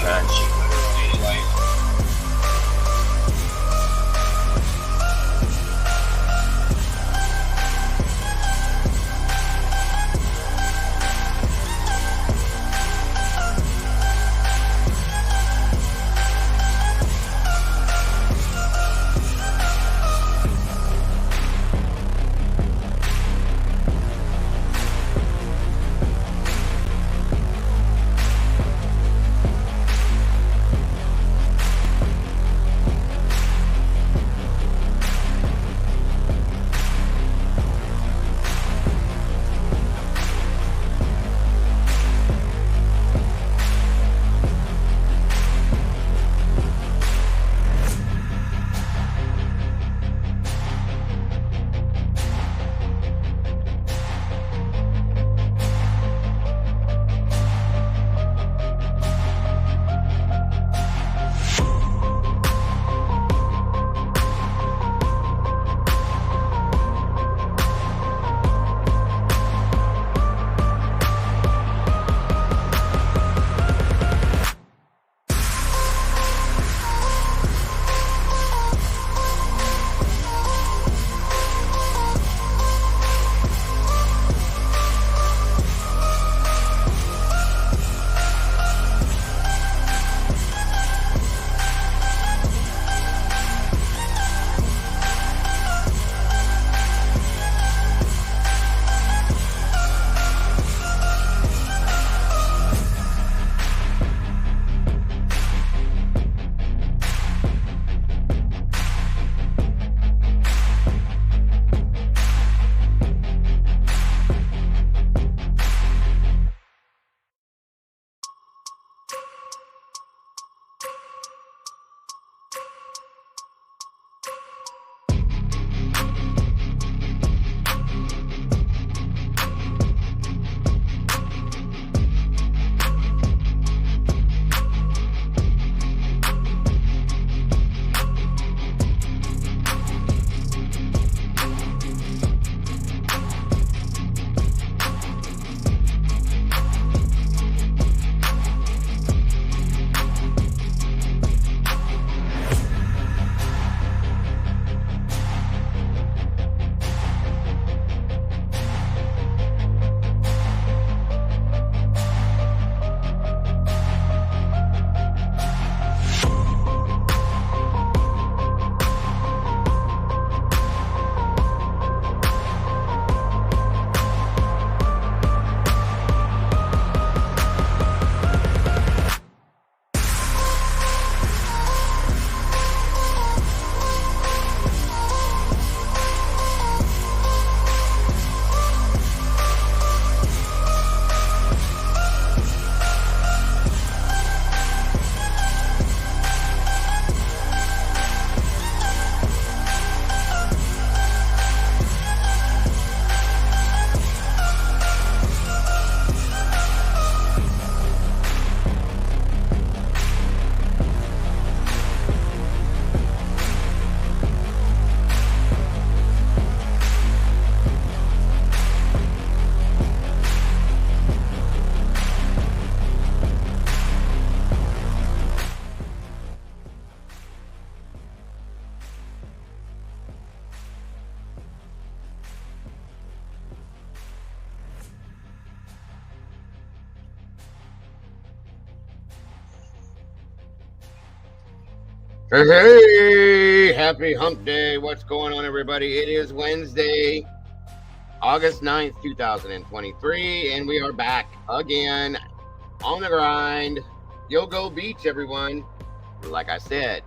and she literally like Hey, happy hump day. What's going on, everybody? It is Wednesday, August 9th, 2023, and we are back again on the grind. Gilgo Beach, everyone. Like I said,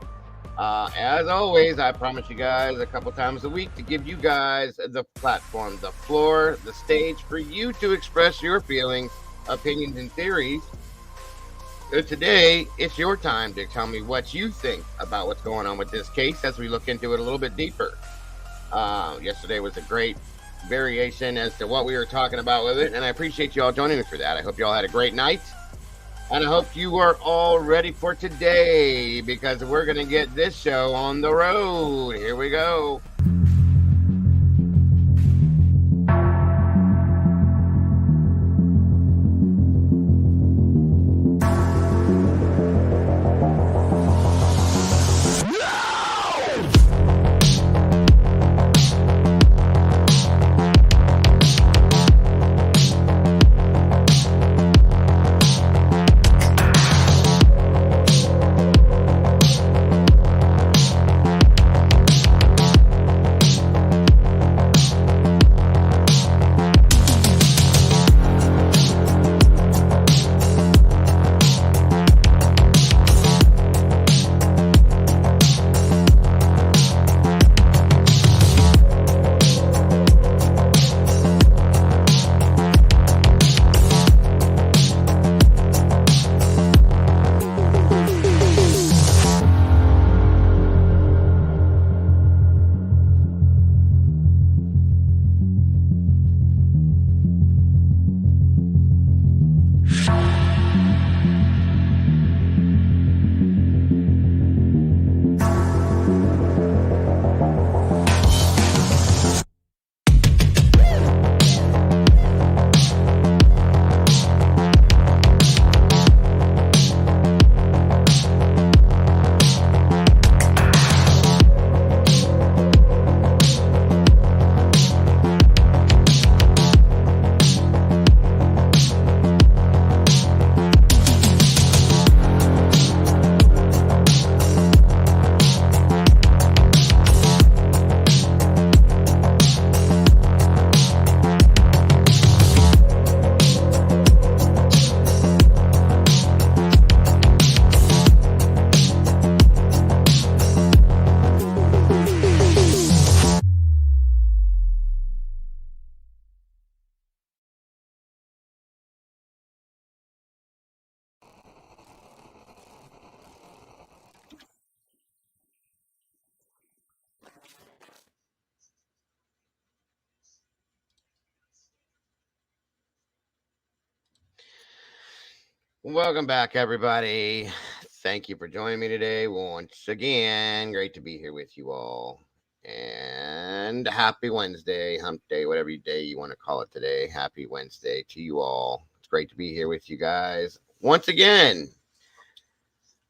as always, I promise you guys a couple times a week to give you guys the platform, the floor, the stage for you to express your feelings, opinions, and theories. So today, it's your time to tell me what you think about what's going on with this case as we look into it a little bit deeper. Yesterday was a great variation as to what we were talking about with it, and I appreciate you all joining me for that. I hope you all had a great night, and I hope you are all ready for today, because we're going to get this show on the road. Here we go. Welcome back, everybody. Thank you for joining me today once again. Great to be here with you all. And happy Wednesday, hump day, whatever day you want to call it today. Happy Wednesday to you all. It's great to be here with you guys once again.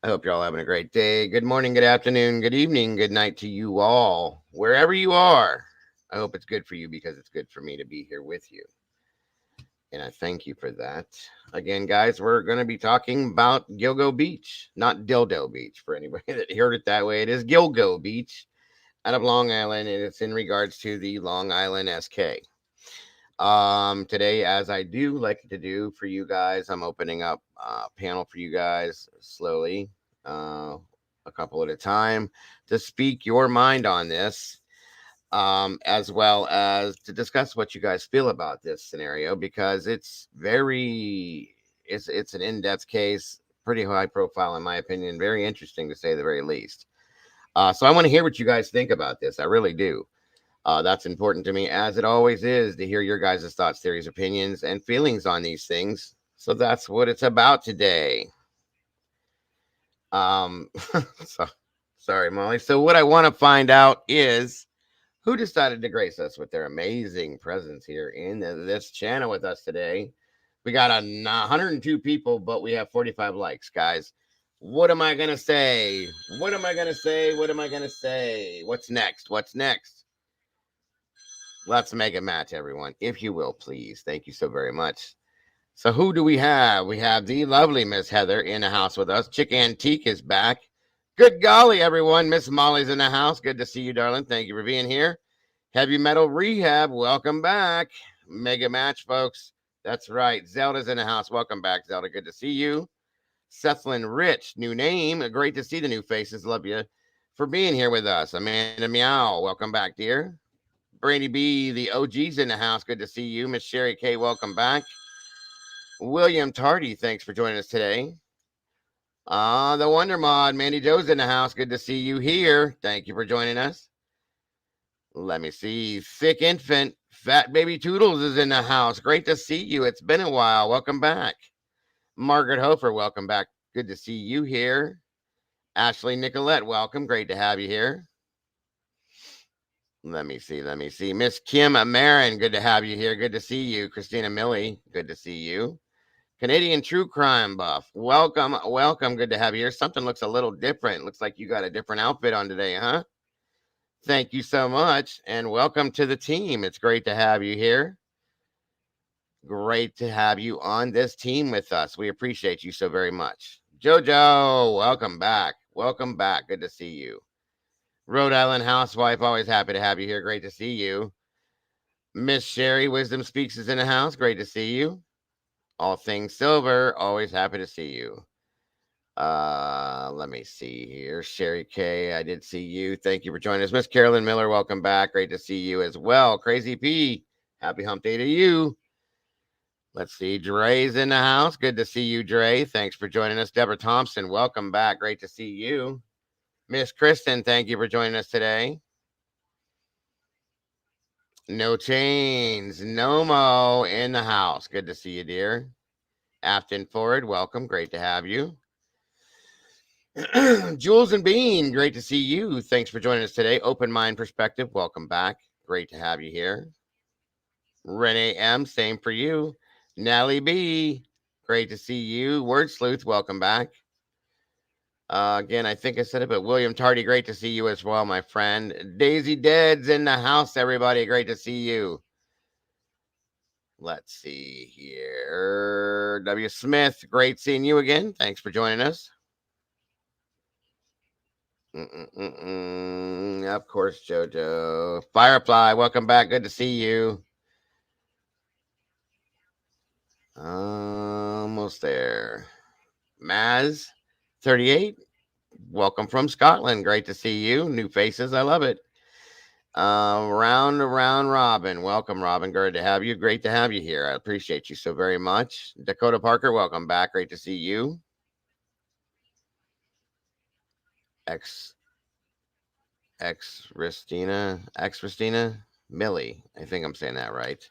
I hope you're all having a great day. Good morning, good afternoon, good evening, good night to you all, wherever you are. I hope it's good for you because it's good for me to be here with you. And I thank you for that. Again, guys, we're going to be talking about Gilgo Beach, not Dildo Beach for anybody that heard it that way. It is Gilgo Beach out of Long Island, and it's in regards to the Long Island SK. Today, as I do like to do for you guys, I'm opening up a panel for you guys slowly, uh, a couple at a time, to speak your mind on this, as well as to discuss what you guys feel about this scenario because it's an in-depth case, pretty high profile in my opinion, very interesting to say the very least. So I want to hear what you guys think about this. I really do. That's important to me, as it always is, to hear your guys' thoughts, theories, opinions, and feelings on these things. So that's what it's about today. Um, so, sorry, Molly. So what I want to find out is who decided to grace us with their amazing presence here in this channel with us today. We got 102 people, but we have 45 likes, guys. What am I going to say? What am I going to say? What am I going to say? What's next? What's next? Let's make a match, everyone, if you will, please. Thank you so very much. So, who do we have? We have the lovely Miss Heather in the house with us. Chick Antique is back. Good golly, everyone. Miss Molly's in the house. Good to see you, darling. Thank you for being here. Heavy Metal Rehab, welcome back. Mega match, folks. That's right. Zelda's in the house. Welcome back, Zelda. Good to see you. Sethlin Rich, new name. Great to see the new faces. Love you for being here with us. Amanda Meow, welcome back, dear. Brady B, the OG's in the house. Good to see you. Miss Sherry K, welcome back. William Tardy, thanks for joining us today. The Wonder Mod, Mandy Joe's in the house. Good to see you here. Thank you for joining us. Let me see. Thick Infant, Fat Baby Toodles is in the house. Great to see you. It's been a while. Welcome back. Margaret Hofer, welcome back. Good to see you here. Ashley Nicolette, welcome. Great to have you here. Let me see. Let me see. Miss Kim Marin, good to have you here. Good to see you. Christina Millie, good to see you. Canadian True Crime Buff, welcome. Welcome. Good to have you here. Something looks a little different. Looks like you got a different outfit on today, huh? Thank you so much. And welcome to the team. It's great to have you here. Great to have you on this team with us. We appreciate you so very much. Jojo, welcome back. Welcome back. Good to see you. Rhode Island housewife, always happy to have you here. Great to see you. Miss Sherry Wisdom Speaks is in the house. Great to see you. All things silver, always happy to see you. Let me see here. Sherry K, I did see you. Thank you for joining us. Miss Carolyn Miller, welcome back. Great to see you as well. Crazy P, happy hump day to you. Let's see. Dre's in the house. Good to see you, Dre. Thanks for joining us. Deborah Thompson, welcome back. Great to see you. Miss Kristen, thank you for joining us today. No Chains, Nomo in the house. Good to see you, dear. Afton Ford, welcome. Great to have you. Jules and Bean, great to see you. Thanks for joining us today. Open Mind Perspective, welcome back. Great to have you here. Renee M, same for you. Natalie B, great to see you. Word Sleuth, welcome back. Again, I think I said it, but William Tardy, great to see you as well, my friend. Daisy Dead's in the house, everybody. Great to see you. Let's see here. W. Smith, great seeing you again. Thanks for joining us. Of course, JoJo. Firefly, welcome back. Good to see you. Almost there. Maz, 38. Welcome from Scotland. Great to see you. New faces. I love it. Round around Robin. Welcome, Robin. Good to have you. Great to have you here. I appreciate you so very much. Dakota Parker, welcome back. Great to see you. X Ristina Millie. I think I'm saying that right.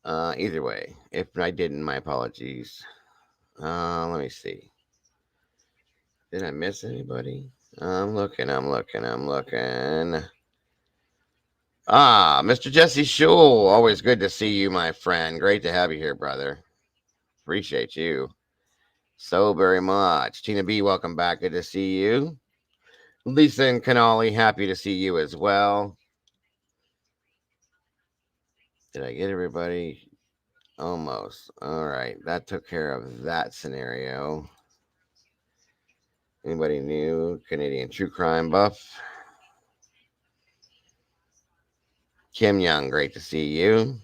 Either way, if I didn't, my apologies. Let me see. Did I miss anybody? I'm looking. Mr. Jesse Shule. Always good to see you, my friend. Great to have you here, brother. Appreciate you so very much. Tina B, welcome back. Good to see you. Lisa and Canali, happy to see you as well. Did I get everybody? Almost. All right. That took care of that scenario. Anybody new? Canadian true crime buff? Kim Young, great to see you.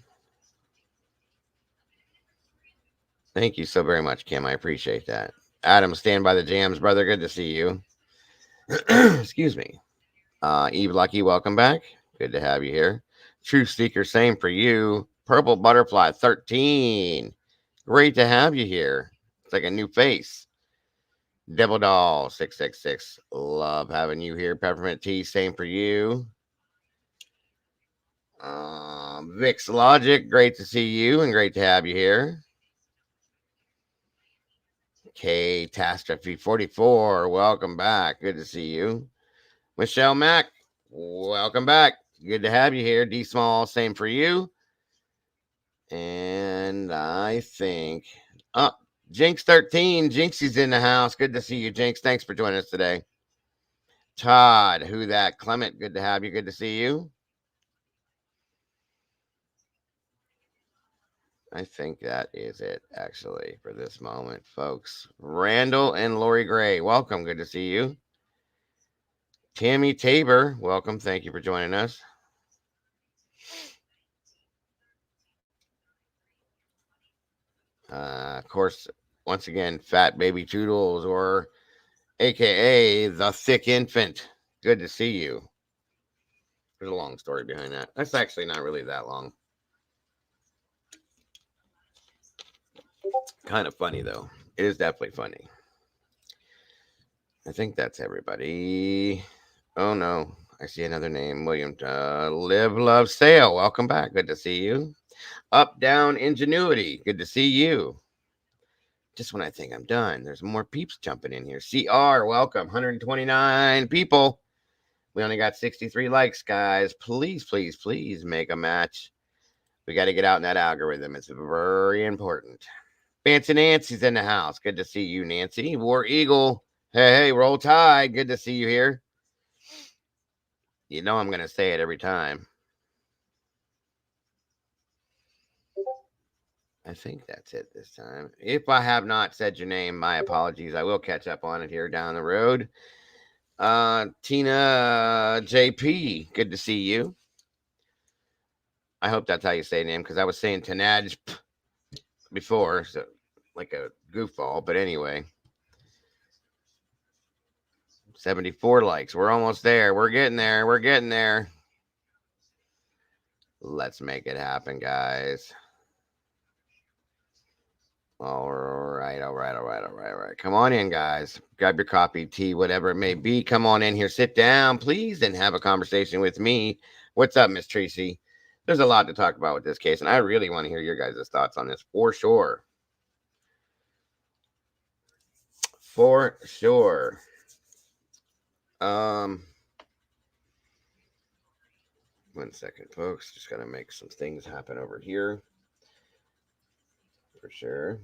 Thank you so very much, Kim. I appreciate that. Adam, stand by the jams, brother. Good to see you. Excuse me. Eve Lucky, welcome back. Good to have you here. Truth Seeker, same for you. Purple Butterfly 13. Great to have you here. It's like a new face. Devil Doll 666. Love having you here. Peppermint Tea, same for you. Vix Logic, great to see you and great to have you here. Catastrophe 44, welcome back. Good to see you. Michelle Mack, welcome back. Good to have you here. D Small, same for you. And I think, Jinx 13, Jinxie's in the house. Good to see you, Jinx. Thanks for joining us today. Todd, who that? Clement, good to have you. Good to see you. I think that is it, actually, for this moment, folks. Randall and Lori Gray, welcome. Good to see you. Tammy Tabor, welcome. Thank you for joining us. Of course, once again, Fat Baby Toodles, or AKA the Thick Infant. Good to see you. There's a long story behind that. That's actually not really that long. Kind of funny, though. It is definitely funny. I think that's everybody. Oh, no. I see another name. William. Live, Love, Sail. Welcome back. Good to see you. Up, Down, Ingenuity. Good to see you. Just when I think I'm done, there's more peeps jumping in here. CR, welcome. 129 people. We only got 63 likes, guys. Please, please, please make a match. We got to get out in that algorithm. It's very important. Fancy Nancy's in the house. Good to see you, Nancy. War Eagle. Hey, roll tide. Good to see you here. You know I'm going to say it every time. I think that's it this time. If I have not said your name, my apologies. I will catch up on it here down the road. Tina JP, good to see you. I hope that's how you say your name, because I was saying Tanaj before, so like a goofball. But anyway, 74 likes. We're almost there. We're getting there. We're getting there. Let's make it happen, guys. All right. Come on in, guys. Grab your coffee, tea, whatever it may be. Come on in here. Sit down, please, and have a conversation with me. What's up, Miss Tracy? There's a lot to talk about with this case, and I really want to hear your guys' thoughts on this for sure. For sure. One second, folks. Just gotta make some things happen over here. For sure.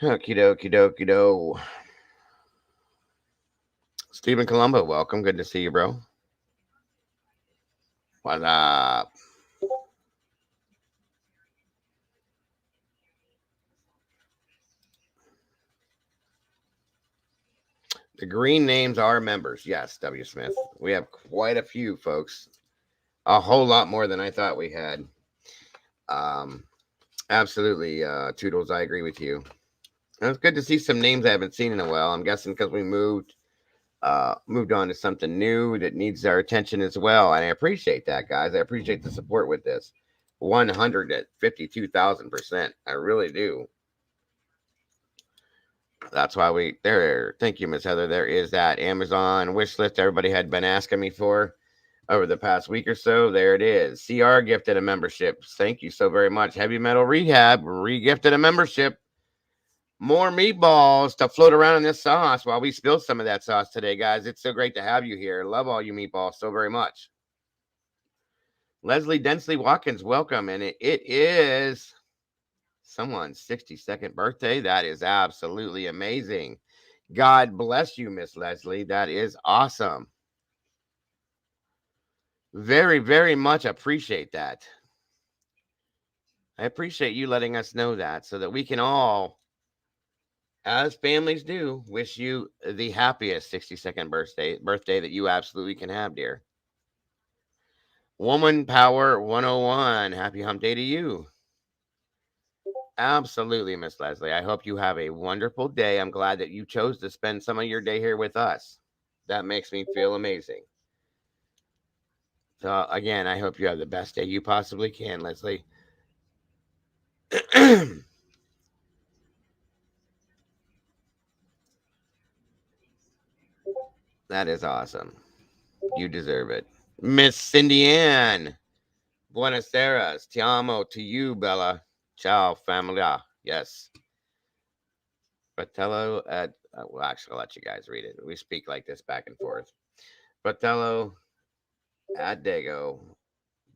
Okie dokie do. Stephen Colombo, welcome. Good to see you, bro. What's up? The green names are members. Yes, W. Smith. We have quite a few, folks. A whole lot more than I thought we had. Um, absolutely, Toodles. I agree with you. And it's good to see some names I haven't seen in a while. I'm guessing because we moved on to something new that needs our attention as well. And I appreciate that, guys. I appreciate the support with this. 152,000%. I really do. That's why we there. Thank you, Miss Heather. There is that Amazon wish list everybody had been asking me for over the past week or so. There it is. CR gifted a membership. Thank you so very much. Heavy Metal Rehab re-gifted a membership. More meatballs to float around in this sauce while we spill some of that sauce today, guys. It's so great to have you here. Love all you meatballs so very much. Leslie Densley Watkins, welcome. And it is someone's 62nd birthday. That is absolutely amazing. God bless you, Miss Leslie. That is awesome. Very, very much appreciate that. I appreciate you letting us know that so that we can all, as families do, wish you the happiest 62nd birthday that you absolutely can have, dear. Woman Power 101. Happy hump day to you. Absolutely, Miss Leslie. I hope you have a wonderful day. I'm glad that you chose to spend some of your day here with us. That makes me feel amazing. So, again, I hope you have the best day you possibly can, Leslie. That is awesome. You deserve it. Miss Cindy Ann. Buenos Aires. Ti amo to you, Bella. Ciao, familia. Yes. Fratello at, well, actually, I'll let you guys read it. We speak like this back and forth. Fratello Adego.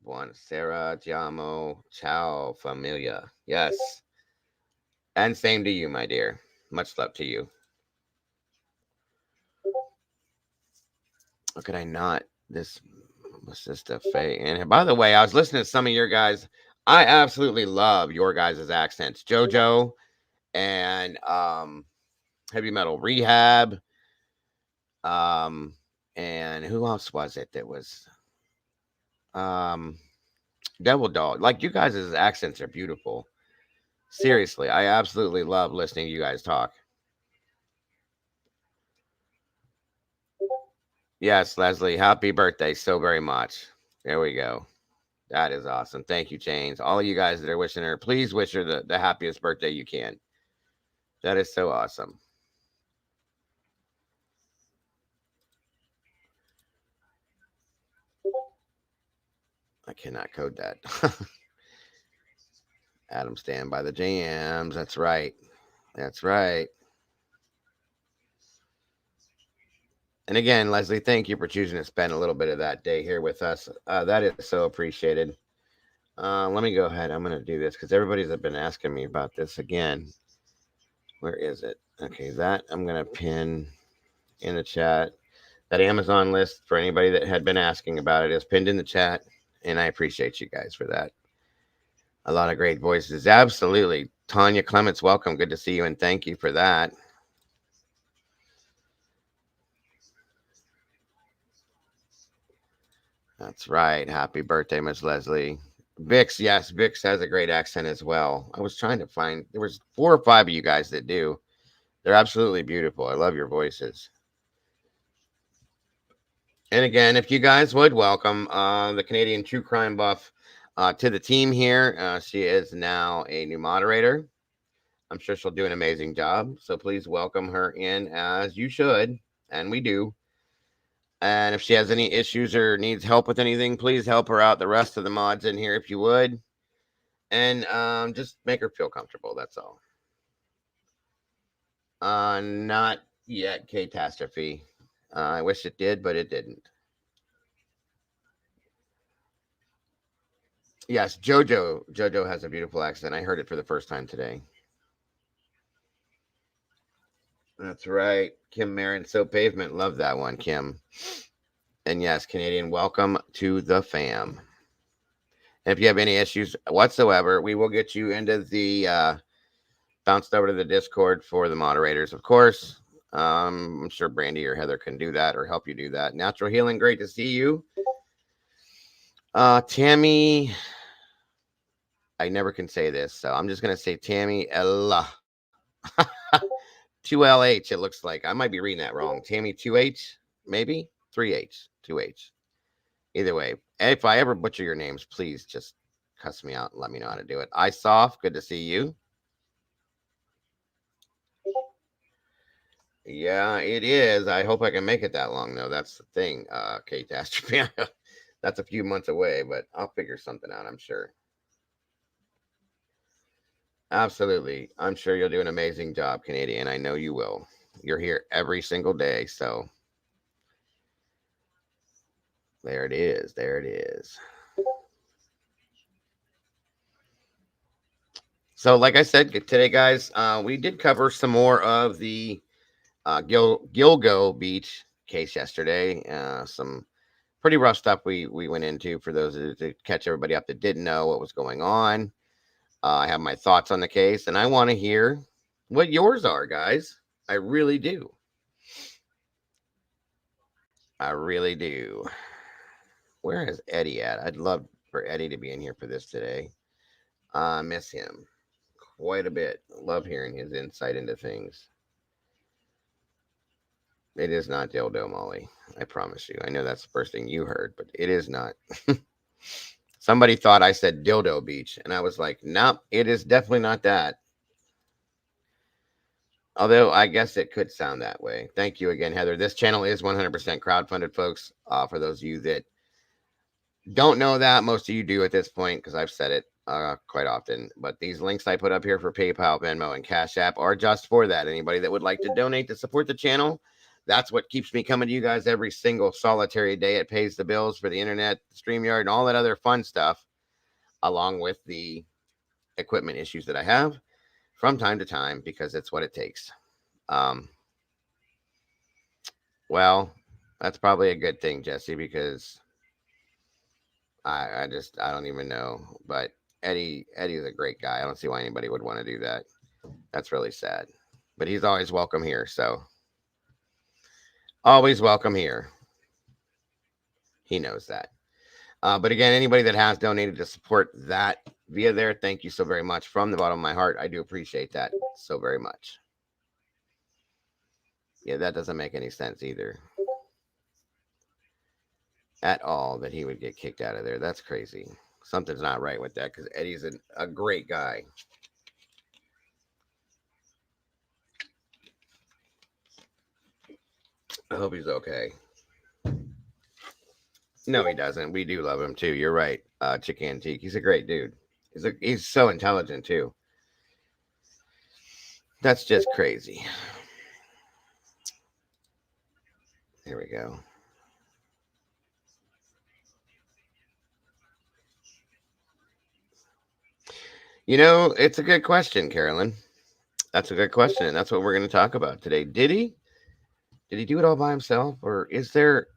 Buonasera, ti amo. Ciao, familia. Yes. And same to you, my dear. Much love to you. How could I not? This was just a fake. And by the way, I was listening to some of your guys. I absolutely love your guys' accents. JoJo and Heavy Metal Rehab. And who else was it that was Devil Dog? Like, you guys' accents are beautiful. Seriously, I absolutely love listening to you guys talk. Yes, Leslie, happy birthday so very much. There we go. That is awesome. Thank you, James. All of you guys that are wishing her, please wish her the happiest birthday you can. That is so awesome. I cannot code that. Adam, stand by the jams. That's right. That's right. And again, Leslie, thank you for choosing to spend a little bit of that day here with us. That is so appreciated. Let me go ahead. I'm going to do this because everybody's been asking me about this again. Where is it? Okay, that I'm going to pin in the chat. That Amazon list for anybody that had been asking about it is pinned in the chat. And I appreciate you guys for that. A lot of great voices. Absolutely. Tanya Clements, welcome. Good to see you. And thank you for that. That's right. Happy birthday, Miss Leslie. Vix, yes, Vix has a great accent as well. I was trying to find, there was 4 or 5 of you guys that do. They're absolutely beautiful. I love your voices. And again, if you guys would welcome the Canadian True Crime Buff to the team here. She is now a new moderator. I'm sure she'll do an amazing job. So please welcome her in as you should. And we do. And if she has any issues or needs help with anything, please help her out. The rest of the mods in here, if you would. And just make her feel comfortable. That's all. Not yet, Catastrophe. I wish it did, but it didn't. Yes, Jojo. Jojo has a beautiful accent. I heard it for the first time today. That's right. Kim Marin, So Pavement. Love that one, Kim. And yes, Canadian, welcome to the fam. And if you have any issues whatsoever, we will get you into the bounced over to the Discord for the moderators, of course. I'm sure Brandy or Heather can do that or help you do that. Natural Healing, great to see you. Tammy, I never can say this, so I'm just gonna say Tammy Ella. 2LH, it looks like. I might be reading that wrong. Tammy 2H, maybe? 3H, 2H. Either way, if I ever butcher your names, please just cuss me out and let me know how to do it. iSoft, good to see you. Yeah, it is. I hope I can make it that long, though. That's the thing, Catastrophe. That's a few months away, but I'll figure something out, I'm sure. Absolutely. I'm sure you'll do an amazing job, Canadian. I know you will. You're here every single day, so there it is. There it is. So, like I said today, guys, we did cover some more of the Gilgo Beach case yesterday. Some pretty rough stuff we went into for those to catch everybody up that didn't know what was going on. I have my thoughts on the case, and I want to hear what yours are, guys. I really do. I really do. Where is Eddie at? I'd love for Eddie to be in here for this today. I miss him quite a bit. Love hearing his insight into things. It is not dildo, Molly. I promise you. I know that's the first thing you heard, but it is not. Somebody thought I said dildo beach, and I was like, nope, it is definitely not that. Although I guess it could sound that way. Thank you again, Heather. This channel is 100% crowdfunded, folks. For those of you that don't know that, most of you do at this point because I've said it quite often. But these links I put up here for PayPal, Venmo, and Cash App are just for that. Anybody that would like to donate to support the channel, that's what keeps me coming to you guys every single solitary day. It pays the bills for the internet, StreamYard, and all that other fun stuff, along with the equipment issues that I have from time to time because it's what it takes. Um, well, that's probably a good thing, Jesse, because I don't even know. But Eddie's a great guy. I don't see why anybody would want to do that. That's really sad. But he's always welcome here, so always welcome here. He knows that. But again, anybody that has donated to support that via there, thank you so very much from the bottom of my heart. I do appreciate that so very much. Yeah, that doesn't make any sense either. At all that he would get kicked out of there. That's crazy. Something's not right with that because Eddie's a great guy. I hope he's okay. No, he doesn't. We do love him too. You're right, Chick Antique. He's a great dude. He's so intelligent too. That's just crazy. Here we go. You know, it's a good question, Carolyn. That's a good question, and that's what we're going to talk about today. Did he? Did he do it all by himself, or is there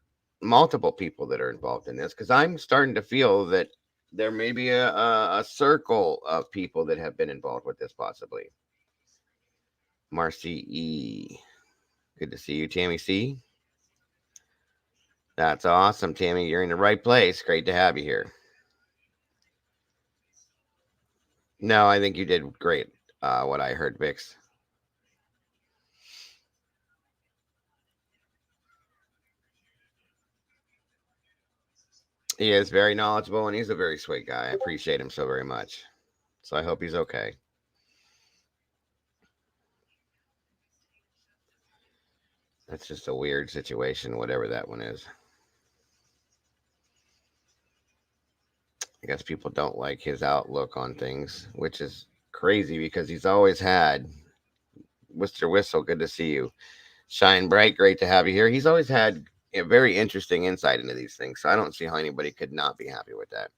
multiple people that are involved in this? Because I'm starting to feel that there may be a circle of people that have been involved with this, possibly. Marcy E. Good to see you, Tammy C. That's awesome, Tammy. You're in the right place. Great to have you here. No, I think you did great. What I heard, Vix. He is very knowledgeable and he's a very sweet guy. I appreciate him so very much. So I hope he's okay. That's just a weird situation, whatever that one is. I guess people don't like his outlook on things, which is crazy because he's always had Mr. Whistle. Good to see you. Shine Bright, great to have you here. He's always had a very interesting insight into these things. So I don't see how anybody could not be happy with that.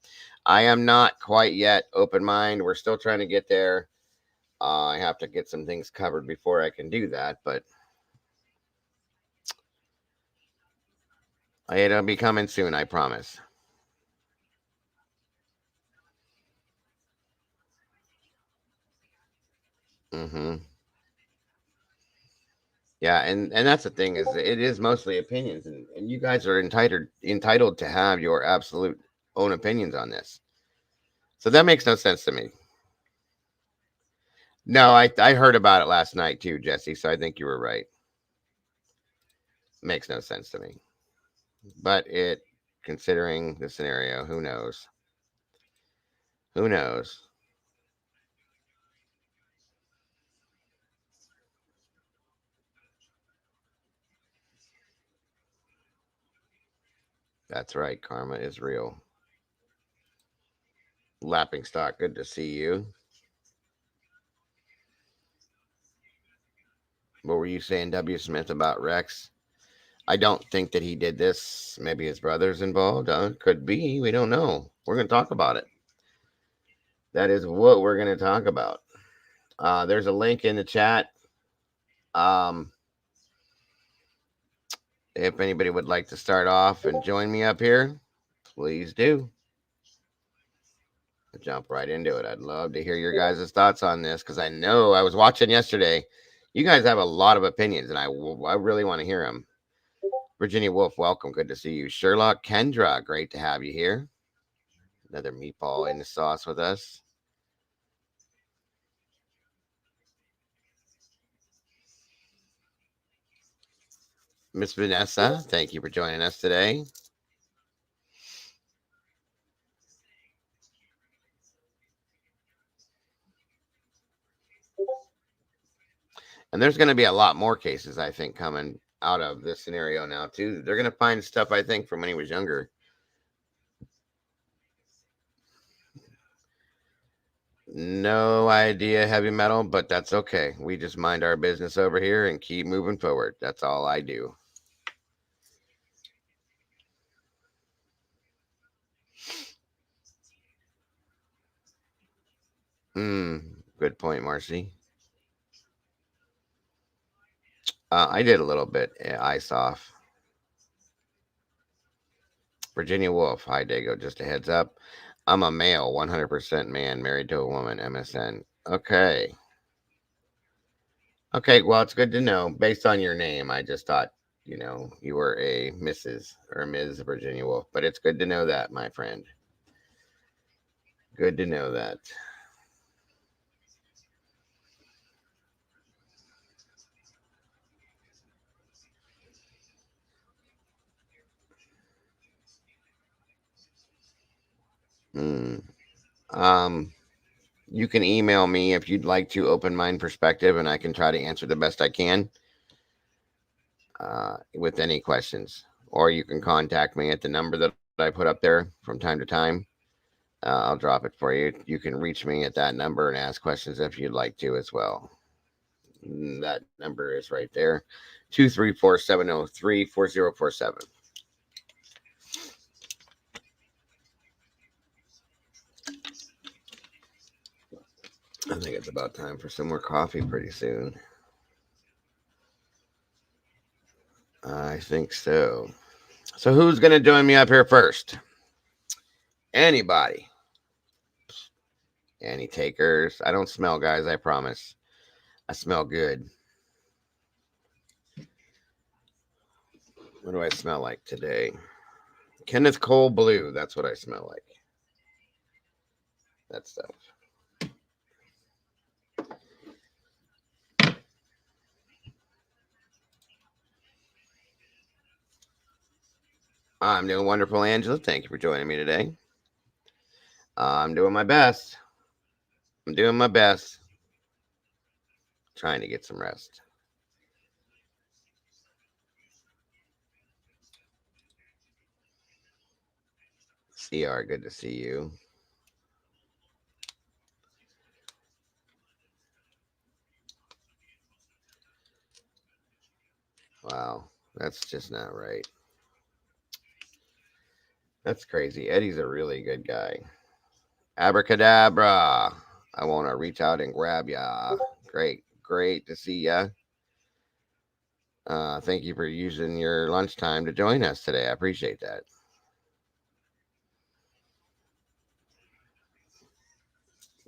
I am not quite yet open mind. We're still trying to get there. I have to get some things covered before I can do that, but it'll be coming soon, I promise. Mm-hmm. Yeah, and that's the thing is it is mostly opinions, and you guys are entitled to have your absolute own opinions on this. So that makes no sense to me. No, I heard about it last night too, Jesse. So I think you were right. Makes no sense to me. But it, considering the scenario, who knows? Who knows? That's right. Karma is real. Lapping stock. Good to see you. What were you saying, W. Smith, about Rex? I don't think that he did this. Maybe his brother's involved. Could be. We don't know. We're going to talk about it. That is what we're going to talk about. There's a link in the chat. Um, if anybody would like to start off and join me up here, please do. Jump right into it. I'd love to hear your guys' thoughts on this because I know I was watching yesterday. You guys have a lot of opinions, and I really want to hear them. Virginia Wolf, welcome. Good to see you. Sherlock Kendra, great to have you here. Another meatball in the sauce with us. Miss Vanessa, thank you for joining us today. And there's going to be a lot more cases, I think, coming out of this scenario now, too. They're going to find stuff, I think, from when he was younger. No idea heavy metal, but that's okay. We just mind our business over here and keep moving forward. That's all I do. Good point, Marcy. I did a little bit ice off. Virginia Wolf, hi Dago. Just a heads up. I'm a male, 100% man, married to a woman, MSN. Okay. Okay, well, it's good to know. Based on your name, I just thought, you were a Mrs. or Ms. Virginia Wolf, but it's good to know that, my friend. Good to know that. Hmm. Um, you can email me if you'd like to open mind perspective, and I can try to answer the best I can with any questions. Or you can contact me at the number that I put up there from time to time. I'll drop it for you. You can reach me at that number and ask questions if you'd like to as well. That number is right there, 234-703-4047. I think it's about time for some more coffee pretty soon. I think so. So who's going to join me up here first? Anybody? Any takers? I don't smell, guys, I promise. I smell good. What do I smell like today? Kenneth Cole Blue. That's what I smell like. That stuff. I'm doing wonderful, Angela. Thank you for joining me today. I'm doing my best. I'm doing my best. Trying to get some rest. CR, good to see you. Wow, that's just not right. That's crazy. Eddie's a really good guy. Abracadabra. I want to reach out and grab ya. Great to see ya. Thank you for using your lunchtime to join us today. I appreciate that.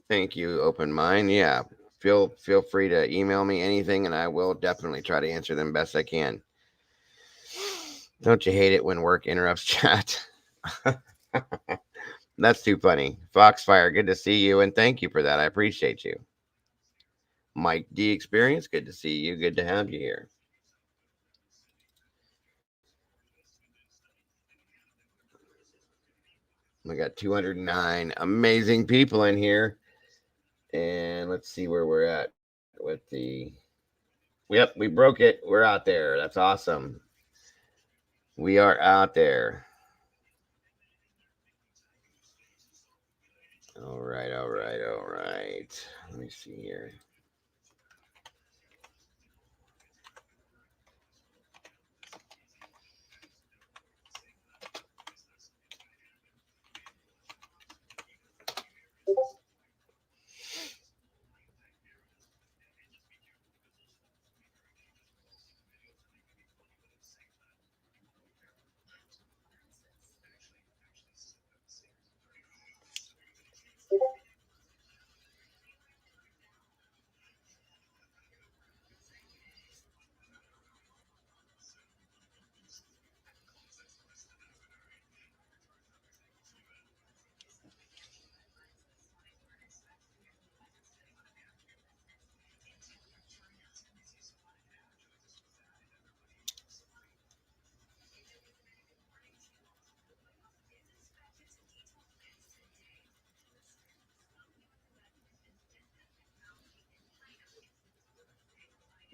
Thank you, Open Mind. Yeah, feel free to email me anything, and I will definitely try to answer them best I can. Don't you hate it when work interrupts chat? That's too funny. Foxfire, good to see you, and thank you for that. I appreciate you. Mike D Experience, good to see you. Good to have you here. We got 209 amazing people in here. And let's see where we're at with the. Yep, we broke it. We're out there. That's awesome. We are out there. All right, all right, all right. Let me see here.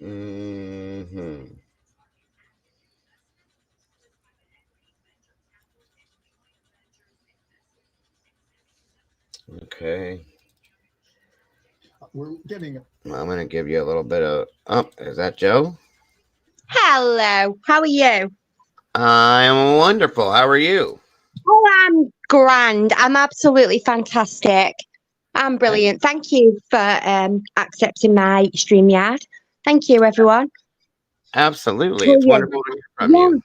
Mm-hmm. Okay. We're getting. I'm going to give you a little bit of. Oh, is that Joe? Hello, how are you? I'm wonderful. How are you? Oh, I'm grand. I'm absolutely fantastic. I'm brilliant. Thank you for accepting my StreamYard. Thank you, everyone. Absolutely. It's Brilliant. wonderful to hear from Yeah. you.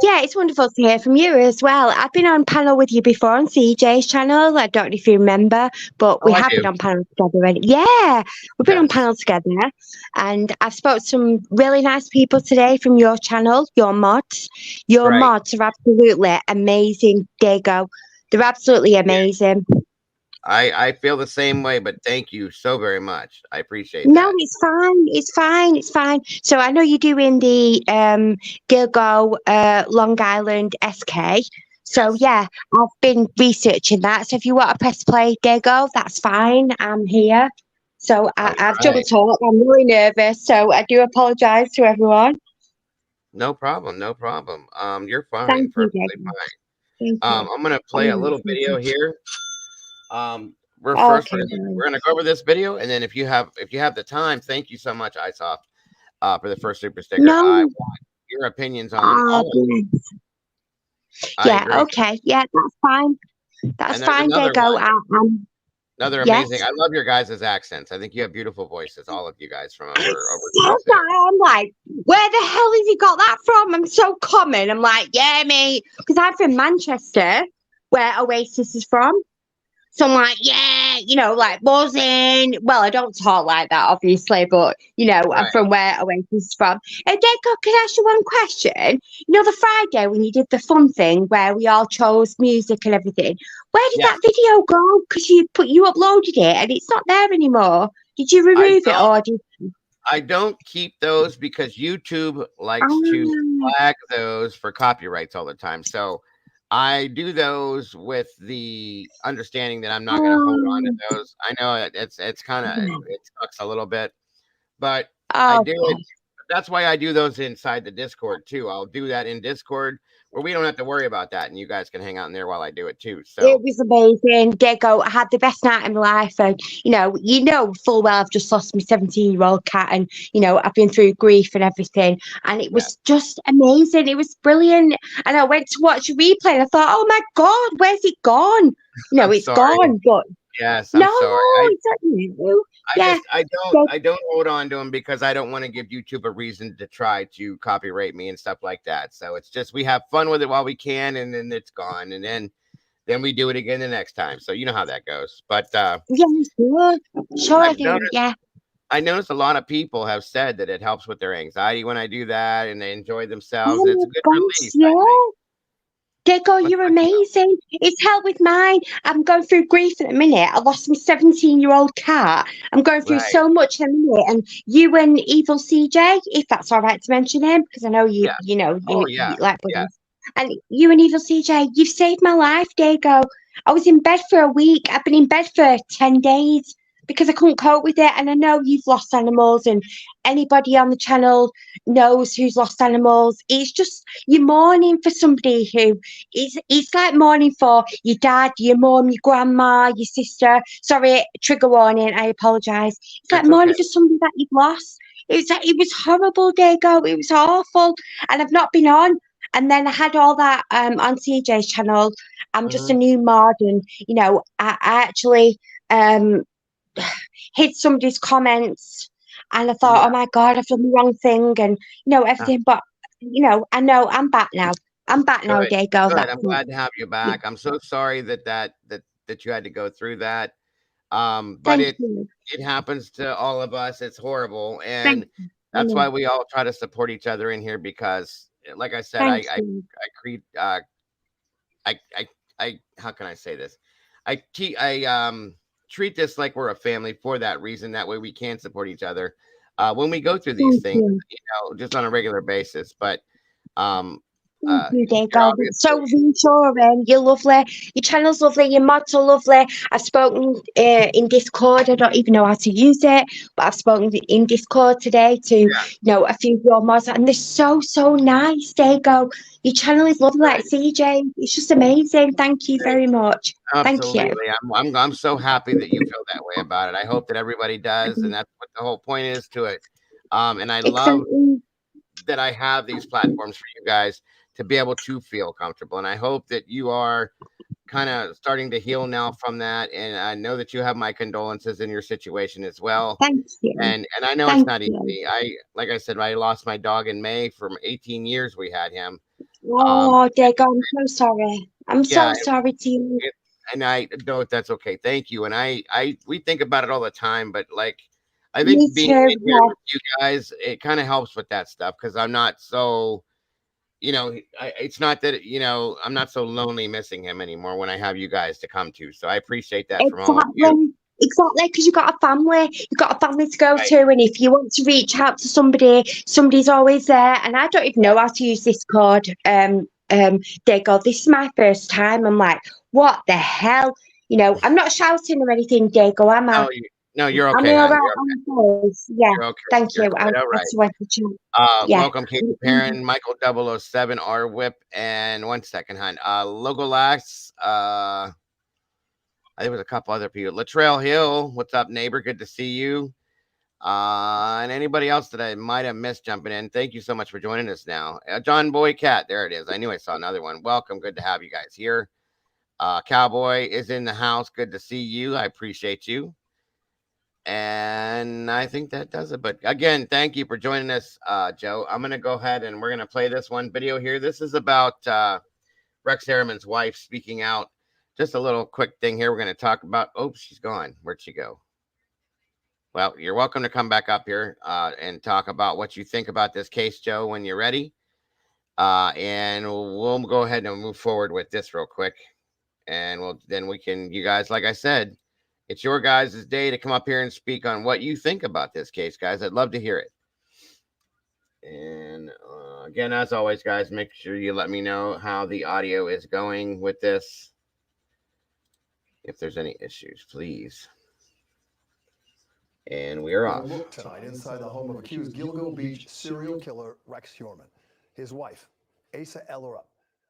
Yeah, it's wonderful to hear from you as well. I've been on panel with you before on CJ's channel. I don't know if you remember, but Oh, we I have do. been on panel together already. Yeah, we've been on Yes. panel together, and I've spoke to some really nice people today from your channel, your mods. Your Right. mods are absolutely amazing, Gilgo. They're absolutely amazing. I feel the same way, but thank you so very much. I appreciate No, that. it's fine. It's fine. It's fine. So I know you're doing the Gilgo Long Island SK. So Yes. yeah, I've been researching that. So if you want to press play, Gilgo, that's fine. I'm here. So All I've double right. talked. I'm really nervous. So I do apologise to everyone. No problem. No problem. You're fine. Thank you, Perfectly Gilgo. fine. Thank you. I'm gonna play a I'm little thank video you. here. We're first Okay, we're darling. gonna go over this video, and then if you have the time, thank you so much, Isoft, for the first super sticker. No. I want your opinions on Ah, all of it. bless. I Yeah. agree. Okay. Yeah, that's fine. That's And there's fine, another Gilgo. one, another amazing. Yes. I love your guys' accents. I think you have beautiful voices, all of you guys from I overseas said there. that. I'm like, where the hell has he got that from? I'm so common. I'm like, yeah, mate. Because I'm from Manchester, where Oasis is from. So I'm like, yeah, like buzzing. Well, I don't talk like that, obviously, but I'm Right. from where Oasis is from. And Gecko, can I ask you one question? The Friday when you did the fun thing where we all chose music and everything, where did Yes. that video go? Because you uploaded it and it's not there anymore. Did you I remove it don't or did I don't keep those because YouTube likes to Ah, flag those for copyrights all the time. So I do those with the understanding that I'm not going to hold on to um, those. I know it's kind of it sucks a little bit, but I do it. okay. That's why I do those inside the Discord too. I'll do that in Discord where we don't have to worry about that, and you guys can hang out in there while I do it too. It So was amazing. Gecko, I had the best night of my life. And, full well I've just lost my 17-year-old cat and, I've been through grief and everything. And it yeah, was just amazing. It was brilliant. And I went to watch a replay and I thought, oh my God, where's it gone? I'm It's sorry. gone. But Yes, I'm no, sorry. it's not you. I Yeah. just I don't hold on to them because I don't want to give YouTube a reason to try to copyright me and stuff like that. So it's just we have fun with it while we can, and then it's gone, and then we do it again the next time. So you know how that goes. But Yeah, sure. Sure, I I've do. noticed Yeah. I noticed a lot of people have said that it helps with their anxiety when I do that, and they enjoy themselves. Oh It's a my good gosh, release, I think. yeah. Diggle, What's you're about you? amazing. It's helped with mine. I'm going through grief at the minute. I lost my 17-year-old cat. I'm going through Right. so much at the minute. And you and Evil CJ, if that's all right to mention him, because I know you, Yeah. you know, Oh, you yeah. like Yeah. buddies. And you and Evil CJ, you've saved my life, Dago. I was in bed for a week. I've been in bed for 10 days because I couldn't cope with it. And I know you've lost animals, and anybody on the channel knows who's lost animals. It's just you're mourning for somebody who it's like mourning for your dad, your mum, your grandma, your sister. Sorry, trigger warning. I apologise. It's like It's okay. mourning for somebody that you've lost. It was horrible, Dago. It was awful, and I've not been on. And then I had all that on CJ's channel. I'm just a Mhm. new mod, and I actually um hid somebody's comments, and I thought, oh Yeah. my god, I've done the wrong thing, and Uh, everything. But I know I'm back now. I'm back now, Good. Dago. Good. That's I'm glad to have you yeah. back. I'm so sorry that you had to go through that. But Thank it you. it happens to all of us. It's horrible, Thank and you. I that's know. why we all try to support each other in here because, like I said, Thank you. I create I how can I say this? I treat this like we're a family for that reason. That way we can support each other when we go through these Thank things, you. just on a regular basis. But um, Thank you, you're Dago. It's so obviously reassuring. You're lovely. Your channel's lovely. Your mods are lovely. I've spoken in Discord. I don't even know how to use it, but I've spoken in Discord today to a few of your mods, and they're so nice, Dago. Your channel is lovely, like good. CJ. It's just amazing. Thank you very much. Thank you. Absolutely. I'm so happy that you feel that way about it. I hope that everybody does, and that's what the whole point is to it. And I love Exactly. that I have these platforms for you guys to be able to feel comfortable. And I hope that you are kind of starting to heal now from that. And I know that you have my condolences in your situation as well. Thank you. And I know it's Thank not you. easy. Like I said, I lost my dog in May. From 18 years we had him. Um, Oh, Dago, I'm so sorry. I'm yeah, so sorry to you. it, and I know that's okay. Thank you. And we think about it all the time, but like, I Me think being too. in here Yeah. with you guys, it kind of helps with that stuff because I'm not so, it's not that, I'm not so lonely missing him anymore when I have you guys to come to. So I appreciate that from all of you. Exactly. Exactly, because you've got a family. You've got a family to go Right. to, and if you want to reach out to somebody, somebody's always there. And I don't even know how to use Discord. Dago, this is my first time. I'm like, what the hell? I'm not shouting or anything, Dago, am I? No, no, you're Am I okay, all honey. right You're on the voice? Yeah. You're okay. Thank You're you. quite all I right. swear to you. Yeah. Welcome, Katie Perrin, Michael 007, R Whip, and 1 second, hon. Logolax, I think it was a couple other people. Latrell Hill, what's up, neighbor? Good to see you. And anybody else that I might have missed jumping in, thank you so much for joining us now. John Boy Cat, there it is. I knew I saw another one. Welcome. Good to have you guys here. Cowboy is in the house. Good to see you. I appreciate you. And I think that does it. But again, thank you for joining us, Joe. I'm going to go ahead and we're going to play this one video here. This is about Rex Heuermann's wife speaking out. Just a little quick thing here. We're going to talk about. Oh, she's gone. Where'd she go? Well, you're welcome to come back up here and talk about what you think about this case, Joe, when you're ready. And we'll go ahead and move forward with this real quick. And we can, you guys, like I said, it's your guys' day to come up here and speak on what you think about this case, guys. I'd love to hear it. And again, as always, guys, make sure you let me know how the audio is going with this. If there's any issues, please. And we are off. Look tonight inside the home of accused Gilgo Beach serial killer Rex Heuermann. His wife, Asa Ellerup,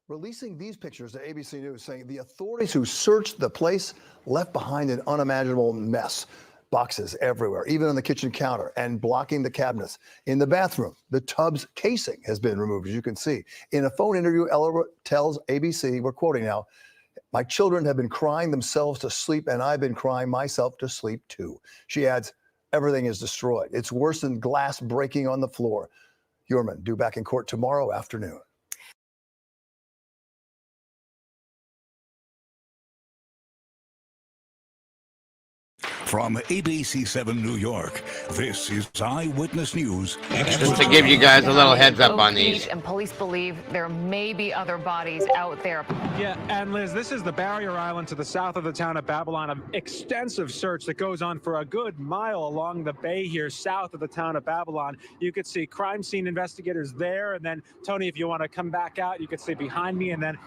releasing these pictures to ABC News, saying the authorities who searched the place left behind an unimaginable mess. Boxes everywhere, even on the kitchen counter, and blocking the cabinets. In the bathroom, the tub's casing has been removed, as you can see. In a phone interview, Ellerup tells ABC, we're quoting now, "My children have been crying themselves to sleep, and I've been crying myself to sleep too." She adds, everything is destroyed. It's worse than glass breaking on the floor. Heuermann due back in court tomorrow afternoon. From ABC7 New York, this is Eyewitness News. Just to give you guys a little heads up on these. And police believe there may be other bodies out there. Yeah, and Liz, this is the barrier island to the south of the town of Babylon. An extensive search that goes on for a good mile along the bay here south of the town of Babylon. You could see crime scene investigators there. And then, Tony, if you want to come back out, you could see behind me and then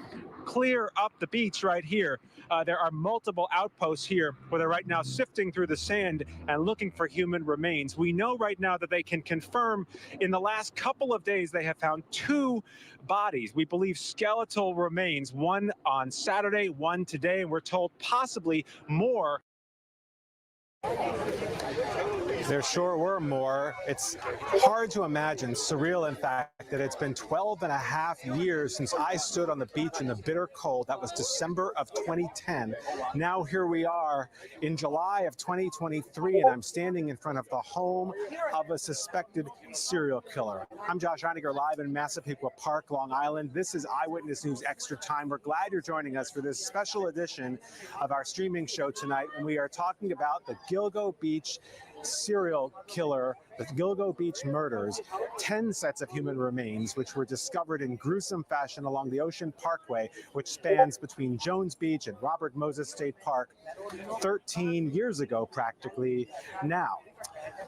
clear up the beach right here. There are multiple outposts here where they're right now sifting through the sand and looking for human remains. We know right now that they can confirm in the last couple of days they have found 2 bodies. We believe skeletal remains, one on Saturday, one today, and we're told possibly more. There sure were more. It's hard to imagine, surreal in fact, that it's been 12 and a half years since I stood on the beach in the bitter cold. That was December of 2010. Now here we are in July of 2023, and I'm standing in front of the home of a suspected serial killer. I'm Josh Reiniger, live in Massapequa Park, Long Island. This is Eyewitness News Extra Time. We're glad you're joining us for this special edition of our streaming show tonight, and we are talking about the Gilgo Beach serial killer, the Gilgo Beach murders, 10 sets of human remains, which were discovered in gruesome fashion along the Ocean Parkway, which spans between Jones Beach and Robert Moses State Park 13 years ago, practically now.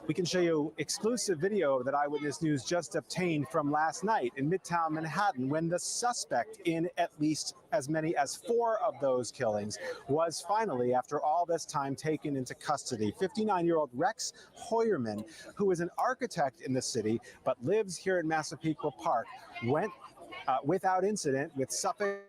We can show you exclusive video that Eyewitness News just obtained from last night in Midtown Manhattan when the suspect in at least as many as 4 of those killings was finally, after all this time, taken into custody. 59-year-old Rex Heuermann, who is an architect in the city but lives here in Massapequa Park, went without incident with Suffolk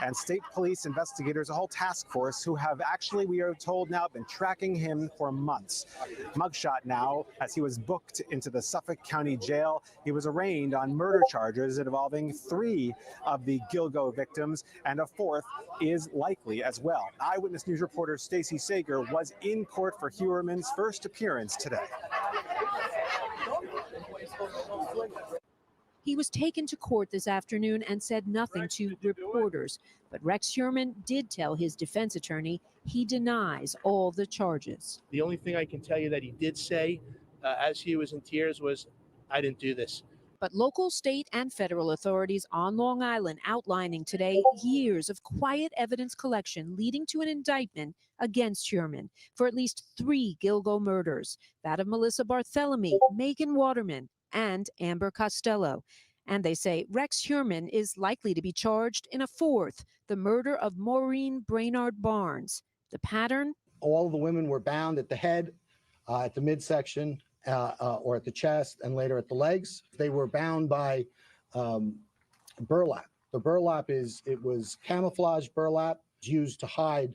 and state police investigators, a whole task force who have actually, we are told now, been tracking him for months. Mugshot now, as he was booked into the Suffolk County Jail. He was arraigned on murder charges involving 3 of the Gilgo victims, and a 4th is likely as well. Eyewitness News reporter Stacey Sager was in court for Heuermann's first appearance today. He was taken to court this afternoon and said nothing to reporters. But Rex Heuermann did tell his defense attorney he denies all the charges. The only thing I can tell you that he did say as he was in tears was, "I didn't do this." But local, state, and federal authorities on Long Island outlining today years of quiet evidence collection leading to an indictment against Heuermann for at least 3 Gilgo murders, that of Melissa Barthelemy, Megan Waterman, and Amber Costello. And they say Rex Heuermann is likely to be charged in a 4th, the murder of Maureen Brainard Barnes. The pattern? All of the women were bound at the head, at the midsection, or at the chest, and later at the legs. They were bound by burlap. The burlap was camouflage burlap used to hide,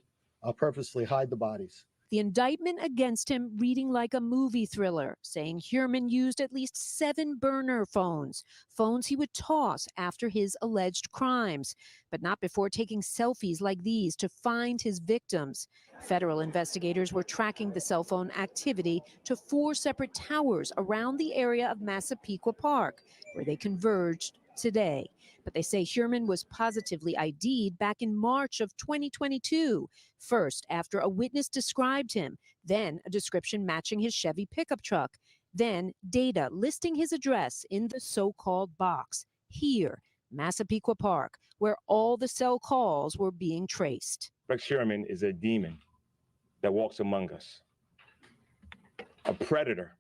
purposely hide the bodies. The indictment against him reading like a movie thriller, saying Heuermann used at least 7 burner phones he would toss after his alleged crimes, but not before taking selfies like these to find his victims. Federal investigators were tracking the cell phone activity to 4 separate towers around the area of Massapequa Park, where they converged today. But they say Heuermann was positively ID'd back in March of 2022. First, after a witness described him, then a description matching his Chevy pickup truck, then data listing his address in the so-called box here, Massapequa Park, where all the cell calls were being traced. Rex Heuermann is a demon that walks among us, a predator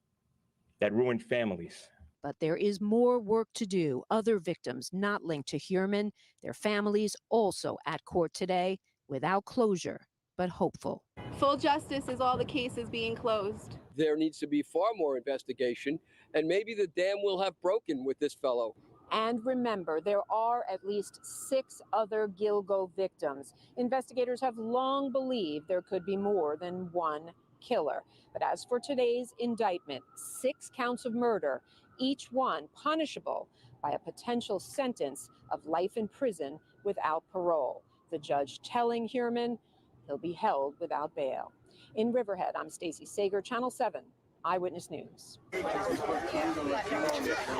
that ruined families. But there is more work to do. Other victims not linked to Heuermann, their families also at court today, without closure, but hopeful. Full justice is all the cases being closed. There needs to be far more investigation, and maybe the dam will have broken with this fellow. And remember, there are at least 6 other Gilgo victims. Investigators have long believed there could be more than one killer. But as for today's indictment, 6 counts of murder, each one punishable by a potential sentence of life in prison without parole. The judge telling Heuermann he'll be held without bail. In Riverhead, I'm Stacey Sager, Channel 7 Eyewitness News.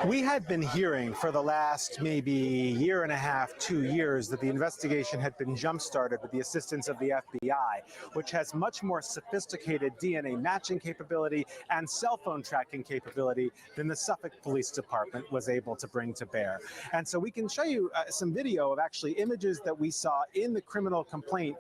We had been hearing for the last maybe year and a half, 2 years, that the investigation had been jump-started with the assistance of the FBI, which has much more sophisticated DNA matching capability and cell phone tracking capability than the Suffolk Police Department was able to bring to bear. And so we can show you some video of actually images that we saw in the criminal complaint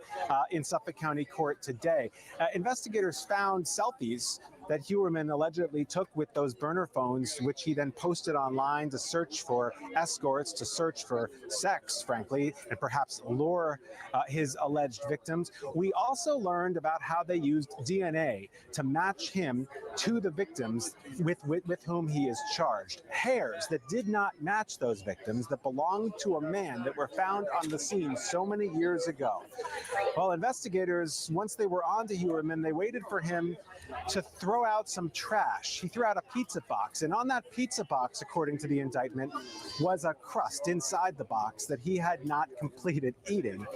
in Suffolk County Court today. Investigators found selfies that Heuermann allegedly took with those burner phones, which he then posted online to search for escorts, to search for sex, frankly, and perhaps lure his alleged victims. We also learned about how they used DNA to match him to the victims with whom he is charged. Hairs that did not match those victims that belonged to a man that were found on the scene so many years ago. Well, investigators, once they were on to Heuermann, they waited for him to throw out some trash. He threw out a pizza box, and on that pizza box, according to the indictment, was a crust inside the box that he had not completed eating.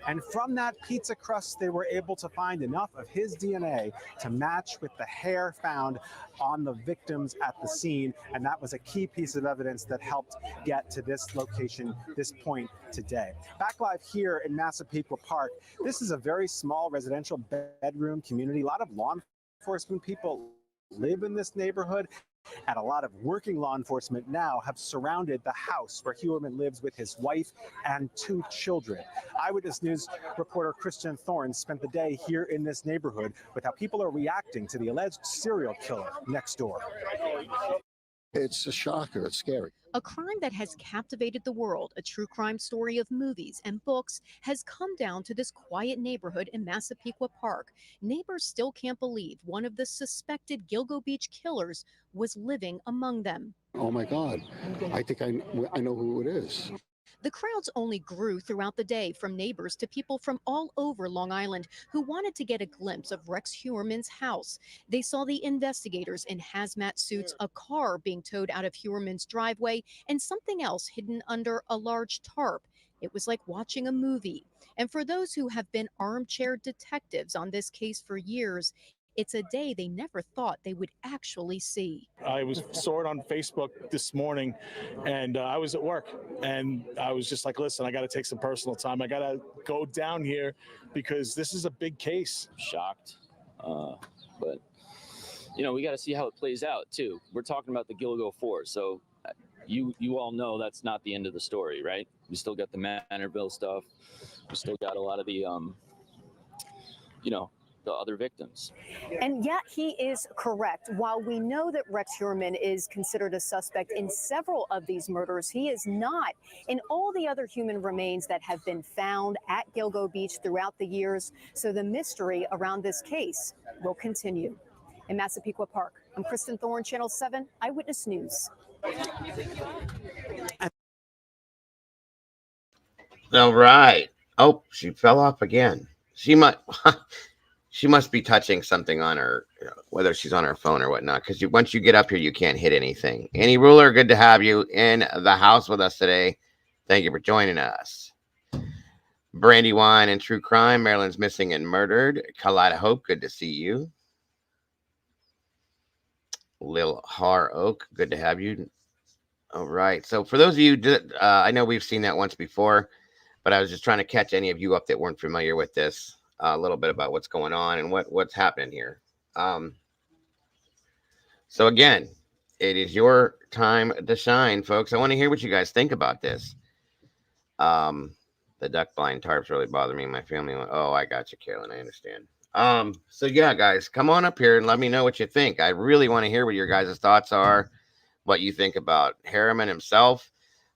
And from that pizza crust, they were able to find enough of his DNA to match with the hair found on the victims at the scene. And that was a key piece of evidence that helped get to this location, this point today. Back live here in Massapequa Park, this is a very small residential bedroom community. A lot of law enforcement people live in this neighborhood, and a lot of working law enforcement now have surrounded the house where Heuermann lives with his wife and 2 children. Eyewitness News reporter Christian Thorne spent the day here in this neighborhood with how people are reacting to the alleged serial killer next door. It's a shocker. It's scary. A crime that has captivated the world, a true crime story of movies and books, has come down to this quiet neighborhood in Massapequa Park. Neighbors still can't believe one of the suspected Gilgo Beach killers was living among them. Oh my God. I think I know who it is. The crowds only grew throughout the day, from neighbors to people from all over Long Island who wanted to get a glimpse of Rex Heuermann's house. They saw the investigators in hazmat suits, a car being towed out of Heuermann's driveway, and something else hidden under a large tarp. It was like watching a movie. And for those who have been armchair detectives on this case for years, it's a day they never thought they would actually see. I saw it on Facebook this morning, and I was at work, and I was just like, listen, I got to take some personal time. I got to go down here because this is a big case. Shocked, but, you know, we got to see how it plays out, too. We're talking about the Gilgo 4, so you all know that's not the end of the story, right? We still got the Manorville stuff. We still got a lot of the, you know, the other victims. And yet he is correct. While we know that Rex Heuermann is considered a suspect in several of these murders, he is not in all the other human remains that have been found at Gilgo Beach throughout the years. So the mystery around this case will continue. In Massapequa Park, I'm Kristen Thorne, Channel 7 Eyewitness News. All right. Oh, she fell off again. She must be touching something on her, whether she's on her phone or whatnot, because once you get up here, you can't hit anything. Annie Ruler, good to have you in the house with us today. Thank you for joining us. Brandywine and True Crime, Maryland's Missing and Murdered. Kaleida Hope, good to see you. Lil Har Oak, good to have you. All right. So for those of you, I know we've seen that once before, but I was just trying to catch any of you up that weren't familiar with this. A little bit about what's going on and what's happening here. So again, it is your time to shine, folks. I want to hear what you guys think about this. The duck blind tarps really bother me. My family went, oh, I got you, Carolyn. I understand. So yeah, guys, come on up here and let me know what you think. I really want to hear what your guys' thoughts are, what you think about Heuermann himself.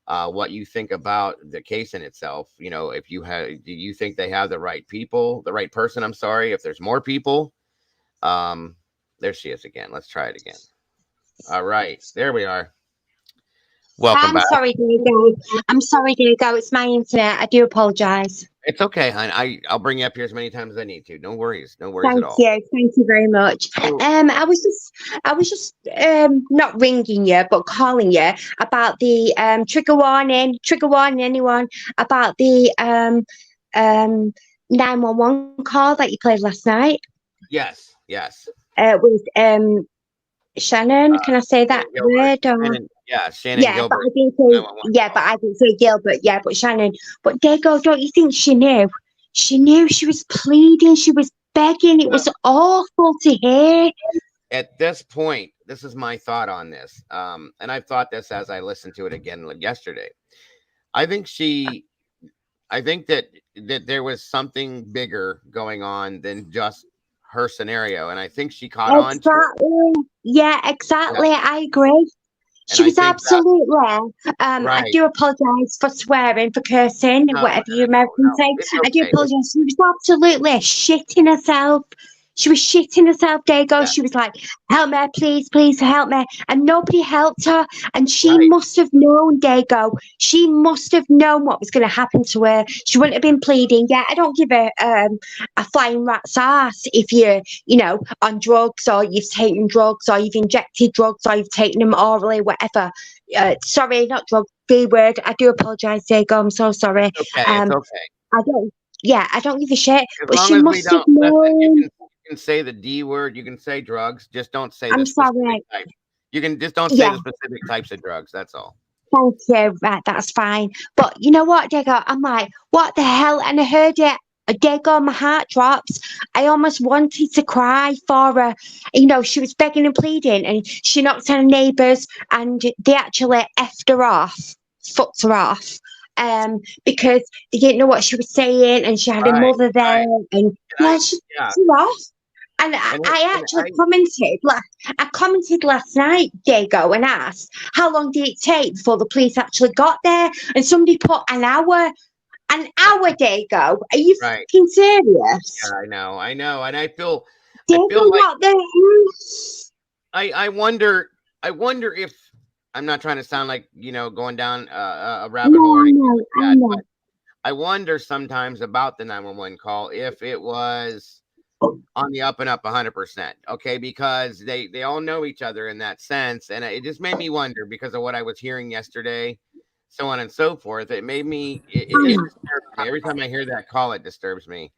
What you think about the case in itself. You know, if you have, do you think they have the right people, the right person? I'm sorry. If there's more people, there she is again. Let's try it again. All right, there we are. Welcome back. Sorry, Gilgo. I'm sorry, Gilgo. It's my internet. I do apologize. It's okay, hon. I'll bring you up here as many times as I need to. No worries. No worries at all. Thank you very much. I was just not ringing you, but calling you about the trigger warning anyone about the 911 call that you played last night. Yes. With Shannon, can I say that word? Or... Shannon Yeah, but Gilbert. I didn't say. Yeah, but I didn't say Gilbert. Yeah, but Shannon. But Dago, don't you think she knew? She knew. She was pleading. She was begging. It was awful to hear. At this point, this is my thought on this, and I've thought this as I listened to it again yesterday. I think that there was something bigger going on than just her scenario, and I think she caught on to it. Exactly. Yeah, exactly. I agree. She And I was think that absolutely. I right. do apologise for swearing, for cursing, whatever you Americans say. It's I do okay. apologise. She was absolutely shitting herself. She was shitting herself, Dago. She was like, help me, please, please help me. And nobody helped her. And she must have known, Dago. She must have known what was going to happen to her. She wouldn't have been pleading. Yeah, I don't give a flying rat's ass if you're, on drugs or you've taken drugs or you've injected drugs or you've taken them orally, whatever. Sorry, not drugs, B word. I do apologise, Dago. I'm so sorry. It's okay. It's okay. I don't give a shit. As But long she as we must have don't listen, known. you can say the D word, you can say drugs, just don't say the I'm specific sorry. type. You can just don't say Yeah. the specific types of drugs. That's all. Thank you. Right, that's fine. But you know what, Dago? I'm like, what the hell? And I heard it. Dago, my heart drops. I almost wanted to cry for her. She was begging and pleading, and she knocked on her neighbours, and they actually effed her off, fucked her off, because they didn't know what she was saying, and she had her mother there, and she was. And I actually commented. I commented last night, Dago, and asked how long did it take before the police actually got there, and somebody put an hour. An hour, Dago. Are you fucking serious? Yeah, I know, and I feel Dago, like what the I wonder if I'm not trying to sound like going down a rabbit hole or anything like that, but I wonder sometimes about the 911 call if it was on the up and up 100%. Okay, because they all know each other in that sense, and it just made me wonder because of what I was hearing yesterday, so on and so forth. It made me it disturbs me every time I hear that call. It disturbs me.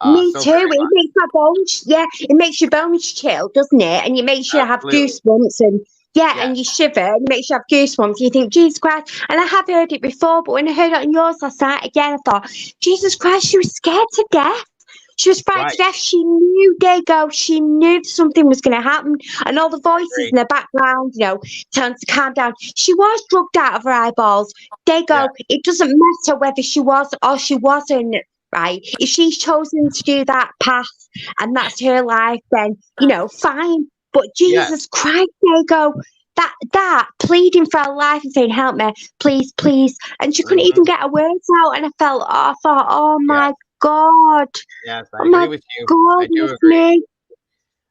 Me So too. very It much. makes my bones. Yeah, it makes your bones chill, doesn't it? And it makes you have Absolutely. goosebumps, and and you shiver. And it makes you have goosebumps. You think, Jesus Christ. And I have heard it before, but when I heard it on yours last night again, I thought, Jesus Christ, she was scared to death. She was frightened to death. She knew, Dago. She knew something was going to happen. And all the voices in the background, telling her to calm down. She was drugged out of her eyeballs. Dago, it doesn't matter whether she was or she wasn't, right? If she's chosen to do that path and that's her life, then, fine. But Jesus Christ, Dago, that pleading for her life and saying, help me, please, please. And she couldn't even get her words out. And I thought, oh my God. Yes, I agree with you. God, I do with agree. me.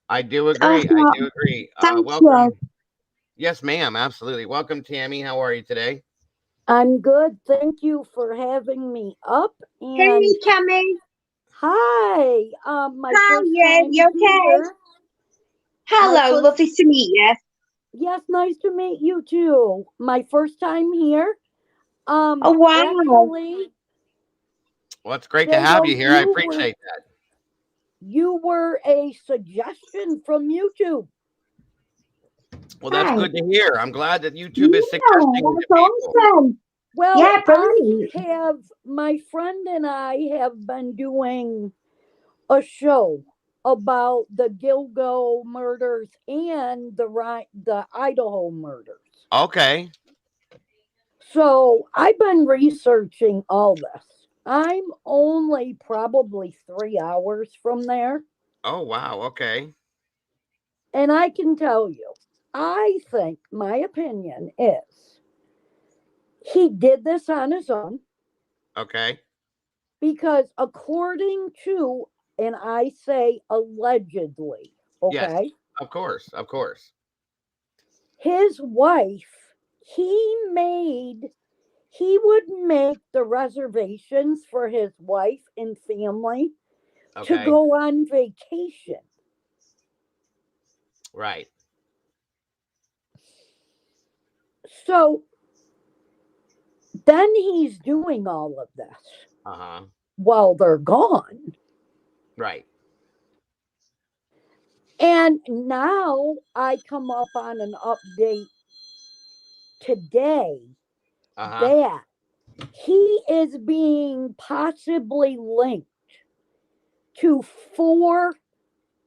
I do agree. I do agree. Thank Welcome. you. Yes, ma'am. Absolutely. Welcome, Tammy. How are you today? I'm good. Thank you for having me up. And hey, Tammy. Hi. My first yeah, time you okay? here. Hello, lovely to meet you. Yes, nice to meet you too. My first time here. Oh wow. Actually, well, it's great to have you here. I appreciate that. You were a suggestion from YouTube. Well, that's good to hear. I'm glad that YouTube is suggesting to people. Awesome. Well, yeah, brilliant. my friend and I have been doing a show about the Gilgo murders and the Idaho murders. Okay. So I've been researching all this. I'm only probably 3 hours from there. Oh, wow. Okay. And I can tell you, I think my opinion is he did this on his own. Okay. Because according to, and I say allegedly, okay? Yes, of course. Of course. His wife, he would make the reservations for his wife and family to go on vacation. Right. So then he's doing all of this while they're gone. Right. And now I come up on an update today that he is being possibly linked to 4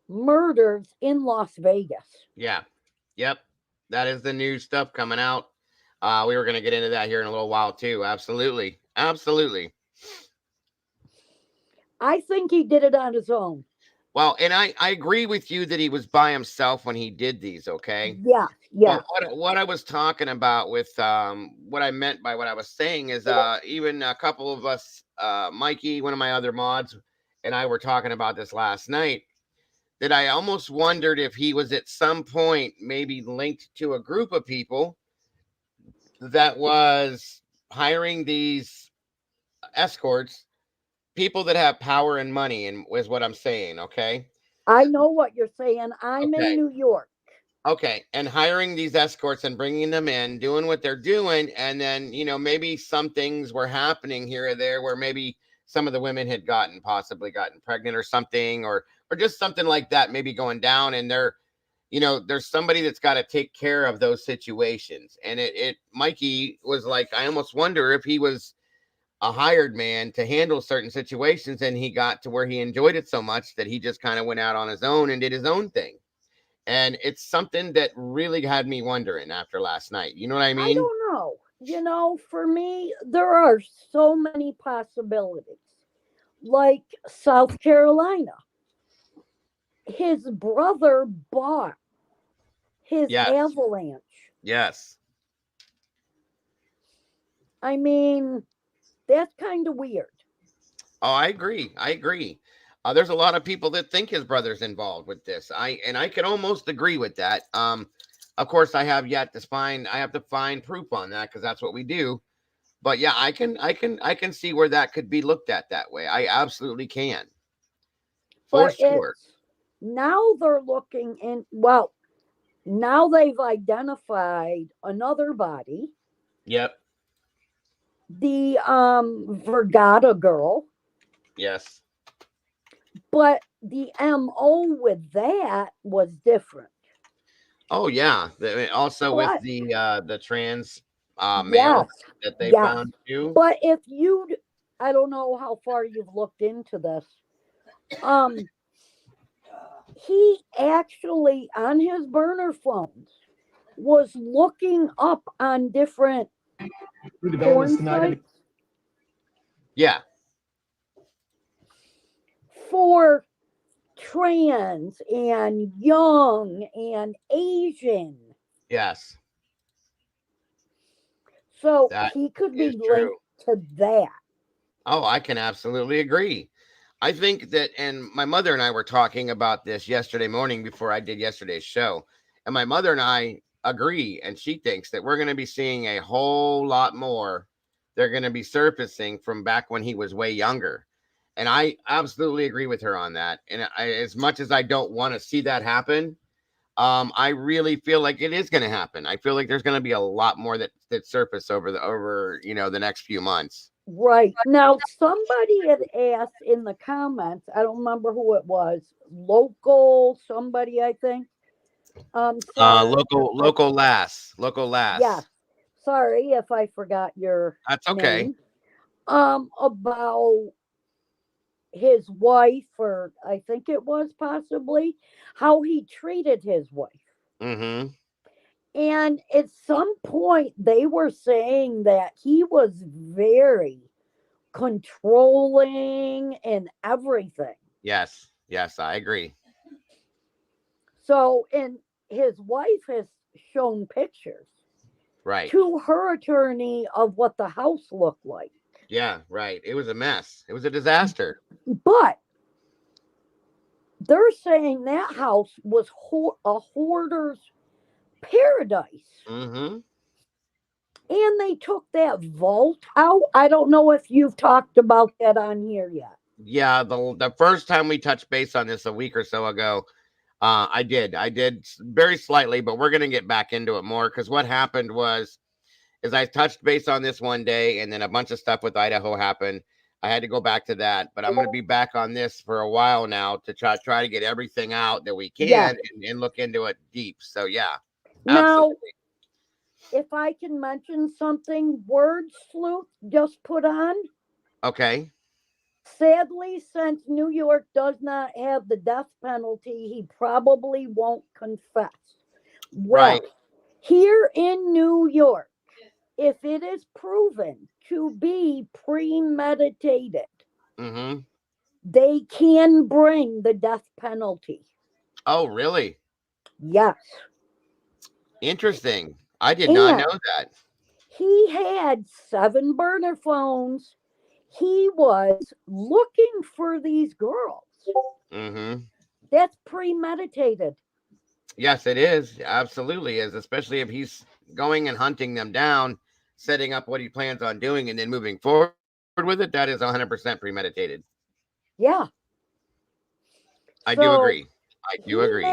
murders in Las Vegas. Yeah. Yep. That is the new stuff coming out. We were going to get into that here in a little while too. Absolutely. Absolutely. I think he did it on his own. Well, and I agree with you that he was by himself when he did these, okay? Yeah, yeah. But what I was talking about with what I meant by what I was saying is even a couple of us, Mikey, one of my other mods, and I were talking about this last night, that I almost wondered if he was at some point maybe linked to a group of people that was hiring these escorts, people that have power and money, and is what I'm saying, okay? I know what you're saying. I'm in New York. Okay, and hiring these escorts and bringing them in, doing what they're doing, and then, you know, maybe some things were happening here or there where maybe some of the women had possibly gotten pregnant or something, or just something like that, maybe going down, and they're, you know, there's somebody that's got to take care of those situations. And Mikey was like, I almost wonder if he was a hired man to handle certain situations, and he got to where he enjoyed it so much that he just kind of went out on his own and did his own thing. And it's something that really had me wondering after last night. You know what I mean? I don't know. You know, for me, there are so many possibilities. Like South Carolina. His brother bought his Avalanche. Yes. I mean, that's kind of weird. Oh, I agree. There's a lot of people that think his brother's involved with this. I can almost agree with that. Of course, I have to find proof on that, because that's what we do. But yeah, I can see where that could be looked at that way. I absolutely can. For sure. Now they're looking in. Well, now they've identified another body. Yep. The Vergata girl. Yes. But the MO with that was different. Oh yeah. Also with the trans male that they found too. But if I don't know how far you've looked into this. He actually on his burner phones was looking up on different porn sites. Yeah. For trans and young and Asian. Yes. So he could be linked to that. Oh, I can absolutely agree. I think that, and my mother and I were talking about this yesterday morning before I did yesterday's show, and my mother and I agree, and she thinks that we're going to be seeing a whole lot more. They're going to be surfacing from back when he was way younger. And I absolutely agree with her on that. And as much as I don't want to see that happen, I really feel like it is going to happen. I feel like there's going to be a lot more that surface over the next few months. Right. Now, somebody had asked in the comments, I don't remember who it was, somebody, I think. Local lass. Yeah. Sorry if I forgot your That's okay. name. About his wife, or I think it was possibly how he treated his wife. Mm-hmm. And at some point, they were saying that he was very controlling and everything. Yes, I agree. So, and his wife has shown pictures to her attorney of what the house looked like. Yeah, right. It was a mess. It was a disaster. But they're saying that house was a hoarder's paradise. Mm-hmm. And they took that vault out. I don't know if you've talked about that on here yet. Yeah, the first time we touched base on this a week or so ago, I did very slightly, but we're going to get back into it more, because what happened was I touched base on this one day, and then a bunch of stuff with Idaho happened. I had to go back to that, but I'm going to be back on this for a while now to try to get everything out that we can Yes. and look into it deep. So yeah, Now, absolutely. if I can mention something, Word Sleuth just put on. Okay. Sadly, since New York does not have the death penalty, he probably won't confess. Well, Right. here in New York, if it is proven to be premeditated, Mm-hmm. they can bring the death penalty. Oh, really? Yes. Interesting. I did not know And that. he had 7 burner phones. He was looking for these girls. Mm-hmm. That's premeditated. Yes, it is. Absolutely is, especially if he's going and hunting them down, setting up what he plans on doing, and then moving forward with it. That is 100% premeditated. Yeah. I do agree. I do agree.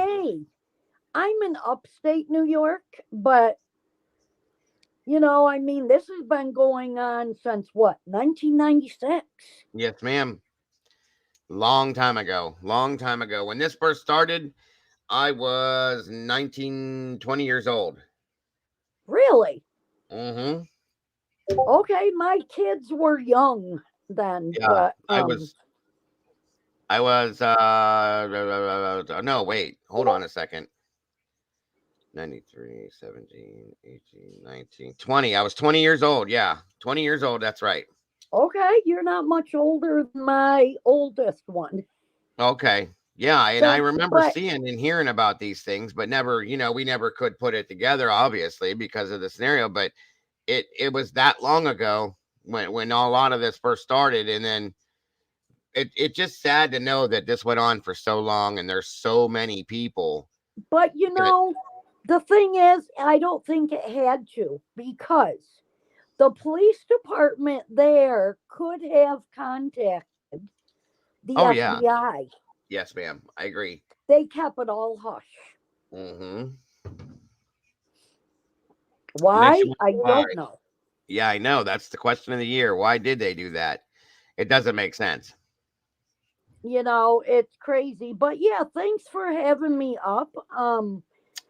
I'm in upstate New York, but I mean, this has been going on since what, 1996? Yes, ma'am. Long time ago. Long time ago. When this first started, I was 19, 20 years old. Really? Mm-hmm. Okay, my kids were young then, Yeah, but I was no, wait, hold on a second. 93, 17, 18, 19, 20. I was 20 years old. Yeah, 20 years old. That's right. okay, you're not much older than my oldest one. Okay. Yeah, and I remember But seeing and hearing about these things, but never, we never could put it together, obviously, because of the scenario. But it was that long ago when a lot of this first started, and then it's just sad to know that this went on for so long, and there's so many people. But that- the thing is, I don't think it had to, because the police department there could have contacted the oh yeah, FBI. yes, ma'am. I agree. They kept it all hush. Mm-hmm. Why? I don't know. Yeah, I know. That's the question of the year. Why did they do that? It doesn't make sense. It's crazy. But yeah, thanks for having me up. I'm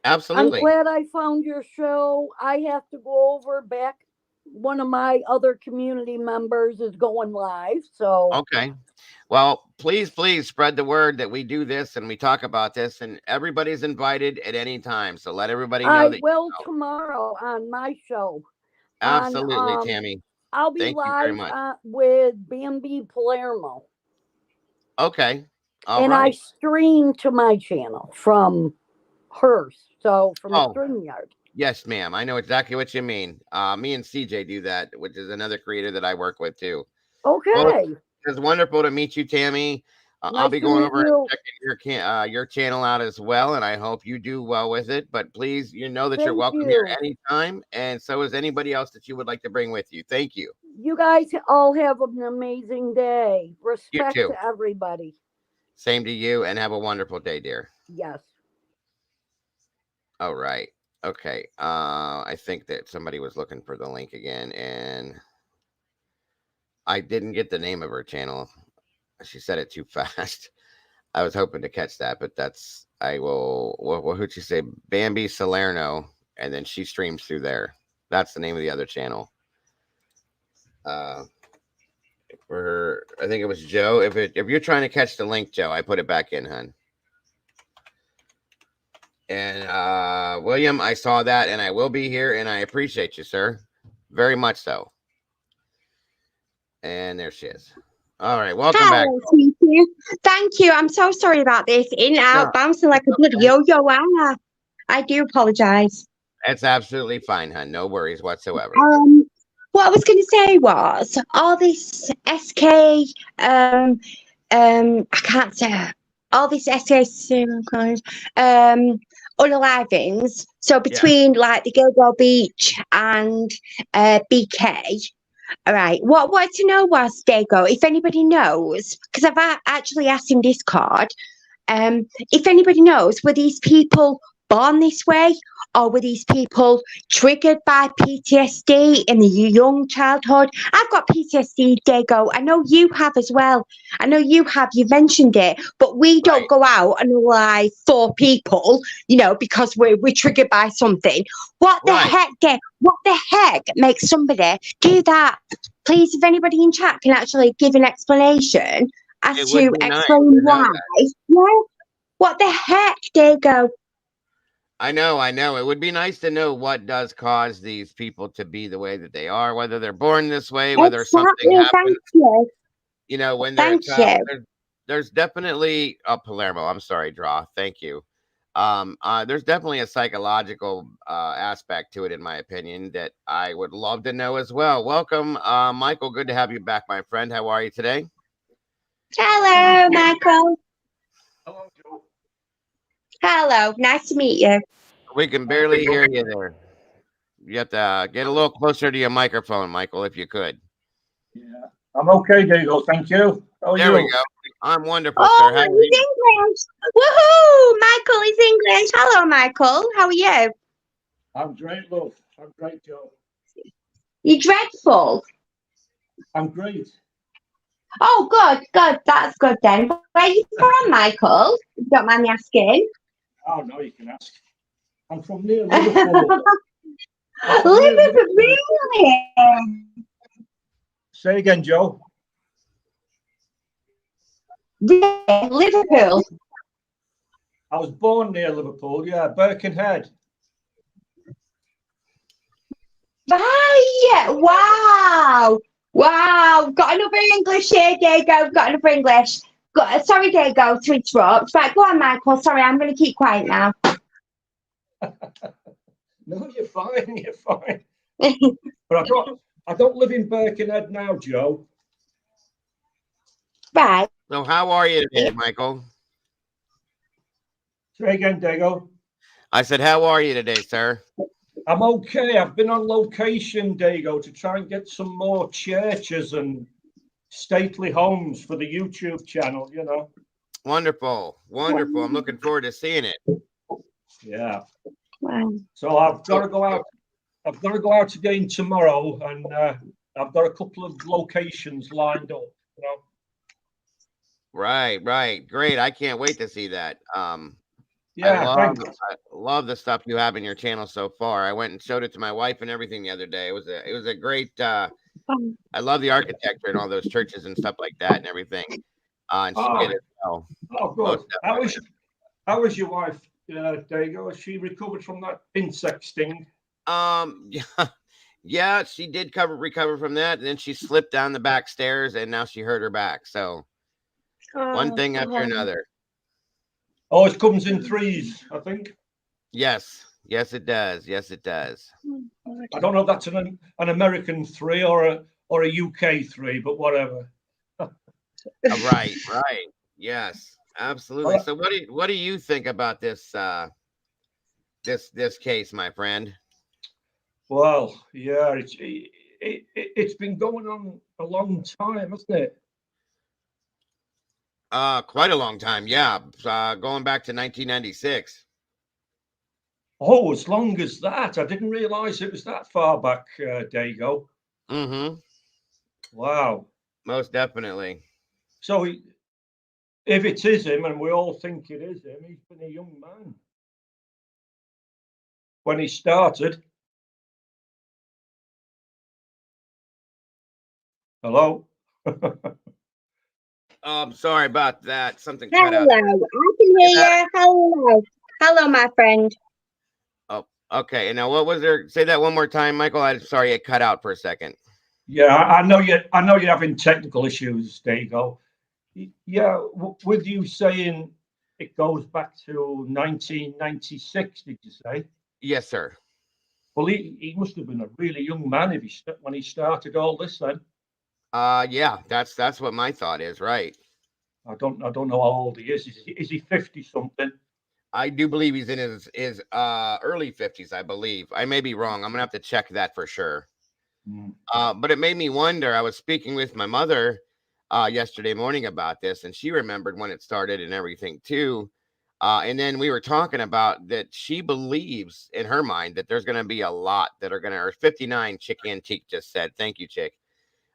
Absolutely. glad I found your show. I have to go over back. One of my other community members is going live. So Okay. Well, please spread the word that we do this and we talk about this, and everybody's invited at any time. So let everybody know I that. will tomorrow on my show. Absolutely, Tammy. I'll be Thank you very live much. with Bambi Palermo. Okay. All and I right. stream to my channel from hers. So from Oh. StreamYard. Yes, ma'am. I know exactly what you mean. Me and CJ do that, which is another creator that I work with too. Okay. Well, it's wonderful to meet you, Tammy. I'll Nice be to going meet over you. and checking your channel out as well, and I hope you do well with it. But please, you know that you're Thank welcome here you. anytime, and so is anybody else that you would like to bring with you. Thank you. You guys all have an amazing day. Respect too. to everybody. Same to you, and have a wonderful day, dear. Yes. All right. Okay. I think that somebody was looking for the link again, and I didn't get the name of her channel. She said it too fast. I was hoping to catch that, but I will. Who'd she say? Bambi Salerno, and then she streams through there. That's the name of the other channel. I think it was Joe. If you're trying to catch the link, Joe, I put it back in, hun. And William, I saw that, and I will be here, and I appreciate you, sir, very much so. And there she is. All right, welcome back. Thank you. Thank you. I'm so sorry about this. In and out, bouncing like a bloody yo-yo. I do apologise. That's absolutely fine, hun. No worries whatsoever. What I was going to say was all this SK. I can't say all this SK unalivings. So between like the Gilgo Beach and BK. All right. What I wanted to know was, Dago, if anybody knows, because I've actually asked in Discord, if anybody knows, were these people born this way, or were these people triggered by PTSD in the young childhood? I've got PTSD, Dago. I know you have as well. I know you have. You mentioned it, but we don't go out and lie for people, because we're triggered by something. What the heck, Dave? What the heck makes somebody do that? Please, if anybody in chat can actually give an explanation as to explain why. Yeah. What the heck, Dago? I know. It would be nice to know what does cause these people to be the way that they are, whether they're born this way, whether something happens. Thank you. When they're a Thank child, you. there's definitely Palermo. I'm sorry, Draw. Thank you. There's definitely a psychological aspect to it, in my opinion, that I would love to know as well. Welcome, Michael. Good to have you back, my friend. How are you today? Hello, Michael. Hello, Joe. Hello. Nice to meet you. We can barely hear you there. You have to get a little closer to your microphone, Michael, if you could. Yeah, I'm okay, Diego. Thank you. How are you? There we go. I'm wonderful, Oh, sir. How are he's you? English. Woohoo! Michael is English. Hello, Michael. How are you? I'm great, love. I'm great, Joe. You're dreadful. I'm great. Oh, good. That's good then. Where are you from, Michael? If you don't mind me asking. Oh, no, you can ask. I'm from near Liverpool. Liverpool, really? Say again, Joe. Yeah, Liverpool. I was born near Liverpool, yeah, Birkenhead. Right. Wow. Got another English here, Diego. Got another English. Sorry, Diego, to interrupt. Right, go on, Michael. Sorry, I'm going to keep quiet now. No, you're fine. You're fine. But I don't live in Birkenhead now, Joe. Right. So how are you today, Michael? Say again, Dago. I said, how are you today, sir? I'm okay. I've been on location, Dago, to try and get some more churches and stately homes for the YouTube channel, Wonderful. I'm looking forward to seeing it. Yeah. Wow. So I've got to go out. I've got to go out again tomorrow, and I've got a couple of locations lined up. Right. Great. I can't wait to see that. Yeah, I love the stuff you have in your channel so far. I went and showed it to my wife and everything the other day. It was a great. I love the architecture and all those churches and stuff like that and everything. And she did it well. Oh, good. How was your wife, Dago? Has she recovered from that insect sting? Yeah, she did recover from that, and then she slipped down the back stairs, and now she hurt her back. So one thing after another. Oh, it comes in threes, I think. Yes, it does. I don't know if that's an American 3 or a UK 3, but whatever. Right. Yes, absolutely. So what do you think about this this case, my friend? Well, yeah, it's been going on a long time, hasn't it? Quite a long time, yeah. Going back to 1996. Oh, as long as that. I didn't realize it was that far back, Dago. Mm-hmm. Wow. Most definitely. So if it is him, and we all think it is him, he's been a young man when he started. Hello? Sorry about that. Something Hello, cut out. I can hear you. Hello, my friend. Oh, okay. And now what was there? Say that one more time, Michael. I'm sorry, it cut out for a second. Yeah, I know you're having technical issues, Dago. Yeah, with you saying it goes back to 1996, did you say? Yes, sir. Well, he must have been a really young man when he started all this then. Yeah, that's what my thought is, right? I don't know how old he is. Is he 50 something? I do believe he's in his early 50s, I believe. I may be wrong. I'm gonna have to check that for sure. But it made me wonder. I was speaking with my mother yesterday morning about this, and she remembered when it started and everything too. And then we were talking about that she believes in her mind that there's going to be a lot that are going to, or 59 Chick Antique just said, thank you, Chick,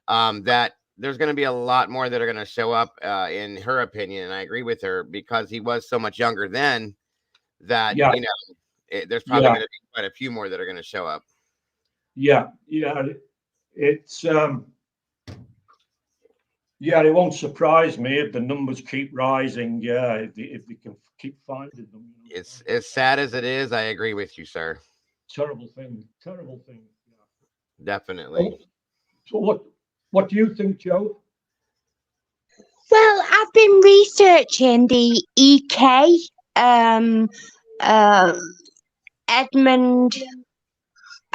that there's going to be a lot more that are going to show up in her opinion. And I agree with her because he was so much younger then that, Yeah. you know, there's probably Yeah. going to be quite a few more that are going to show up. Yeah, it's yeah, it won't surprise me if the numbers keep rising. Yeah, if they can keep finding them. It's as sad as it is. I agree with you, sir. Terrible thing. Terrible thing. Definitely. So what do you think, Joe? Well, I've been researching the EK, Edmund.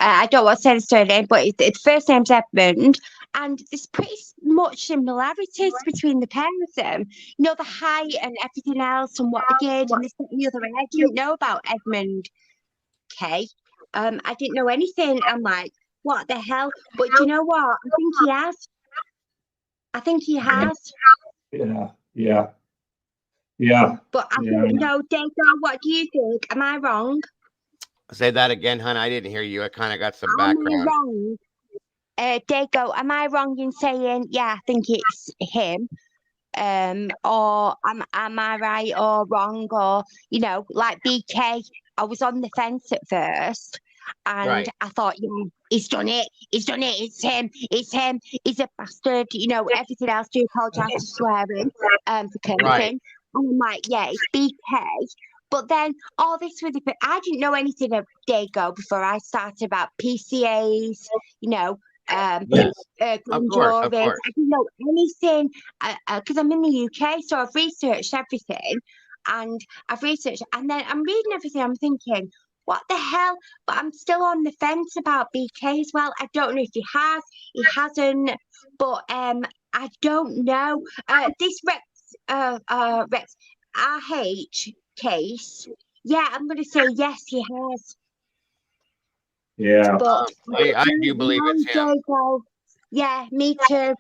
I don't want to say the surname, but its first name's Edmund, and there's pretty much similarities between the pair of them. You know, the height and everything else, and what they did, and this and the other. And I didn't know about Edmund K. I didn't know anything. I'm like, what the hell? But do you know what? I think he has. I think he has. Yeah. But I don't know, Dago, what do you think? Am I wrong? Say that again, hon. I didn't hear you. I kind of got some Am I background. wrong? Dago, am I wrong in saying, yeah, I think it's him? Or am I right or wrong? Or, you know, like BK, I was on the fence at first. And Right. I thought, yeah, he's done it. It's him. He's a bastard. You know, everything else. Do apologize for swearing, for cursing. Right. And I'm like, yeah, it's BK. But then all this with the, I didn't know anything of Dago before I started about PCAs, you know, Yes. Of course. I didn't know anything because I'm in the UK, so I've researched everything, and then I'm reading everything. I'm thinking, what the hell? But I'm still on the fence about BK as well. I don't know if he has, he hasn't, but I don't know. This Rex RH case, yeah, I'm gonna say yes, he has. Yeah. But I do believe it's him. Dago. Yeah, me too.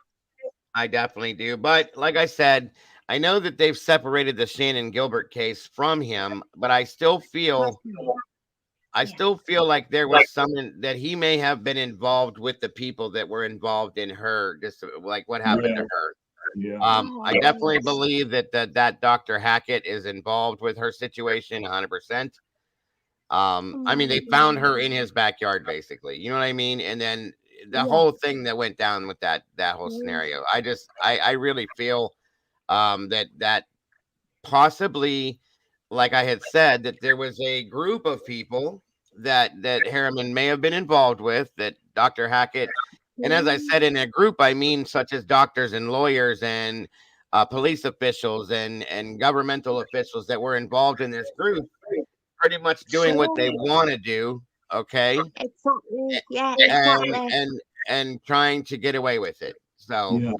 I definitely do. But like I said, I know that they've separated the Shannon Gilbert case from him, but I still feel like there was something that he may have been involved with the people that were involved in her, just like what happened to her. Yeah. I definitely believe that Dr. Hackett is involved with her situation 100%. I mean, they found her in his backyard, basically. You know what I mean? And then the whole thing that went down with that whole scenario. I really feel that possibly, like I had said, that there was a group of people that Heuermann may have been involved with, that Dr. Hackett, and as I said, in a group, I mean such as doctors and lawyers and police officials and governmental officials that were involved in this group, pretty much doing what they want to do. Okay. Exactly. Yeah, exactly. And trying to get away with it. So. Yeah.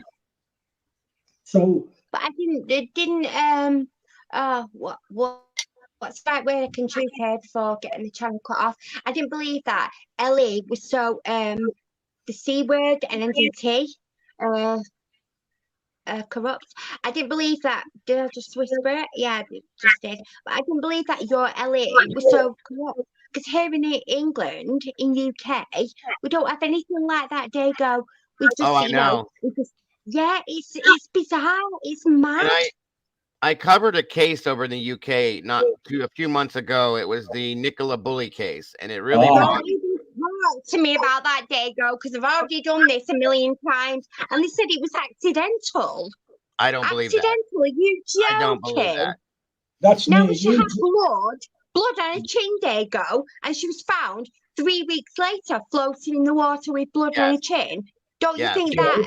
So. But I didn't. What's the right way I can choose here before getting the channel cut off? I didn't believe that Ellie was so the C word and NDT corrupt. I didn't believe that. Did I just whisper it? Yeah, I just did. But I didn't believe that your Ellie was so corrupt. Because here in England, in UK, we don't have anything like that, Dago. We just, I know. Yeah, it's bizarre. It's mad. And I covered a case over in the UK a few months ago. It was the Nicola Bully case, and it really Don't even talk to me about that, Dago, because I've already done this a million times, and they said it was accidental. I don't believe that. Accidental? Are you joking? I don't believe that. That's no, she had blood on her chin, Dago, and she was found 3 weeks later floating in the water with blood on her chin. Don't you think that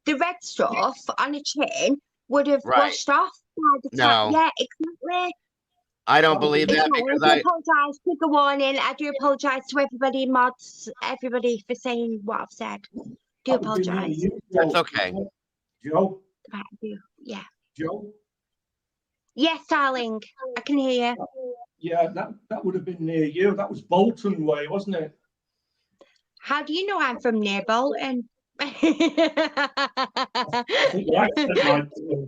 the red stuff on her chin would have washed off by the time? No. Yeah, exactly. I don't believe that because I apologize. Trigger warning. I do apologize to everybody, mods, everybody for saying what I've said. Do apologize. That's okay. Joe? Yeah. Joe? Yes, darling. I can hear you. Yeah, that would have been near you. That was Bolton way, wasn't it? How do you know I'm from near Bolton? I think the accent might be,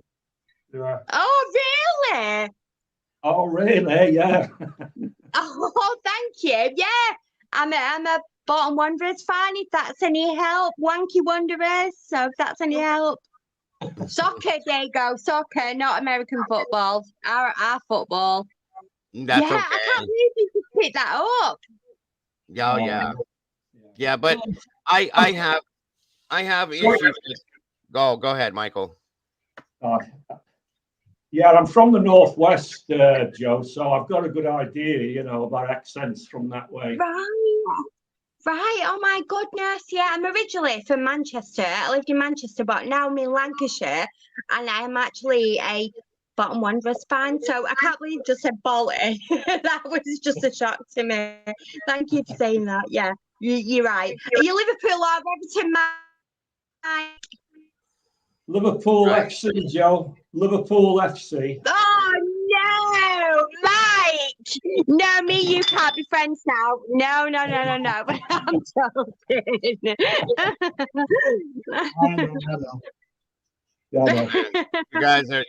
yeah. Oh, really? Oh, really? Yeah. Oh, thank you. Yeah, I'm a Bottom Wanderers fan. If that's any help, Wanky Wanderers. So if that's any help, soccer. There you go. Soccer, not American football. Our football. That's Yeah, okay. I can't believe you just picked that up. Oh, yeah. Yeah, but I have issues with, go ahead, Michael. Yeah, I'm from the Northwest, Joe, so I've got a good idea, about accents from that way. Right. Oh my goodness. Yeah, I'm originally from Manchester. I lived in Manchester, but now I'm in Lancashire, and I'm actually a Bottom Wanderers fan. So I can't believe you just said Bolton. That was just a shock to me. Thank you for saying that. Yeah, you're right. Are you Liverpool or Everton, Mike? Liverpool FC, Joe. Liverpool FC. Oh no, Mike! No, me, you can't be friends now. No. I'm joking.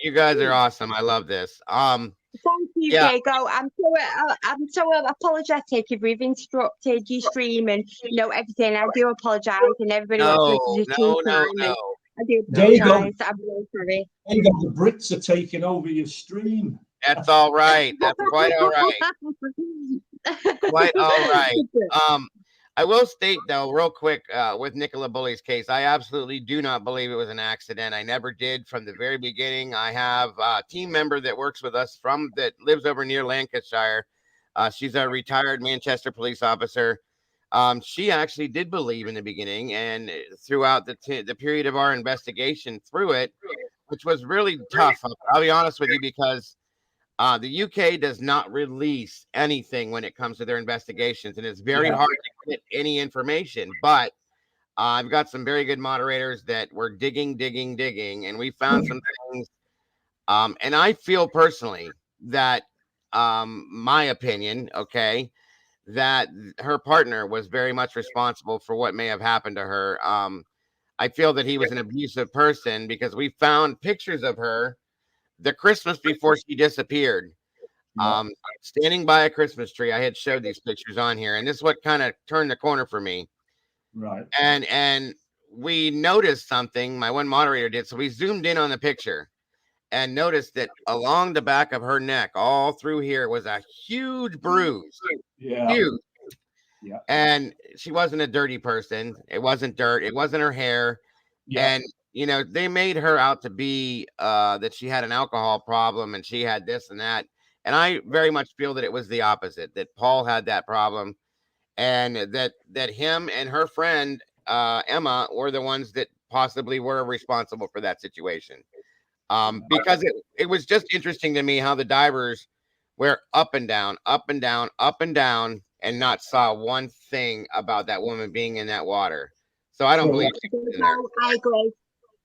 You guys are awesome. I love this. Thank you, Yeah. Diego. I'm so apologetic if we've interrupted your stream and everything. I do apologise, and everybody wants to listen to tea time. And I do apologise. I'm really sorry. Diego, the Brits are taking over your stream. That's all right. That's quite all right. Quite all right. I will state though, real quick, with Nicola Bully's case, I absolutely do not believe it was an accident. I never did from the very beginning. I have a team member that works with us that lives over near Lancashire. She's a retired Manchester police officer. She actually did believe in the beginning, and throughout the period of our investigation through it, which was really tough. I'll be honest with you, because the UK does not release anything when it comes to their investigations, and it's very hard to get any information. But I've got some very good moderators that were digging, and we found some things. And I feel personally that, my opinion, that her partner was very much responsible for what may have happened to her. I feel that he was an abusive person, because we found pictures of her the Christmas before she disappeared, standing by a Christmas tree. I had showed these pictures on here, and this is what kind of turned the corner for me. Right. And we noticed something, my one moderator did. So we zoomed in on the picture and noticed that along the back of her neck, all through here, was a huge bruise. Yeah. Huge. Yeah. And she wasn't a dirty person. It wasn't dirt. It wasn't her hair. Yeah. And they made her out to be that she had an alcohol problem and she had this and that. And I very much feel that it was the opposite, that Paul had that problem, and that him and her friend Emma were the ones that possibly were responsible for that situation. Because it was just interesting to me how the divers were up and down, and not saw one thing about that woman being in that water. So I don't believe she was in there. I agree.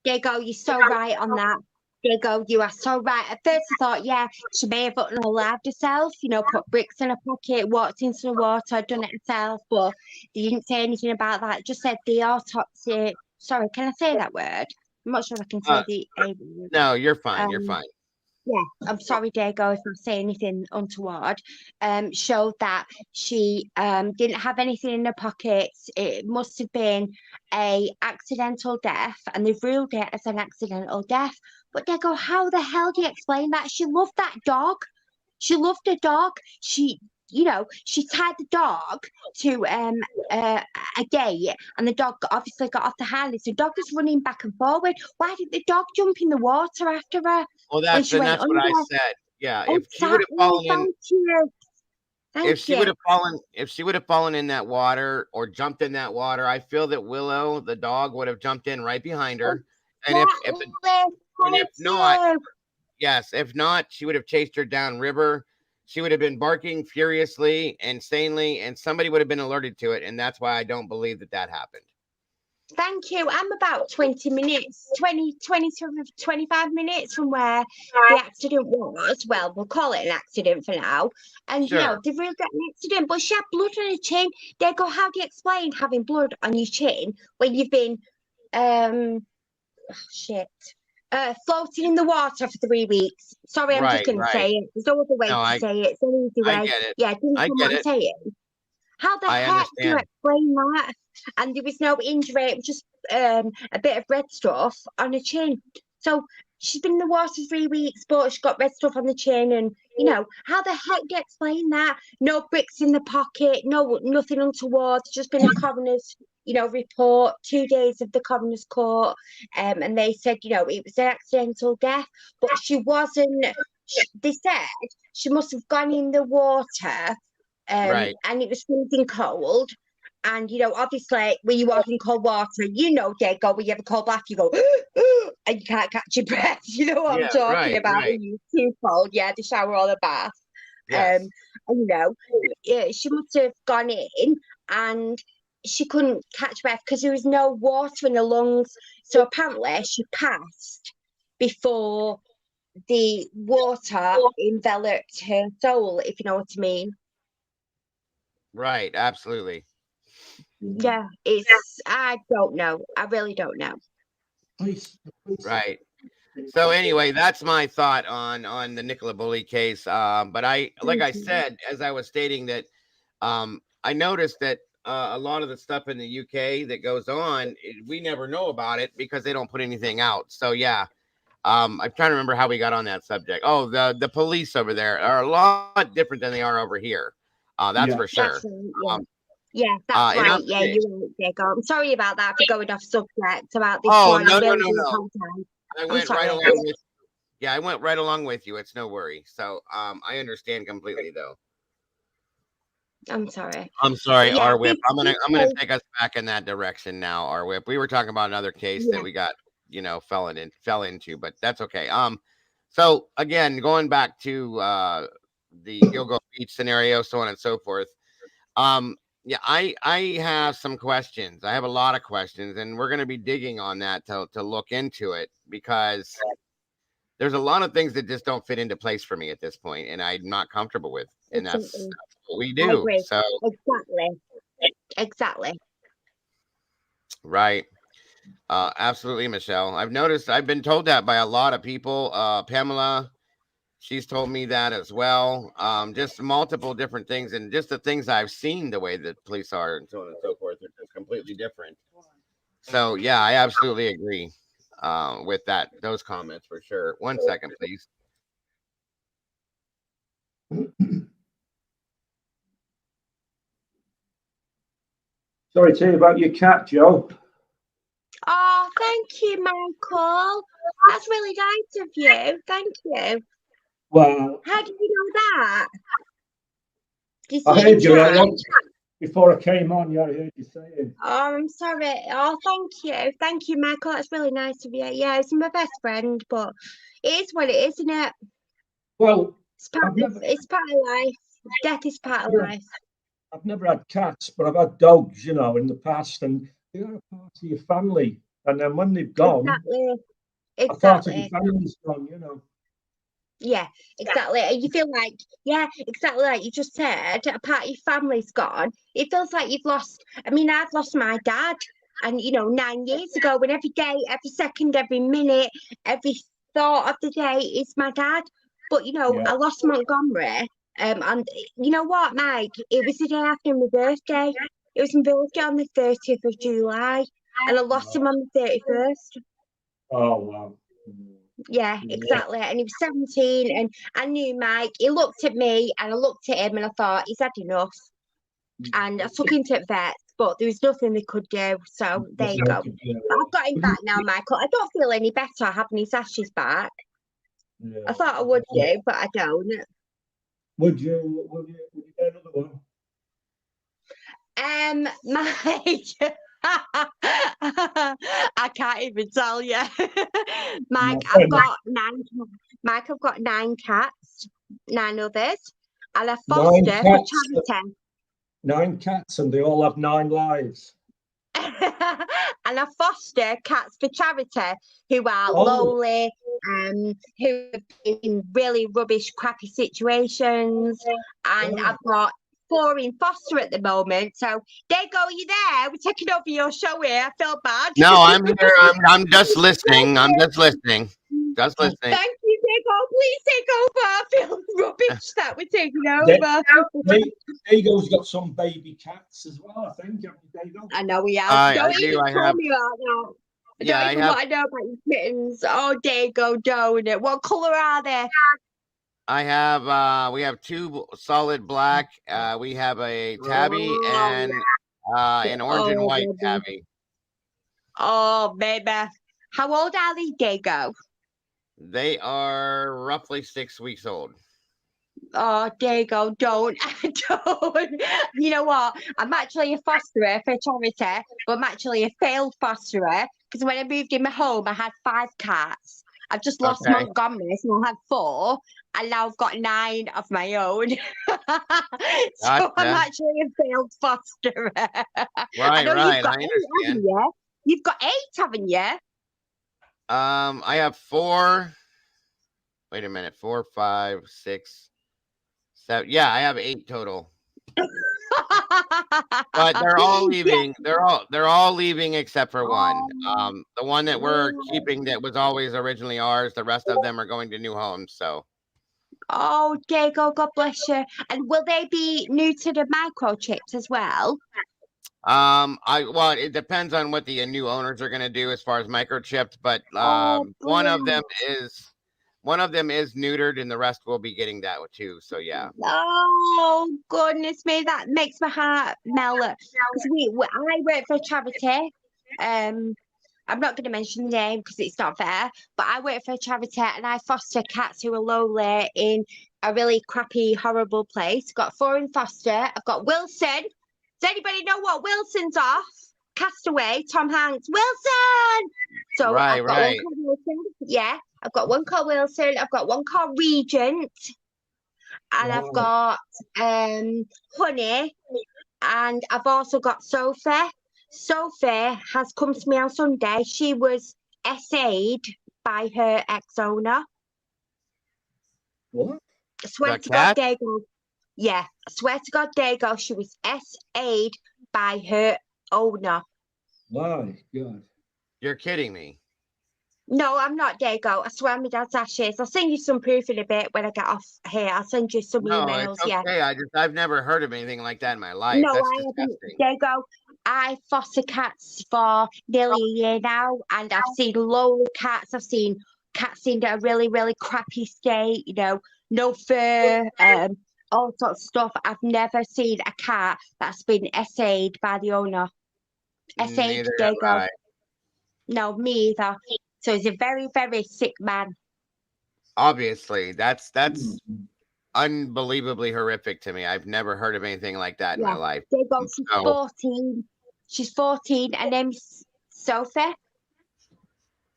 Diego, you're so right on that. Diego, you are so right. At first, I thought, yeah, she may have unalived herself, put bricks in her pocket, walked into the water, done it herself, but they didn't say anything about that. Just said the autopsy. Sorry, can I say that word? I'm not sure I can say the A word. No, you're fine. You're fine. Yeah, I'm sorry, Diego, if I say anything untoward. Showed that she didn't have anything in her pockets. It must have been a accidental death, and they've ruled it as an accidental death. But Diego, how the hell do you explain that? She loved that dog. She loved the dog. She tied the dog to a gate, and the dog obviously got off the harness. The dog was running back and forward. Why did the dog jump in the water after her? Well, that's what I said. Yeah, if she would have fallen in, if she would have fallen in that water or jumped in that water, I feel that Willow, the dog, would have jumped in right behind her. And if not, yes, if not, she would have chased her down river. She would have been barking furiously, insanely, and somebody would have been alerted to it. And that's why I don't believe that happened. Thank you. I'm about 20 minutes, 20 to 25 minutes from where the accident was. Well, we'll call it an accident for now. And, Sure. They've really got an accident, but she had blood on her chin. Diego, how do you explain having blood on your chin when you've been, floating in the water for 3 weeks. Sorry, I'm just Right, going to say right. it. There's no other way No, to say it. It's an easy I way. get it. Yeah, do you I know get what I'm it. saying? How the I heck do you understand. explain that? And there was no injury. It was just a bit of red stuff on her chin. So she's been in the water 3 weeks, but she's got red stuff on the chin. And, how the heck do you explain that? No bricks in the pocket, nothing untoward. Just been a coroner's, report, 2 days of the coroner's court. And they said, it was an accidental death, but she wasn't. They said she must have gone in the water. Right. And it was freezing cold. And, obviously, when you walk in cold water, Diego, when you have a cold bath, you go, and you can't catch your breath. You know what I'm talking about? Right. When you're too cold, the shower or the bath. Yes. And, she must have gone in and she couldn't catch breath because there was no water in her lungs. So apparently she passed before the water enveloped her soul, if you know what I mean. Right, absolutely. Yeah, I don't know. I really don't know. Right. So anyway, that's my thought on the Nicola Bully case. But like I said, as I was stating that, I noticed that a lot of the stuff in the UK that goes on, we never know about it because they don't put anything out. So yeah, I'm trying to remember how we got on that subject. Oh, the police over there are a lot different than they are over here. That's for sure. That's and right. Yeah, you're right, Diego. I'm sorry about that for going off subject about this Oh, one. no, I no, really no, do no. apologize. I I'm went right sorry. along with. Yeah, I went right along with you. It's no worry. So I understand completely though. I'm sorry. I'm sorry, Yeah, R Whip. I'm gonna this take us back in that direction now, R Whip. We were talking about another case that we got, fell into, but that's okay. So again, going back to the Gilgo Beach scenario, so on and so forth. Yeah, I have some questions. I have a lot of questions, and we're gonna be digging on that to look into it because there's a lot of things that just don't fit into place for me at this point, and I'm not comfortable with, and that's what we I do. agree. So Exactly. right. Absolutely, Michelle. I've been told that by a lot of people. Pamela, she's told me that as well. Just multiple different things, and just the things I've seen, the way that police are, and so on and so forth, are just completely different. So yeah, I absolutely agree with those comments for sure. 1 second, please. Sorry to hear about your cat, Joe. Oh, thank you, Michael. That's really nice of you. Thank you. Well, how did you know that? Did you I see heard the you chat? before I came on. Yeah, I heard you saying. Oh, I'm sorry. Oh, thank you. Thank you, Michael. That's really nice of you. Yeah, he's my best friend, but it is what it is, isn't it? Well, it's part of life. Death is part of life. I've never had cats, but I've had dogs, in the past, and they are a part of your family. And then when they've gone, a part of your family's gone, Yeah, exactly. And you feel like, exactly like you just said, a part of your family's gone. It feels like you've lost. I mean, I've lost my dad, and 9 years ago, when every day, every second, every minute, every thought of the day is my dad. But I lost Montgomery. And you know what, Mike? It was the day after my birthday. It was my birthday on the 30th of July, and I lost him on the 31st. Oh wow. Yeah, exactly. And he was 17, and I knew Mike. He looked at me, and I looked at him, and I thought he's had enough. And I took him to vets, but there was nothing they could do. So there you go. But I've got him back now, Michael. I don't feel any better having his ashes back. I thought I would do, but I don't. Would you get another one? Mike. I can't even tell you. Mike, I've got 9 cats, 9 others, and I foster for charity. 9 cats, and they all have 9 lives. And I foster cats for charity who are lonely, who have been in really rubbish, crappy situations. And I've got 4 in foster at the moment. So, Diego, are you there? We're taking over your show here. I feel bad. No, I'm here. I'm just listening. I'm just listening. Just listening. Thank you, Diego. Please take over. I feel rubbish that we're taking over. Diego's got some baby cats as well, I think. Diego? I know we have. I Don't do. even I tell have. me about that. I Yeah, don't I even have. want to know about your kittens. Oh, Diego, don't. What color are they? I have. We have two solid black. We have a tabby and an orange and white tabby. Oh, baby. How old are they, Diego? They are roughly 6 weeks old. Oh, Diego, don't. Don't. You know what? I'm actually a fosterer for charity, but I'm actually a failed fosterer because when I moved in my home, I had 5 cats. I've just lost Okay. Montgomery, so I had 4, and now I've got 9 of my own. So I'm Gotcha. actually a failed fosterer. I Right, know right. you've got I 8, understand. haven't you? You've got 8, haven't you? I have 4. Wait a minute. 4, 5, 6, 7. Yeah, I have 8 total. But they're all leaving. They're all leaving except for one. The one that we're keeping that was always originally ours. The rest of them are going to new homes. So Oh, Diego, God bless you. And will they be new to the microchips as well? well, it depends on what the new owners are going to do as far as microchips, but one of them is neutered and the rest will be getting that too. So yeah. Oh, goodness me, that makes my heart melt. Because I work for a charity. I'm not going to mention the name because it's not fair, but I work for a charity and I foster cats who are lonely in a really crappy, horrible place. Got 4 in foster. I've got Wilson. Does anybody know what Wilson's off? Castaway, Tom Hanks. Wilson! So Right, I've got right. one called Wilson. Yeah, I've got one called Wilson. I've got one called Regent. And I've got Honey. And I've also got Sophie. Sophie has come to me on Sunday. She was SA'd by her ex-owner. What? I swear to God, Diego. Yeah, I swear to God, Diego, she was SA'd by her owner. My God. You're kidding me. No, I'm not, Diego. I swear my dad's ashes. I'll send you some proof in a bit when I get off here. I'll send you some No, emails. it's okay. Yeah. I've never heard of anything like that in my life. No, That's I haven't. disgusting. Diego, I foster cats for nearly a year now, and I've seen lonely cats. I've seen cats in a really, really crappy state, no fur, all sorts of stuff. I've never seen a cat that's been SA'd by the owner. SA'd, Neither have Diego. I. No, me either. So he's a very, very sick man. Obviously, that's unbelievably horrific to me. I've never heard of anything like that in my life. Diego, she's 14. She's 14. Her name's Sophie.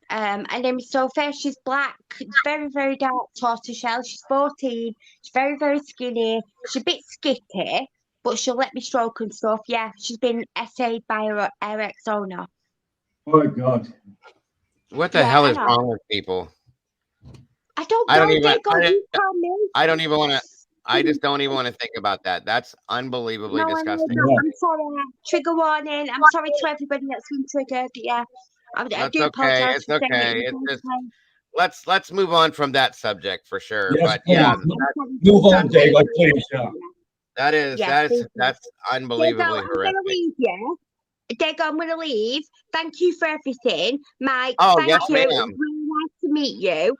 Her name is Sophie. She's black. Very, very dark tortoiseshell. She's 14. She's very, very skinny. She's a bit skitty, but she'll let me stroke and stuff. Yeah, she's been SA'd by her ex-owner. Oh, God. What the hell is wrong with people? I don't I don't know, even. Diego, I don't even want to. I just don't even want to think about that. That's unbelievably disgusting. I'm sorry. Trigger warning. I'm sorry to everybody that's been triggered. Yeah, I That's do okay. apologize. It's okay. It's just, let's move on from that subject for sure. Yes, but yeah, move on, Diego, please. Yeah. That's unbelievably Diego, horrific. I'm gonna leave you. Diego, I'm gonna leave. Thank you for everything, Mike. Oh, thank yes, you. ma'am. It was really nice to meet you.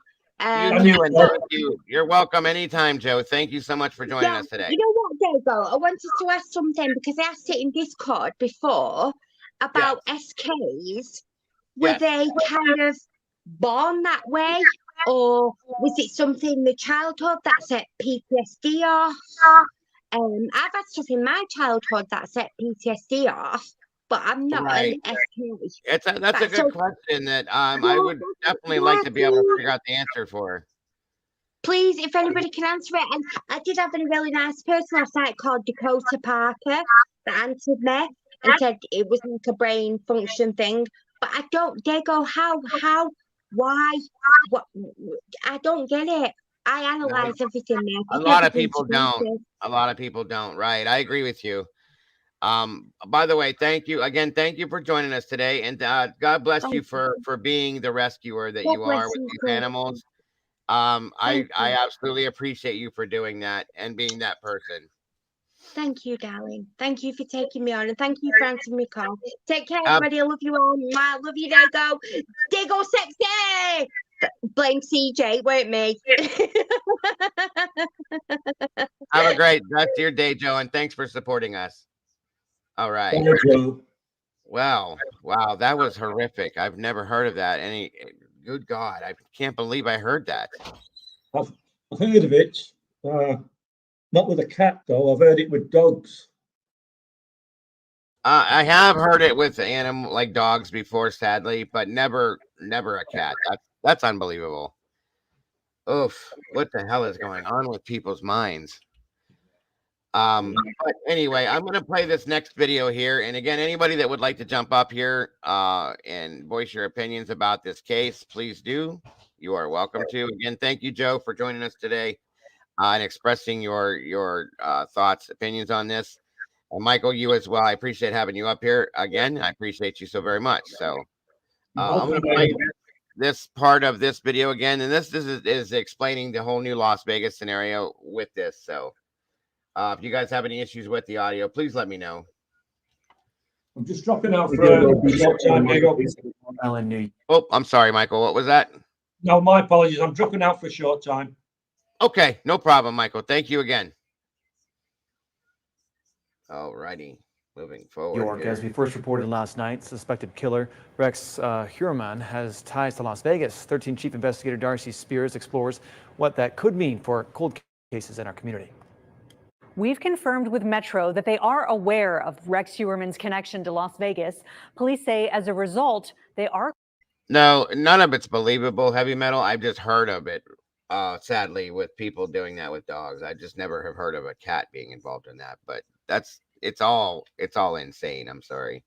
You're welcome anytime, Joe. Thank you so much for joining us today. You know what, Diego? I wanted to ask something because I asked it in Discord before about SKs. Were they kind of born that way, or was it something in the childhood that set PTSD off? I've had stuff in my childhood that set PTSD off, but I'm not Right. an SK. That's a good question that I would definitely like to be able to figure out the answer for. Please, if anybody can answer it. And I did have a really nice person last night called Dakota Parker that answered me and said it was like a brain function thing. But I don't, Diego, how, why, what? I don't get it. I analyze everything there. A lot of people don't. Right. I agree with you. By the way, thank you again. Thank you for joining us today, and God bless you for being the rescuer that God you are bless with you, these Chris. animals. Thank I you. absolutely appreciate you for doing that and being that person. Thank you, darling. Thank you for taking me on, and thank you for answering my call. Take care, Ab- everybody. I love you all. I love you, Dago. Dago sexy. Blame CJ, weren't me. Have a great rest of your day, Joe, and thanks for supporting us. All right. Bye, Joe. Wow, that was horrific. I've never heard of that. Good God, I can't believe I heard that. I've heard of it. Not with a cat, though. I've heard it with dogs. I have heard it with animal like dogs before, sadly, but never a cat. That's unbelievable. Oof, what the hell is going on with people's minds? But anyway, I'm gonna play this next video here. And again, anybody that would like to jump up here and voice your opinions about this case, please do. You are welcome to. Again, thank you, Joe, for joining us today and expressing your thoughts, opinions on this. And Michael, you as well. I appreciate having you up here again. I appreciate you so very much. So I'm gonna play this part of this video again, and this is explaining the whole new Las Vegas scenario with this. So if you guys have any issues with the audio, please let me know. I'm just dropping out for a short time, Diego. Oh, I'm sorry, Michael. What was that? No, my apologies. I'm dropping out for a short time. Okay, no problem, Michael. Thank you again. All righty. Moving forward. York, as we first reported last night, suspected killer Rex Heuermann has ties to Las Vegas. 13 Chief Investigator Darcy Spears explores what that could mean for cold cases in our community. We've confirmed with Metro that they are aware of Rex Heuermann's connection to Las Vegas. Police say as a result, they are. No, none of it's believable, heavy metal. I've just heard of it, sadly, with people doing that with dogs. I just never have heard of a cat being involved in that. But it's all insane. I'm sorry.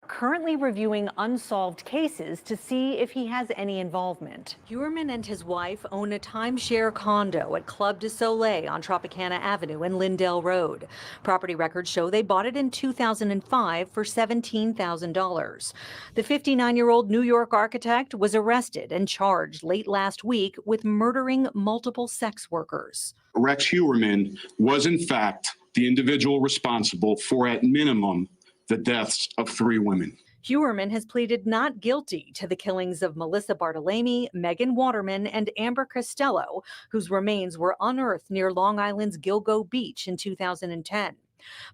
Currently reviewing unsolved cases to see if he has any involvement. Heuermann and his wife own a timeshare condo at Club de Soleil on Tropicana Avenue and Lindell Road. Property records show they bought it in 2005 for $17,000. The 59-year-old New York architect was arrested and charged late last week with murdering multiple sex workers. Rex Heuermann was in fact the individual responsible for, at minimum, the deaths of 3 women. Heuermann has pleaded not guilty to the killings of Melissa Bartolome, Megan Waterman, and Amber Costello, whose remains were unearthed near Long Island's Gilgo Beach in 2010.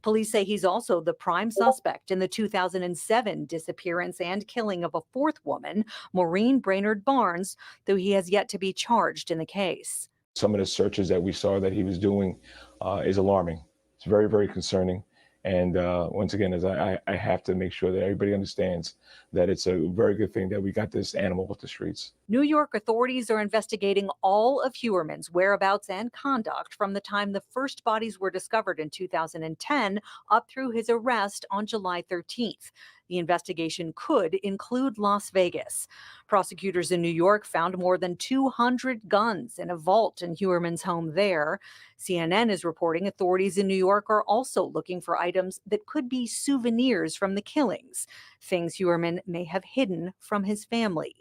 Police say he's also the prime suspect in the 2007 disappearance and killing of a 4th woman, Maureen Brainerd Barnes, though he has yet to be charged in the case. Some of the searches that we saw that he was doing is alarming. It's very, very concerning. And once again, as I have to make sure that everybody understands that it's a very good thing that we got this animal off the streets. New York authorities are investigating all of Heuermann's whereabouts and conduct from the time the first bodies were discovered in 2010 up through his arrest on July 13th. The investigation could include Las Vegas. Prosecutors in New York found more than 200 guns in a vault in Heuermann's home there. CNN is reporting authorities in New York are also looking for items that could be souvenirs from the killings, things Heuermann may have hidden from his family.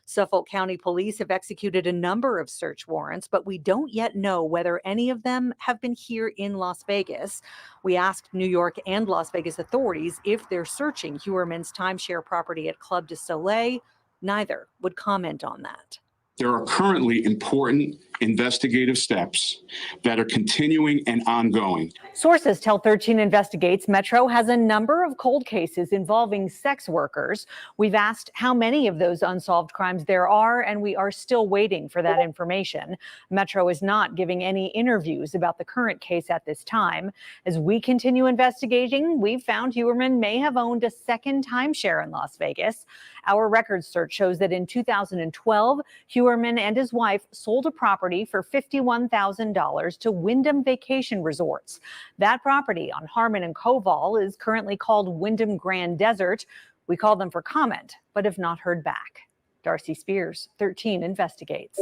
Suffolk County Police have executed a number of search warrants, but we don't yet know whether any of them have been here in Las Vegas. We asked New York and Las Vegas authorities if they're searching Heuermann's timeshare property at Club de Soleil. Neither would comment on that. There are currently important investigative steps that are continuing and ongoing. Sources tell 13 Investigates Metro has a number of cold cases involving sex workers. We've asked how many of those unsolved crimes there are, and we are still waiting for that information. Metro is not giving any interviews about the current case at this time. As we continue investigating, we've found Heuermann may have owned a second timeshare in Las Vegas. Our records search shows that in 2012, Heuermann and his wife sold a property for $51,000 to Wyndham Vacation Resorts. That property on Harmon and Koval is currently called Wyndham Grand Desert. We called them for comment, but have not heard back. Darcy Spears, 13 Investigates.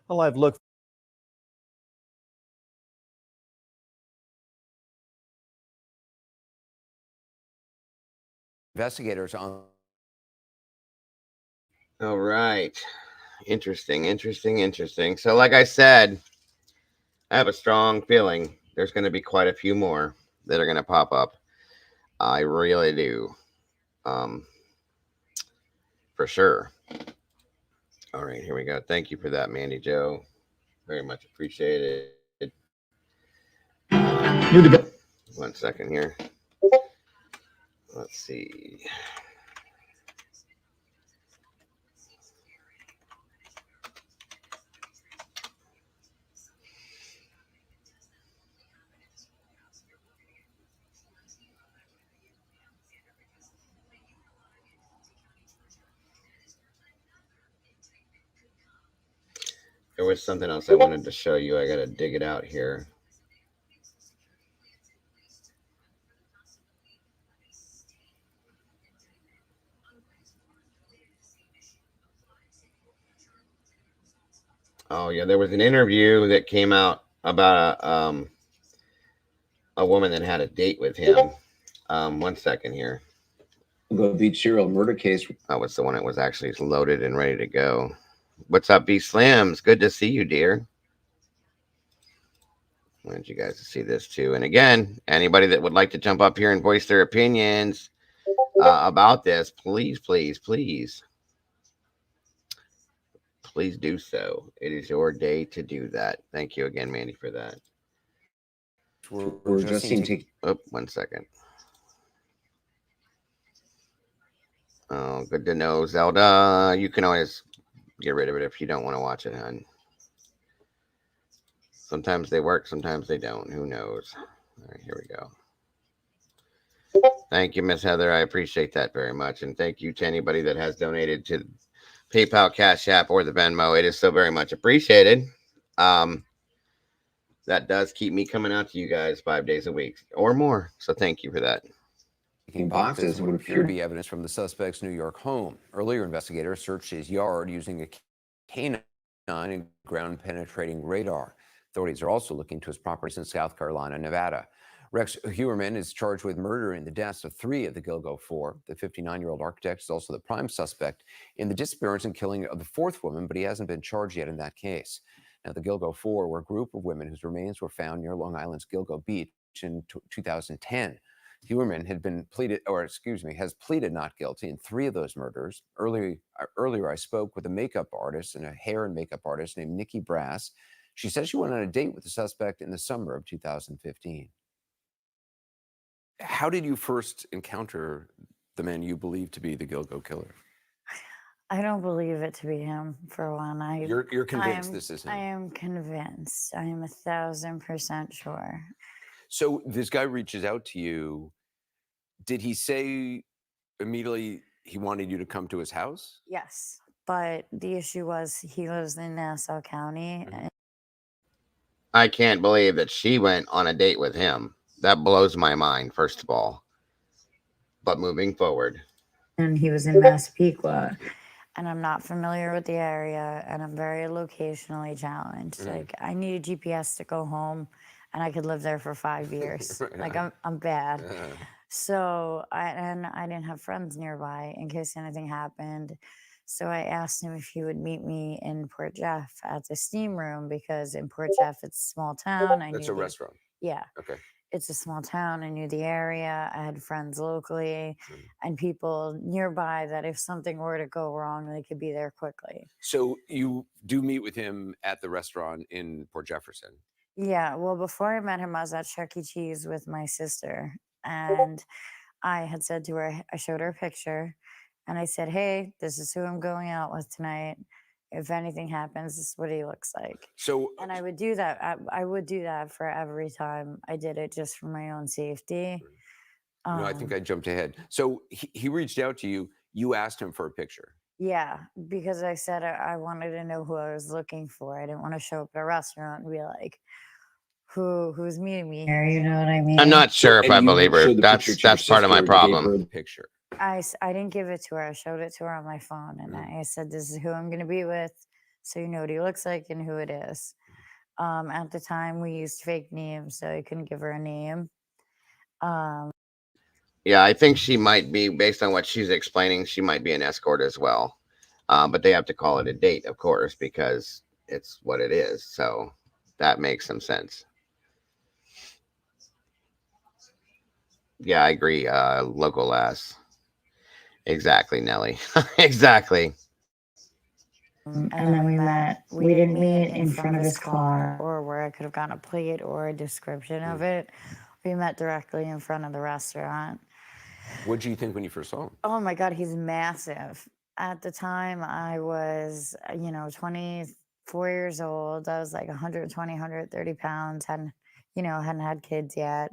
A live look investigators on. All right. Interesting. So, like I said, I have a strong feeling there's going to be quite a few more that are going to pop up. I really do. For sure. All right, here we go. Thank you for that, Mandy Joe. Very much appreciated. One second here. Let's see. There was something else I wanted to show you. I got to dig it out here. Oh yeah, there was an interview that came out about a woman that had a date with him. One second here. The Beach serial murder case. That was the one that was actually loaded and ready to go. What's up, B Slams? Good to see you, dear. I wanted you guys to see this too. And again, anybody that would like to jump up here and voice their opinions about this, please do so. It is your day to do that. Thank you again, Mandy, for that. We're just seeing. Oh, 1 second. Oh, good to know, Zelda. You can always get rid of it if you don't want to watch it, hon. Sometimes they work, sometimes they don't. Who knows? All right, here we go. Thank you, Miss Heather. I appreciate that very much. And thank you to anybody that has donated to PayPal, Cash App, or the Venmo. It is so very much appreciated. That does keep me coming out to you guys 5 days a week or more. So thank you for that. Boxes would appear to be evidence from the suspect's New York home. Earlier, investigators searched his yard using a canine and ground-penetrating radar. Authorities are also looking to his properties in South Carolina and Nevada. Rex Heuermann is charged with murdering the deaths of 3 of the Gilgo 4. The 59-year-old architect is also the prime suspect in the disappearance and killing of the 4th woman, but he hasn't been charged yet in that case. Now, the Gilgo 4 were a group of women whose remains were found near Long Island's Gilgo Beach in 2010. Heuermann has pleaded not guilty in 3 of those murders. Earlier, I spoke with a makeup artist and a hair and makeup artist named Nikki Brass. She says she went on a date with the suspect in the summer of 2015. How did you first encounter the man you believe to be the Gilgo killer? I don't believe it to be him, for one. You're convinced this is him? I am convinced. I am 1,000% sure. So this guy reaches out to you. Did he say immediately he wanted you to come to his house? Yes, but the issue was he lives in Nassau County. Mm-hmm. I can't believe that she went on a date with him. That blows my mind, first of all. But moving forward. And he was in Massapequa. And I'm not familiar with the area, and I'm very locationally challenged. Mm-hmm. Like, I need a GPS to go home, and I could live there for 5 years. Like, I'm bad. So I didn't have friends nearby in case anything happened. So I asked him if he would meet me in Port Jeff at the steam room, because in Port Jeff, it's a small town. That's a restaurant. Yeah. Okay. It's a small town. I knew the area. I had friends locally and people nearby that if something were to go wrong, they could be there quickly. So you do meet with him at the restaurant in Port Jefferson? Yeah. Well, before I met him, I was at Chuck E. Cheese with my sister. And I had said to her, I showed her a picture and I said, hey, this is who I'm going out with tonight. If anything happens, this is what he looks like. So, and I would do that. I would do that for every time I did it, just for my own safety. No, I think I jumped ahead. So he reached out to you. You asked him for a picture. Yeah, because I said I wanted to know who I was looking for. I didn't want to show up at a restaurant and be like, who's meeting me here? You know what I mean? I'm not sure if I believe her. That's part of my problem. Picture. I didn't give it to her. I showed it to her on my phone, and I said, this is who I'm going to be with, so you know what he looks like and who it is. At the time, we used fake names, so I couldn't give her a name. Yeah, I think she might be, based on what she's explaining, she might be an escort as well. But they have to call it a date, of course, because it's what it is. So that makes some sense. Yeah, I agree. Local lass. Exactly, Nelly. Exactly. And then we met. We didn't meet in front of his car or where I could have gotten a plate or a description of it. We met directly in front of the restaurant. What did you think when you first saw him? Oh my God, he's massive. At the time, I was, 24 years old. I was like 120, 130 pounds, hadn't had kids yet.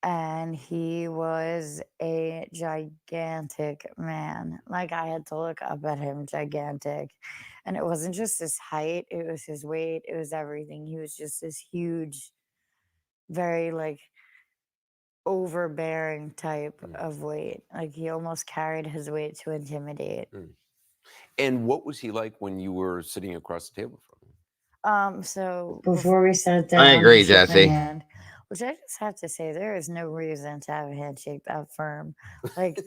And he was a gigantic man. Like I had to look up at him, gigantic. And it wasn't just his height, it was his weight, it was everything. He was just this huge, very like overbearing type of weight. Like he almost carried his weight to intimidate. And what was he like when you were sitting across the table from him? So before we sat down, I agree, he shook my Jesse. hand, which I just have to say, there is no reason to have a handshake that firm. Like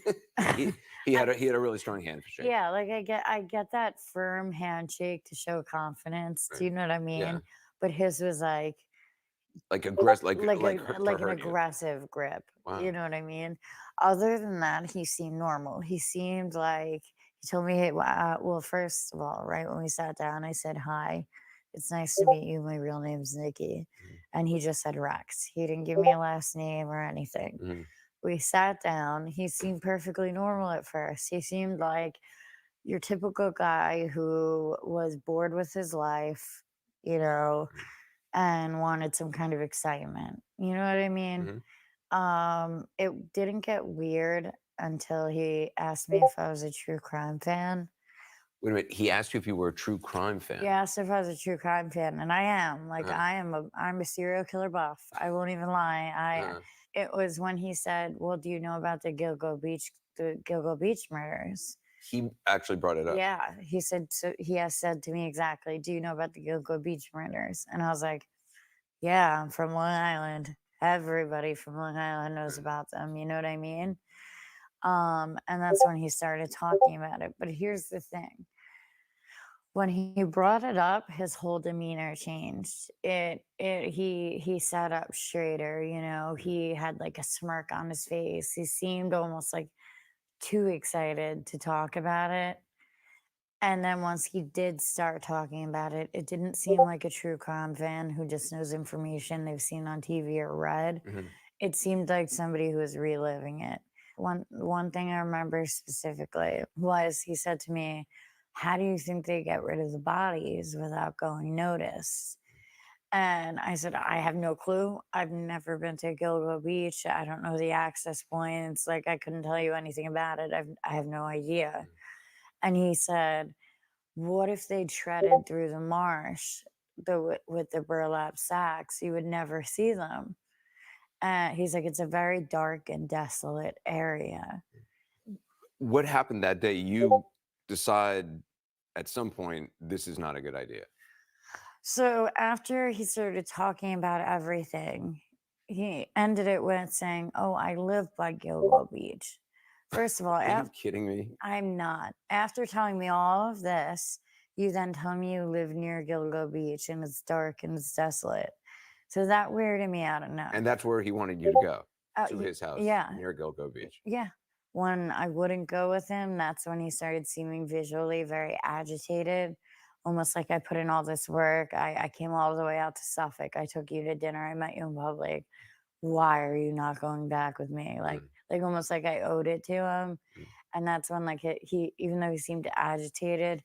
he had a really strong handshake. yeah, like I get that firm handshake to show confidence. Do you know what I mean? Yeah. But his was like aggressive, like to an hurt you. aggressive grip. Wow. You know what I mean? Other than that, he seemed normal. He seemed like he told me, "Hey, well, first of all, right when we sat down, I said hi. It's nice to meet you. My real name's Nikki," and he just said Rex. He didn't give me a last name or anything. We sat down. He seemed perfectly normal at first. He seemed like your typical guy who was bored with his life, and wanted some kind of excitement. You know what I mean? It didn't get weird until he asked me if I was a true crime fan. Wait a minute. He asked you if you were a true crime fan. He asked if I was a true crime fan, and I am. Like I'm a serial killer buff. I won't even lie. It was when he said, "Well, do you know about the Gilgo Beach murders?" He actually brought it up. Yeah, he said. So he has said to me exactly, "Do you know about the Gilgo Beach murders?" And I was like, "Yeah, I'm from Long Island. Everybody from Long Island knows about them." You know what I mean? And that's when he started talking about it. But here's the thing: when he brought it up, his whole demeanor changed. He sat up straighter. He had like a smirk on his face. He seemed almost like too excited to talk about it. And then once he did start talking about it, it didn't seem like a true crime fan who just knows information they've seen on TV or read. It seemed like somebody who was reliving it. One thing I remember specifically was he said to me, "How do you think they get rid of the bodies without going noticed?" And I said, "I have no clue. I've never been to Gilgo Beach. I don't know the access points. Like, I couldn't tell you anything about it. I have no idea." And he said, "What if they treaded through the marsh with the burlap sacks? You would never see them." He's like, "It's a very dark and desolate area." What happened that day? You decide at some point this is not a good idea. So after he started talking about everything, he ended it with saying, "Oh, I live by Gilgo Beach." First of all, Are you kidding me? I'm not. After telling me all of this, you then tell me you live near Gilgo Beach and it's dark and it's desolate. So that weirded me out enough. And that's where he wanted you to go, to his house yeah. near Gilgo Beach. Yeah. When I wouldn't go with him, that's when he started seeming visually very agitated, almost like I put in all this work. I came all the way out to Suffolk. I took you to dinner. I met you in public. Why are you not going back with me? Like almost like I owed it to him. And that's when he even though he seemed agitated,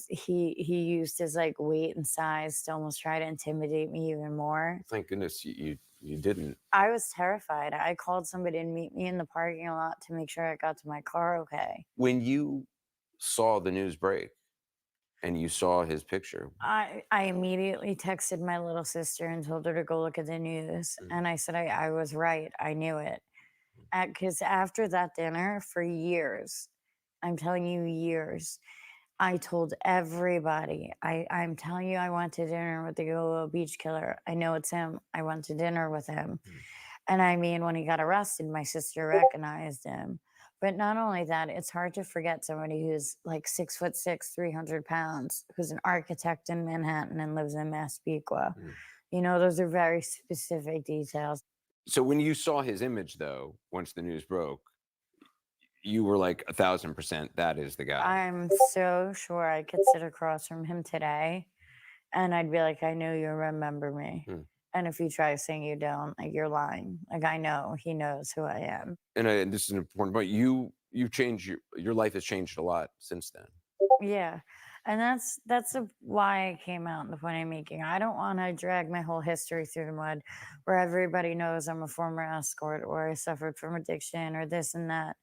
he used his like weight and size to almost try to intimidate me even more. Thank goodness you didn't. I was terrified. I called somebody to meet me in the parking lot to make sure I got to my car okay. When you saw the news break and you saw his picture, I immediately texted my little sister and told her to go look at the news. And I said I was right. I knew it. Because after that dinner, for years, I'm telling you years, I told everybody, I'm telling you, I went to dinner with the Gilgo Beach killer. I know it's him. I went to dinner with him. And I mean, when he got arrested, my sister recognized him. But not only that, it's hard to forget somebody who's like 6'6", 300 pounds, who's an architect in Manhattan and lives in Massapequa. You know, those are very specific details. So when you saw his image, though, once the news broke, you were like 1,000% that is the guy. I'm so sure I could sit across from him today and I'd be like, I know you remember me. And if you try saying you don't, like, you're lying. Like, I know he knows who I am. And this is an important point. You've changed, your life has changed a lot since then. Yeah. And that's why I came out, and the point I'm making. I don't want to drag my whole history through the mud where everybody knows I'm a former escort or I suffered from addiction or this and that.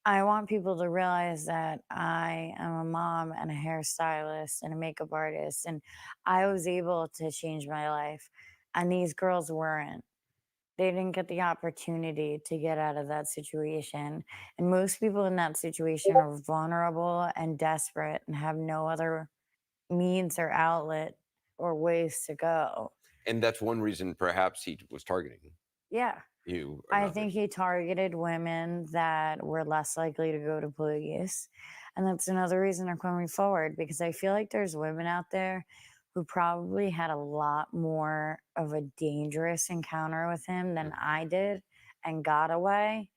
I want people to realize that I am a mom and a hairstylist and a makeup artist, and I was able to change my life, and these girls weren't. They didn't get the opportunity to get out of that situation. And most people in that situation are vulnerable and desperate and have no other means or outlet or ways to go. And that's one reason perhaps he was targeting Yeah. you. I think he targeted women that were less likely to go to police. And that's another reason I'm coming forward, because I feel like there's women out there who probably had a lot more of a dangerous encounter with him than I did and got away.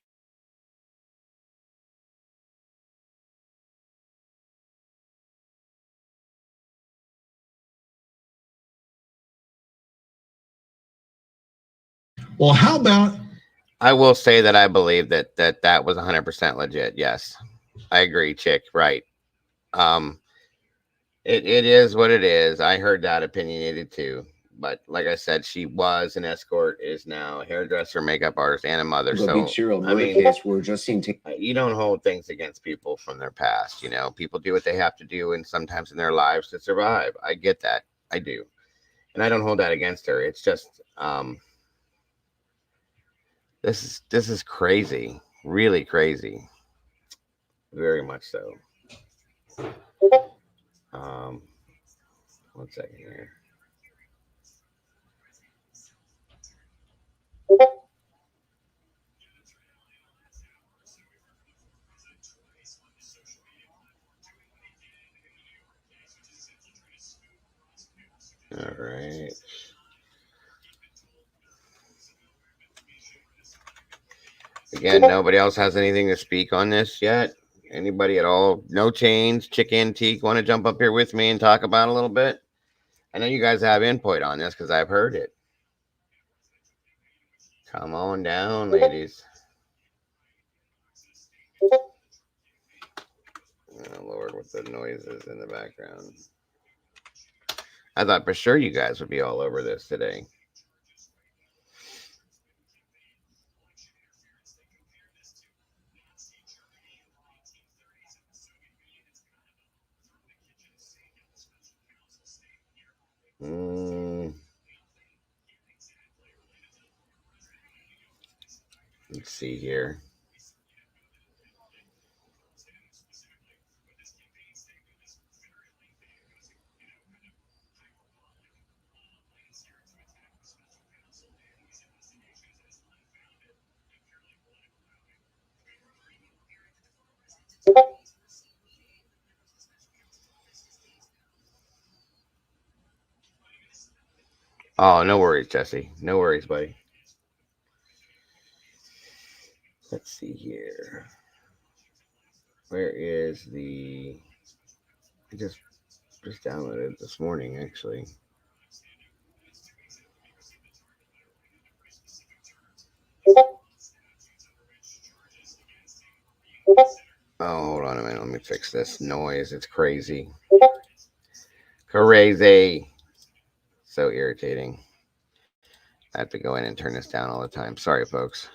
Well, how about? I will say that I believe that was 100% legit. Yes, I agree, Chick. Right. It is what it is. I heard that opinionated too. But like I said, she was an escort, is now a hairdresser, makeup artist, and a mother. The So Beach serial I murder mean, case where Justine you don't hold things against people from their past. You know, people do what they have to do, and sometimes in their lives to survive. I get that. I do, and I don't hold that against her. It's just this is crazy, really crazy, very much so. One second here. All right. Again, nobody else has anything to speak on this yet. Anybody at all? No change. Chick Antique want to jump up here with me and talk about a little bit? I know you guys have input on this because I've heard it. Come on down, ladies. Oh, Lord, with the noises in the background. I thought for sure you guys would be all over this today. Let's see here. Oh, no worries, Jesse. No worries, buddy. Let's see here. Where is the... I just downloaded it this morning, actually. Oh, hold on a minute. Let me fix this noise. It's crazy. Crazy. So irritating. I have to go in and turn this down all the time. Sorry, folks.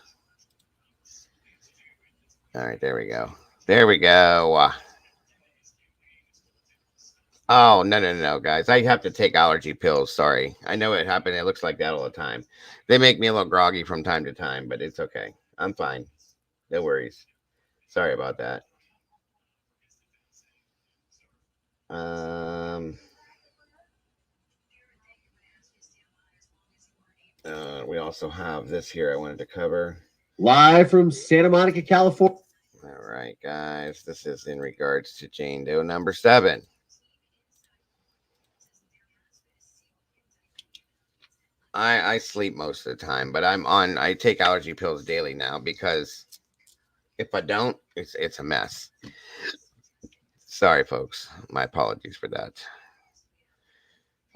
All right, there we go. There we go. Oh, no, guys. I have to take allergy pills. Sorry. I know it happened. It looks like that all the time. They make me a little groggy from time to time, but it's okay. I'm fine. No worries. Sorry about that. We all also have this here I wanted to cover. Live from Santa Monica, California. All right, guys. This is in regards to Jane Doe number 7. I sleep most of the time, but I take allergy pills daily now because if I don't, it's a mess. Sorry, folks. My apologies for that.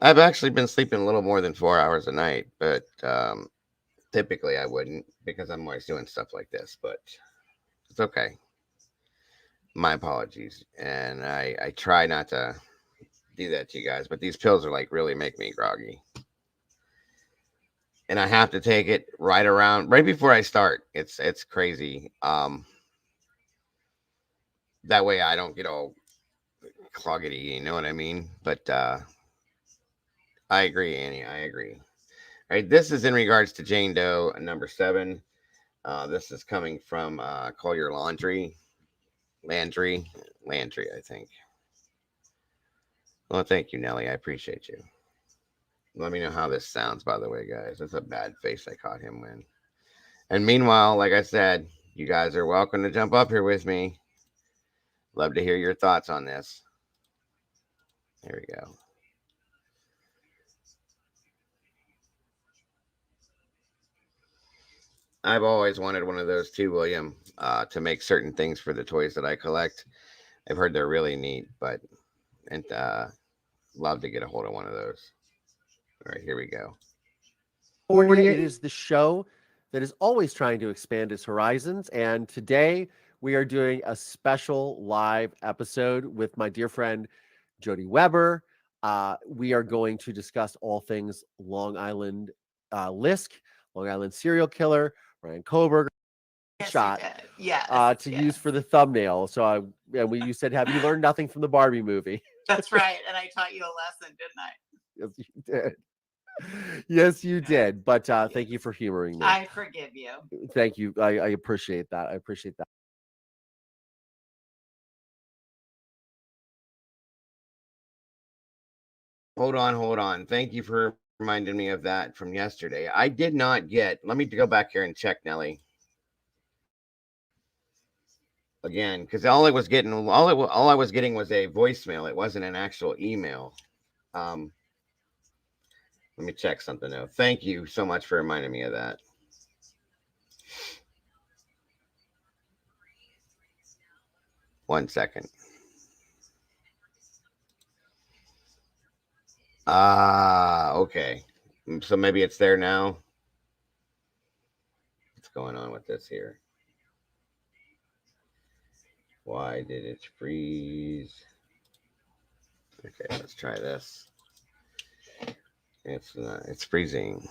I've actually been sleeping a little more than 4 hours a night, but typically I wouldn't because I'm always doing stuff like this, but it's okay. My apologies. And I try not to do that to you guys, but these pills are like really make me groggy. And I have to take it right before I start. It's crazy. That way I don't get all cloggedy, you know what I mean? But I agree, Annie. I agree. All right, this is in regards to Jane Doe number 7. This is coming from Call Your Landry, I think. Well, thank you, Nelly. I appreciate you. Let me know how this sounds, by the way, guys. That's a bad face I caught him in. And meanwhile, like I said, you guys are welcome to jump up here with me. Love to hear your thoughts on this. Here we go. I've always wanted one of those too, William, to make certain things for the toys that I collect. I've heard they're really neat, and love to get a hold of one of those. All right, here we go. It is the show that is always trying to expand its horizons. And today we are doing a special live episode with my dear friend, Jody Weber. We are going to discuss all things Long Island Lisk, Long Island serial killer, Ryan Koberger. Shot to use for the thumbnail. So you said, have you learned nothing from the Barbie movie? That's right. And I taught you a lesson, didn't I? Yes, you did. Yes, you did. But thank you for humoring me. I forgive you. Thank you. I appreciate that. I appreciate that. Hold on. Thank you for reminding me of that from yesterday. I did not get. Let me go back here and check, Nelly. Again, because all I was getting was a voicemail. It wasn't an actual email. Let me check something though. Thank you so much for reminding me of that. One second. Okay. So maybe it's there now. What's going on with this here? Why did it freeze? Okay, let's try this. It's freezing.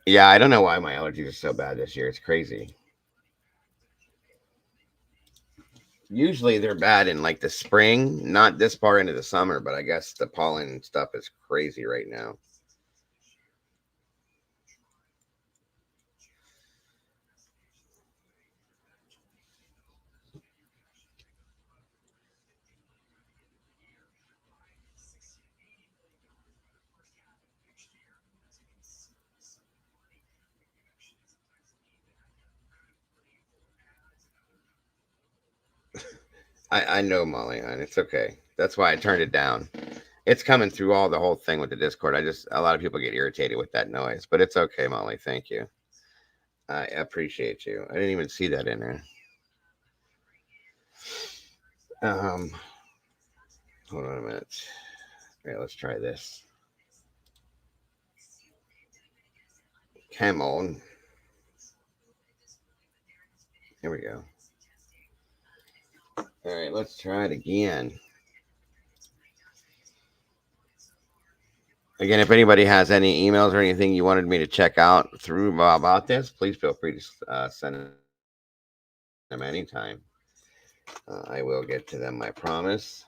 Yeah, I don't know why my allergies are so bad this year. It's crazy. Usually they're bad in like the spring, not this far into the summer, but I guess the pollen and stuff is crazy right now. I know, Molly, and it's okay. That's why I turned it down. It's coming through the whole thing with the Discord. A lot of people get irritated with that noise, but it's okay, Molly. Thank you. I appreciate you. I didn't even see that in there. Hold on a minute. All right, let's try this. Come on. Here we go. All right, let's try it again. Again, if anybody has any emails or anything you wanted me to check out through about this, please feel free to send them anytime. I will get to them, I promise.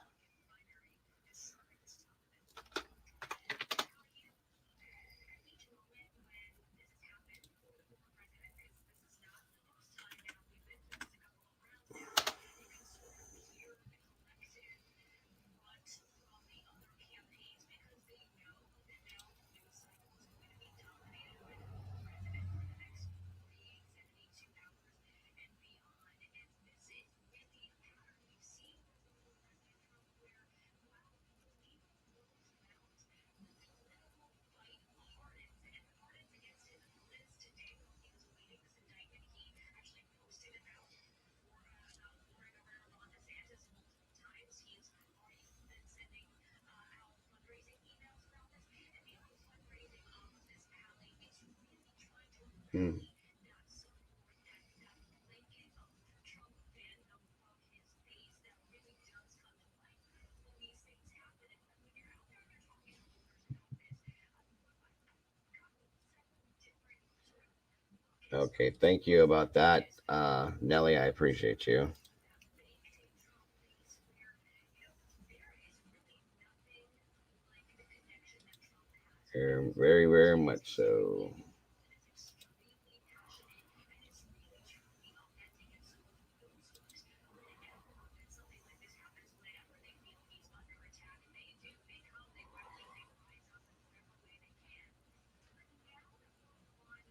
Hmm. Okay, thank you about that, Nelly. I appreciate you. Very, very much so.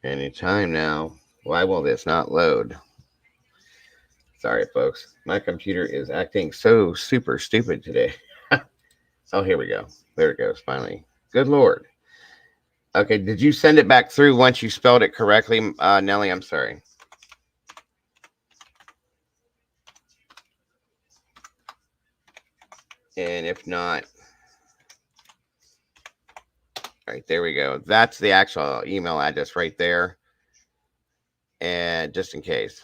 Anytime now. Why will this not load? Sorry, folks. My computer is acting so super stupid today. Oh, here we go. There it goes, finally. Good Lord. Okay, did you send it back through once you spelled it correctly, Nelly? I'm sorry. And if not, right, there we go. That's the actual email address right there. And just in case.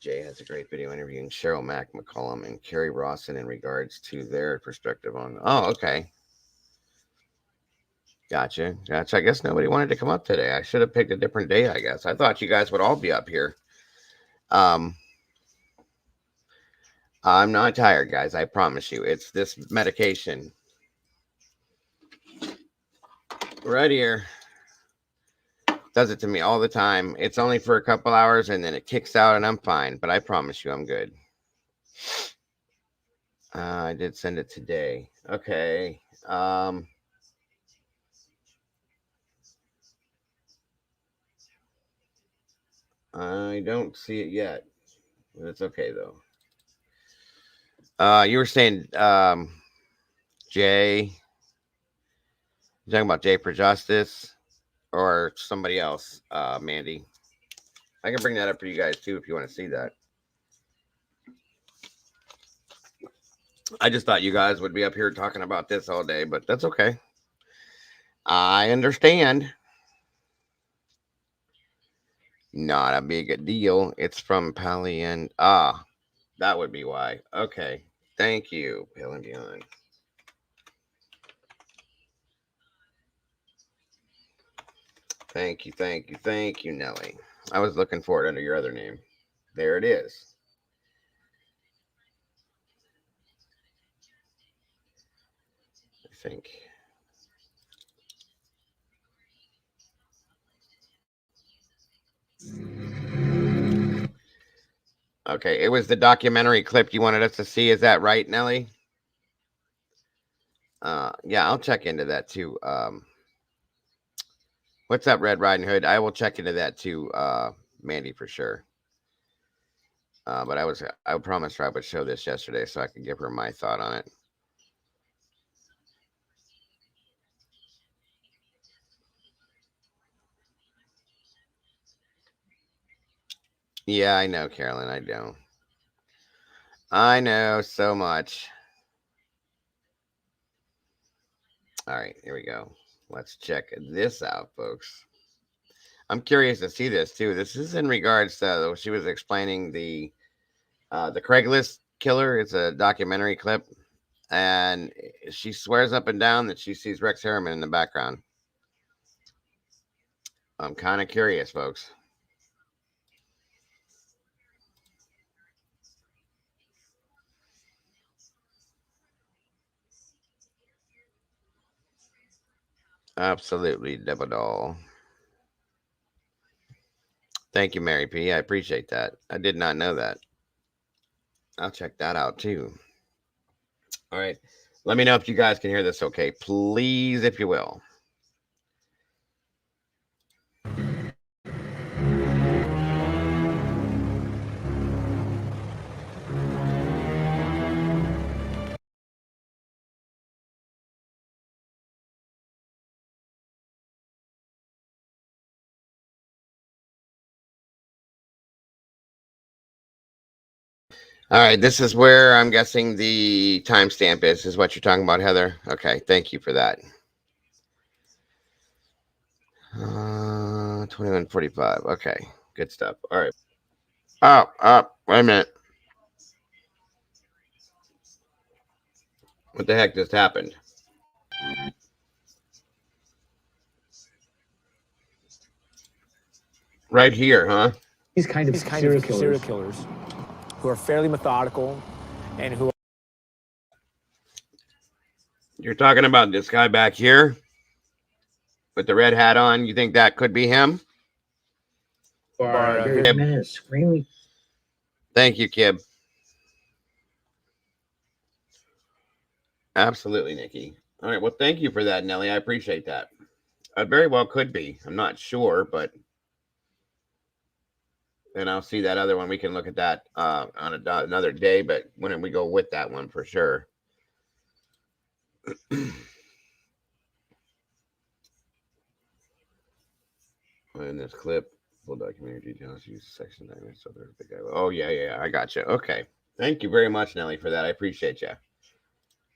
Jay has a great video interviewing Cheryl Mack McCollum and Carrie Rawson in regards to their perspective on. Oh, okay. Gotcha. I guess nobody wanted to come up today. I should have picked a different day, I guess. I thought you guys would all be up here. I'm not tired, guys. I promise you. It's this medication right here. Does it to me all the time. It's only for a couple hours and then it kicks out and I'm fine. But I promise you I'm good. I did send it today. Okay. I don't see it yet. It's okay though. You were saying Jay. You talking about Jay for Justice or somebody else, Mandy? I can bring that up for you guys too if you want to see that. I just thought you guys would be up here talking about this all day, but that's okay. I understand. Not a big deal. It's from Pally and that would be why. Okay. Thank you, Pale and Beyond. Thank you, Nelly. I was looking for it under your other name. There it is. I think. Okay, it was the documentary clip you wanted us to see. Is that right, Nelly? Yeah, I'll check into that too. What's up, Red Riding Hood? I will check into that too, Mandy, for sure. But I promised her I would show this yesterday so I could give her my thought on it. Yeah, I know, Carolyn. I know. I know so much. All right, here we go. Let's check this out, folks. I'm curious to see this too. This is in regards to she was explaining the Craigslist killer. It's a documentary clip, and she swears up and down that she sees Rex Heuermann in the background. I'm kind of curious, folks. Absolutely, Devil Doll. Thank you, Mary P. I appreciate that. I did not know that. I'll check that out too. All right. Let me know if you guys can hear this okay. Please, if you will. All right, this is where I'm guessing the timestamp is what you're talking about, Heather. Okay, thank you for that. 21:45. Okay, good stuff. All right. Oh, wait a minute. What the heck just happened? Right here, huh? These kind of serial killers who are fairly methodical and who You're talking about this guy back here with the red hat on. You think that could be him? are very Kib. men screaming. Thank you, Kib. Absolutely, Nikki. All right. Well, thank you for that, Nelly. I appreciate that. It very well could be. I'm not sure, but then I'll see that other one. We can look at that on another day, but when we go with that one for sure. In this clip, full documentary details use section 9. So there's the guy. Oh, yeah. I got you. Okay. Thank you very much, Nelly, for that. I appreciate you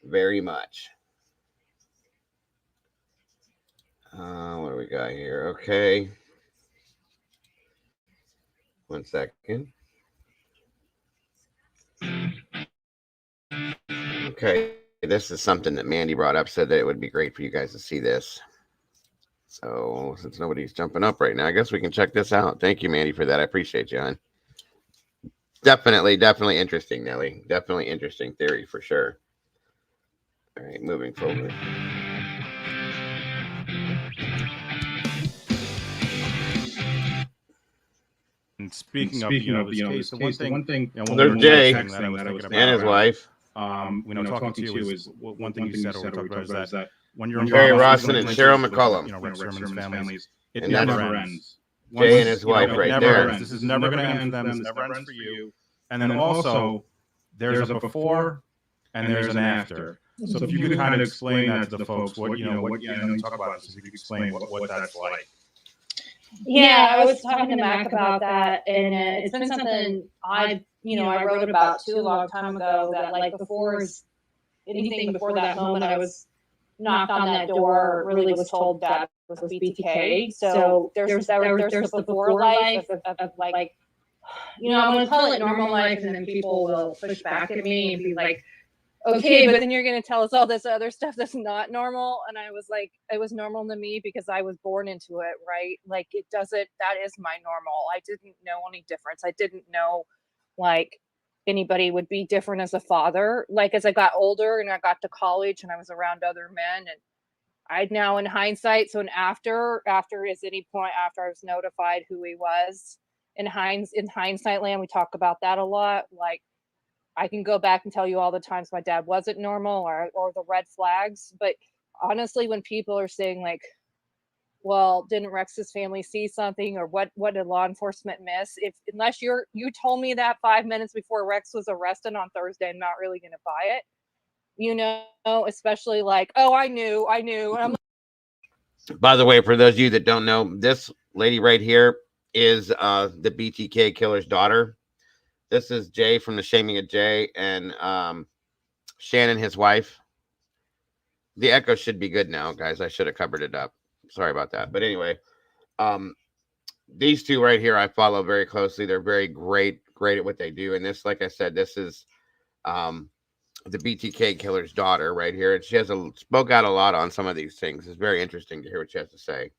very much. What do we got here? Okay. 1 second. Okay. This is something that Mandy brought up, said that it would be great for you guys to see this. So since nobody's jumping up right now, I guess we can check this out. Thank you, Mandy, for that. I appreciate you, hon. Definitely interesting, Nelly. Definitely interesting theory for sure. All right, moving forward. And speaking of this case, the one thing, There's Jay that I was thinking about, and his wife. Talking to you is one thing you said or we talked about is that when you're Barry Rawson and Cheryl McCollum, Rex Heuermann's families, it and never ends. Jay and his wife right there. This is never going to end for them. This never ends for you. And then also, there's a before and there's an after. So if you could kind of explain that to the folks, what you talk about this, if you could explain what that's like. Yeah, I was talking to Mac about that, and it's been something I wrote about too a long time ago. That like anything before that moment, I was knocked on that door, really was told that was BTK. So there's the before life of like, I'm going to call it normal life, and then people will push back at me and be like, okay, but then you're going to tell us all this other stuff that's not normal. And I was like, it was normal to me because I was born into it, right? Like that is my normal. I didn't know any difference. I didn't know like anybody would be different as a father. Like as I got older and I got to college and I was around other men, and I'd now in hindsight, so after is any point after I was notified who he was, in hindsight land, we talk about that a lot. Like I can go back and tell you all the times my dad wasn't normal or the red flags. But honestly, when people are saying like, well, didn't Rex's family see something, or what did law enforcement miss? Unless you told me that 5 minutes before Rex was arrested on Thursday, I'm not really going to buy it. Especially like, oh, I knew. And I'm By the way, for those of you that don't know, this lady right here is the BTK killer's daughter. This is Jay from The Shaming of Jay, and Shannon, his wife. The echo should be good now, guys. I should have covered it up. Sorry about that. But anyway, these two right here I follow very closely. They're very great at what they do. And this, like I said, this is the BTK killer's daughter right here. And she spoke out a lot on some of these things. It's very interesting to hear what she has to say.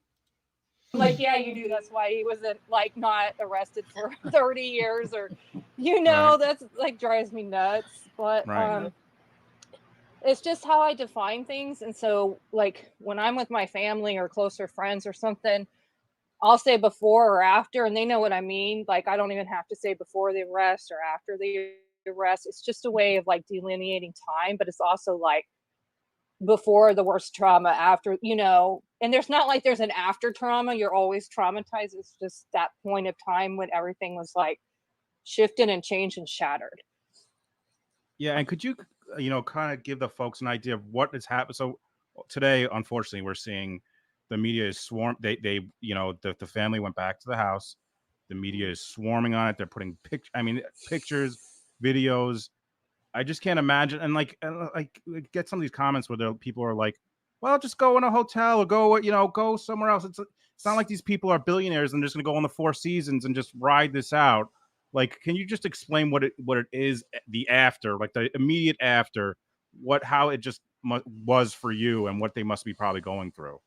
like, yeah, you do. That's why he wasn't like not arrested for 30 years or, that's like drives me nuts. But it's just how I define things. And so like when I'm with my family or closer friends or something, I'll say before or after, and they know what I mean. Like I don't even have to say before the arrest or after the arrest. It's just a way of like delineating time, but it's also like before the worst trauma, after, and there's not like there's an after trauma. You're always traumatized. It's just that point of time when everything was like shifted and changed and shattered. Yeah, and could you, kind of give the folks an idea of what has happened? So today, unfortunately, we're seeing the media is swarmed. The family went back to the house. The media is swarming on it. They're putting pictures, videos. I just can't imagine. And like get some of these comments where people are like, well, just go in a hotel or go somewhere else. It's not like these people are billionaires and they're just going to go on the Four Seasons and just ride this out. Like, can you just explain what it is, the after, like the immediate after, how it just was for you and what they must be probably going through?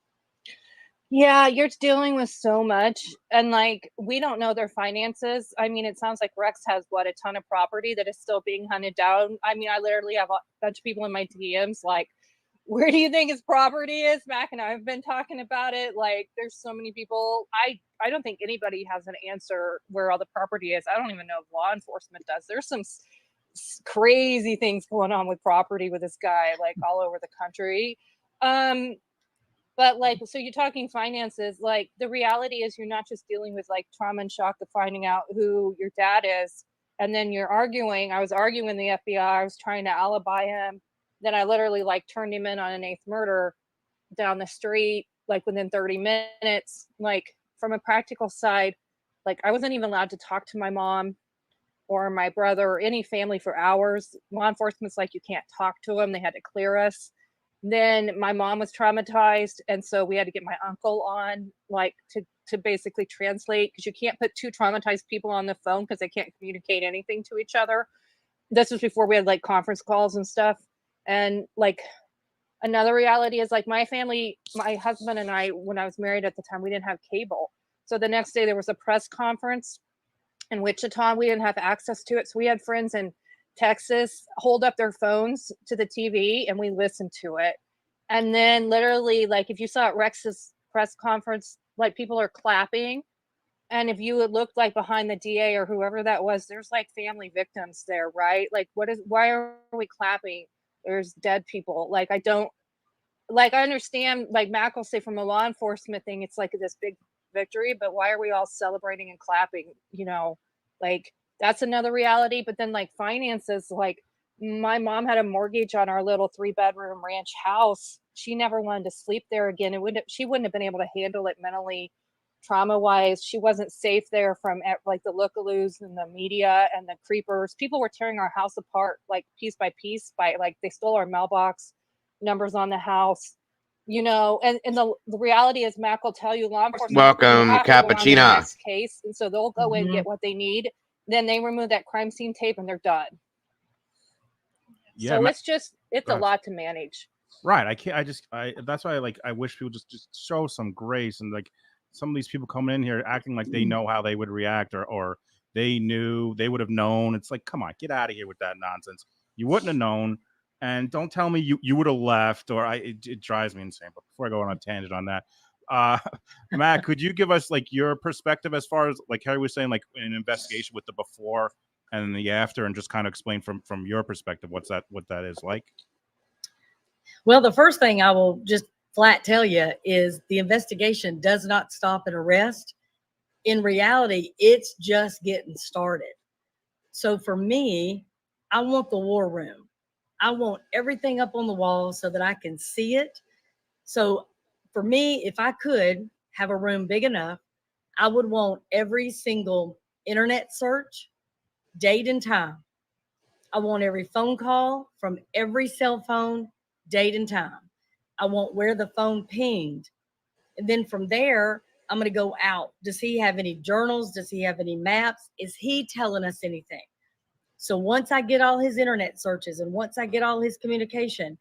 Yeah, you're dealing with so much, and like we don't know their finances. I mean, it sounds like Rex has a ton of property that is still being hunted down. I mean, I literally have a bunch of people in my DMs like, where do you think his property is? Mac and I have been talking about it. Like, there's so many people. I don't think anybody has an answer where all the property is. I don't even know if law enforcement does. There's some crazy things going on with property with this guy, like all over the country. But like, so you're talking finances, like the reality is you're not just dealing with like trauma and shock of finding out who your dad is. And then you're arguing. I was arguing with the FBI. I was trying to alibi him. Then I literally like turned him in on an 8th murder down the street, like within 30 minutes. Like from a practical side, like I wasn't even allowed to talk to my mom or my brother or any family for hours. Law enforcement's like, you can't talk to them. They had to clear us. Then my mom was traumatized, and so we had to get my uncle on, like to basically translate, because you can't put two traumatized people on the phone because they can't communicate anything to each other. This was before we had like conference calls and stuff. And like another reality is like my family, my husband and I, when I was married at the time, we didn't have cable. So the next day there was a press conference in Wichita. We didn't have access to it, so we had friends in Texas hold up their phones to the TV and we listened to it. And then literally, like if you saw at Rex's press conference, like people are clapping. And if you would look like behind the DA or whoever that was, there's like family victims there, right? Like why are we clapping? There's dead people. Like I understand, like Mac will say from a law enforcement thing, it's like this big victory, but why are we all celebrating and clapping? Like that's another reality. But then like finances, like my mom had a mortgage on our little 3-bedroom ranch house. She never wanted to sleep there again. She wouldn't have been able to handle it mentally, trauma wise. She wasn't safe there from like the lookaloos and the media and the creepers. People were tearing our house apart, like piece by piece, by like they stole our mailbox numbers on the house. And the reality is, Mac will tell you, law enforcement Welcome, have to go on to the Cappuccina. next case, and so they'll go and get what they need. Then they remove that crime scene tape, and they're done. Yeah, So it's a lot to manage. Right. That's why I wish people just show some grace, and like some of these people coming in here acting like they know how they would react or they would have known. It's like, come on, get out of here with that nonsense. You wouldn't have known. And don't tell me you would have left, or it drives me insane. But before I go on a tangent on that, Matt, could you give us like your perspective as far as like Harry was saying, like an investigation with the before and the after, and just kind of explain from your perspective what that is like? Well, the first thing I will just flat tell you is the investigation does not stop at arrest. In reality, it's just getting started. So for me, I want the war room. I want everything up on the wall so that I can see it. So for me, if I could have a room big enough, I would want every single internet search, date and time. I want every phone call from every cell phone, date and time. I want where the phone pinged. And then from there, I'm going to go out. Does he have any journals? Does he have any maps? Is he telling us anything? So once I get all his internet searches and once I get all his communication,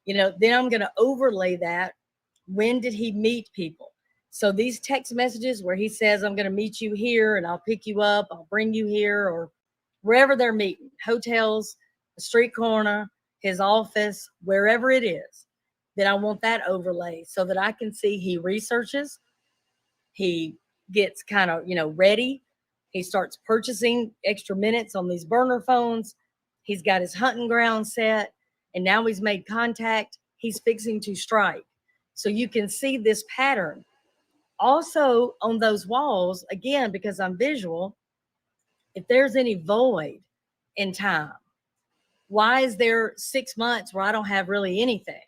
then I'm going to overlay that. When did he meet people? So these text messages where he says, I'm going to meet you here and I'll pick you up, I'll bring you here, or wherever they're meeting, hotels, a street corner, his office, wherever it is, then I want that overlay so that I can see he researches, he gets kind of, ready. He starts purchasing extra minutes on these burner phones. He's got his hunting ground set, and now he's made contact. He's fixing to strike. So you can see this pattern. Also on those walls, again, because I'm visual, if there's any void in time, why is there 6 months where I don't have really anything?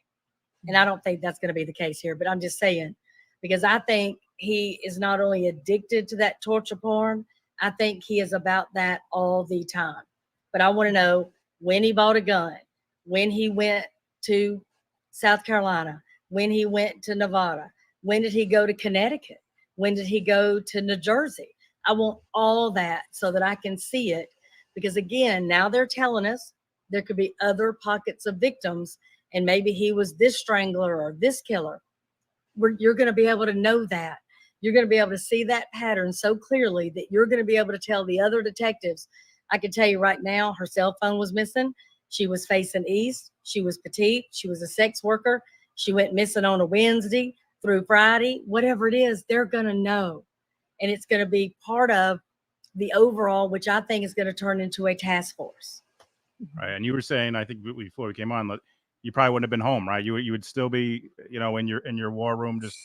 And I don't think that's going to be the case here, but I'm just saying, because I think he is not only addicted to that torture porn, I think he is about that all the time. but I want to know when he bought a gun, when he went to South Carolina, when he went to Nevada, when did he go to Connecticut, when did he go to New Jersey? I want all that so that I can see it, because again, now they're telling us there could be other pockets of victims, and maybe he was this strangler or this killer. You're going to be able to know that. You're going to be able to see that pattern so clearly that you're going to be able to tell the other detectives. I can tell you right now, her cell phone was missing. She was facing east. She was petite. She was a sex worker. She went missing on a Wednesday through Friday. Whatever it is, they're going to know. And it's going to be part of the overall, which I think is going to turn into a task force. Right. And you were saying, I think before we came on, that you probably wouldn't have been home, right? You would still be, you know, in your war room, just.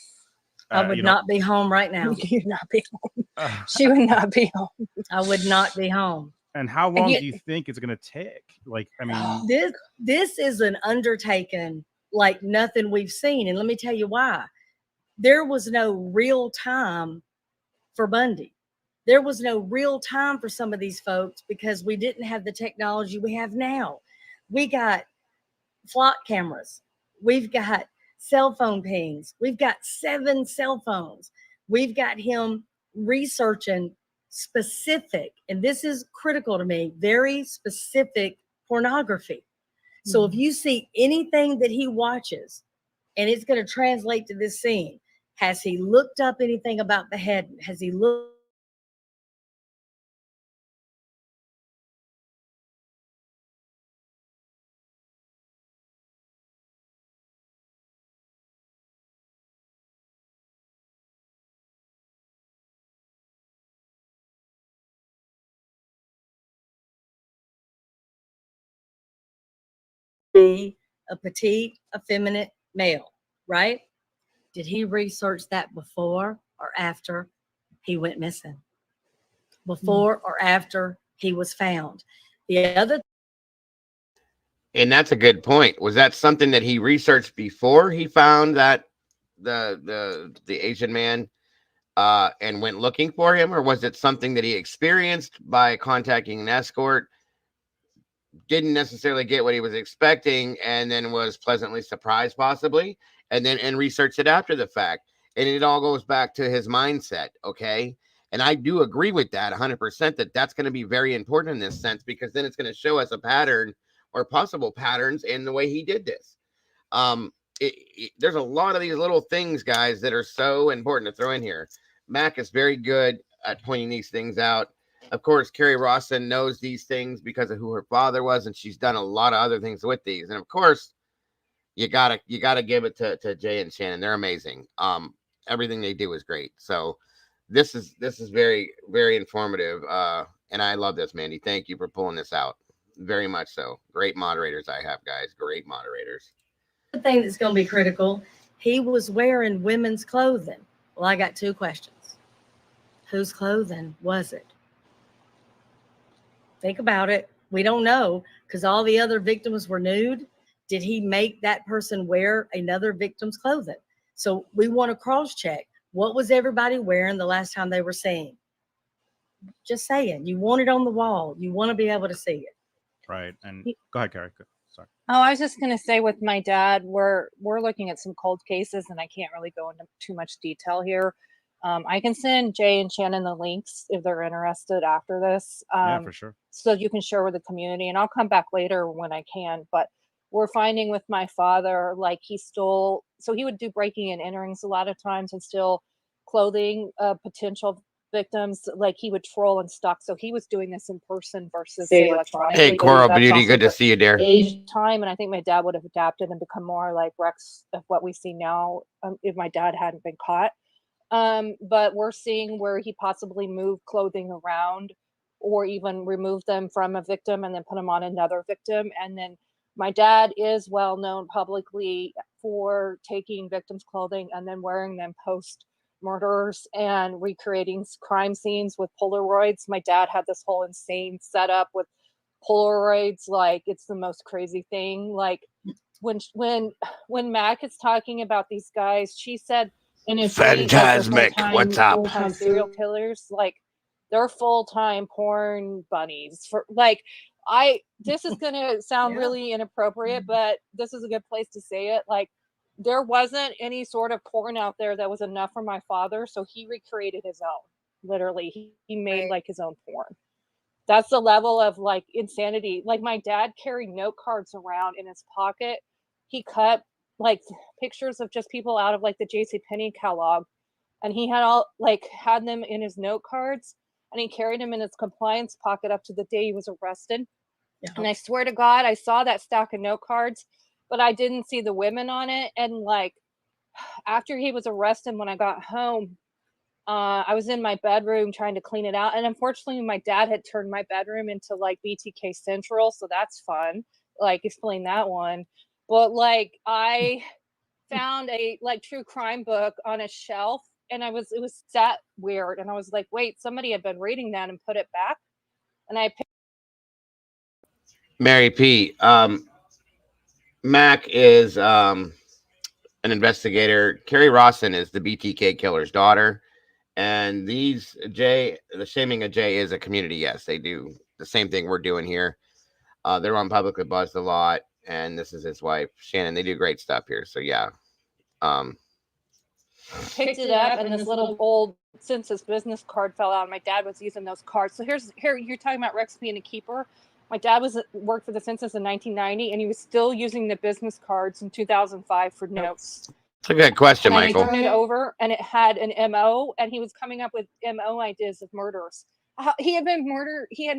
I would not be home right now. You'd not be home. She would not be home. I would not be home. And how long do you think it's going to take? Like, I mean, this is an undertaking like nothing we've seen. And let me tell you why. There was no real time for Bundy. There was no real time for some of these folks because we didn't have the technology we have now. We got flock cameras. We've got cell phone pings. We've got 7 cell phones. We've got him researching specific, and this is critical to me, very specific pornography. So if you see anything that he watches and it's going to translate to this scene, has he looked up anything about the head? Has he looked? Be a petite, effeminate male, right? Did he research that before or after he went missing? Before or after he was found? The other. And that's a good point. Was that something that he researched before he found that the Asian man and went looking for him, or was it something that he experienced by contacting an escort, didn't necessarily get what he was expecting, and then was pleasantly surprised possibly, and researched it after the fact? And it all goes back to his mindset, okay? And I do agree with that 100%, that that's going to be very important in this sense, because then it's going to show us a pattern or possible patterns in the way he did this. There's a lot of these little things, guys, that are so important to throw in here. Mac is very good at pointing these things out. Of course, Carrie Rawson knows these things because of who her father was, and she's done a lot of other things with these. And of course, you gotta give it to Jay and Shannon. They're amazing. Everything they do is great. So this is very, very informative. And I love this, Mandy. Thank you for pulling this out. Very much so. Great moderators I have, guys. Great moderators. The thing that's going to be critical, he was wearing women's clothing. Well, I got 2 questions. Whose clothing was it? Think about it. We don't know, because all the other victims were nude. Did he make that person wear another victim's clothing? So we want to cross-check. What was everybody wearing the last time they were seen? Just saying. You want it on the wall. You want to be able to see it. right. And go ahead, Carrie. Sorry. Oh, I was just going to say, with my dad, we're looking at some cold cases, and I can't really go into too much detail here. I can send Jay and Shannon the links if they're interested after this. Yeah, for sure. So you can share with the community, and I'll come back later when I can. But we're finding with my father, like, he stole, so he would do breaking and enterings a lot of times and steal clothing potential victims. Like, he would troll and stalk. So he was doing this in person versus say electronically. Hey, Coral Beauty, good to see you, dear. Age time, and I think my dad would have adapted and become more like Rex of what we see now if my dad hadn't been caught. But we're seeing where he possibly moved clothing around or even removed them from a victim and then put them on another victim. And then my dad is well known publicly for taking victims' clothing and then wearing them post murders and recreating crime scenes with Polaroids. My dad had this whole insane setup with Polaroids. Like, it's the most crazy thing. Like, when Mac is talking about these guys, she said, and if Phantasmic, what's up? Full-time serial killers, like, they're full-time porn bunnies. For like, This is gonna sound really inappropriate, but this is a good place to say it. Like, there wasn't any sort of porn out there that was enough for my father, so he recreated his own. Literally, he made like his own porn. That's the level of like insanity. Like, my dad carried note cards around in his pocket. He cut like pictures of just people out of like the JCPenney catalog, and he had them in his note cards, and he carried them in his compliance pocket up to the day he was arrested. And I swear to God, I saw that stack of note cards, but I didn't see the women on it. And like, after he was arrested, when I got home, I was in my bedroom trying to clean it out. And unfortunately, my dad had turned my bedroom into like BTK Central. So that's fun. Like, explain that one. But like, I found a like true crime book on a shelf, and it was sat weird. And I was like, wait, somebody had been reading that and put it back. And I picked Mary P. Mac is an investigator. Carrie Rawson is the BTK killer's daughter. And the shaming of Jay is a community. Yes, they do the same thing we're doing here. They're on Publicly Buzzed a lot. And this is his wife, Shannon. They do great stuff here. So yeah. Picked it up, and this little old census business card fell out. My dad was using those cards. So here you're talking about Rex being a keeper. My dad worked for the census in 1990, and he was still using the business cards in 2005 for notes. It's a good question, And Michael. I turned it over, and it had an MO, and he was coming up with MO ideas of murders. He had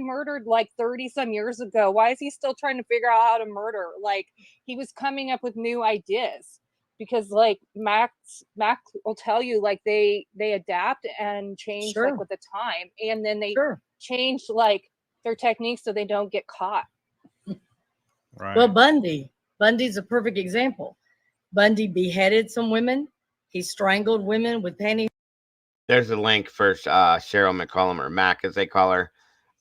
murdered like 30 some years ago. Why is he still trying to figure out how to murder? Like, he was coming up with new ideas, because like Mac will tell you, like they adapt and change like with the time, and then they change like their techniques so they don't get caught. Right. Well, Bundy's a perfect example. Bundy beheaded some women. He strangled women with panties. There's a link for Cheryl McCollum, or Mac as they call her.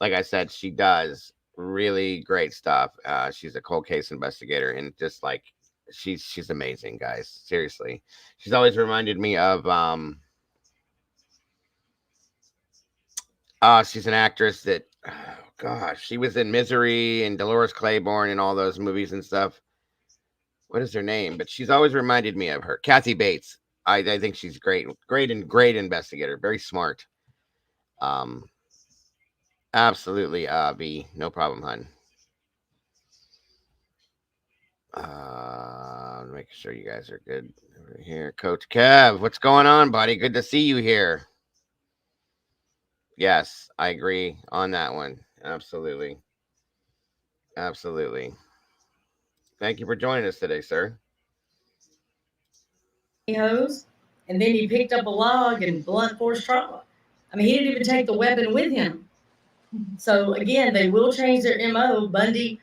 Like I said, she does really great stuff. She's a cold case investigator, and just like she's amazing, guys. Seriously, she's always reminded me of she's an actress that, oh gosh, she was in Misery and Dolores Claiborne and all those movies and stuff. What is her name? But she's always reminded me of her. Kathy Bates. I think she's great investigator, very smart. Absolutely, B, no problem, hun. Make sure you guys are good over here. Coach Kev, what's going on, buddy? Good to see you here. Yes, I agree on that one. Absolutely. Thank you for joining us today, sir. Hose, and then he picked up a log and blunt force trauma. I mean, he didn't even take the weapon with him. So again, they will change their MO. Bundy,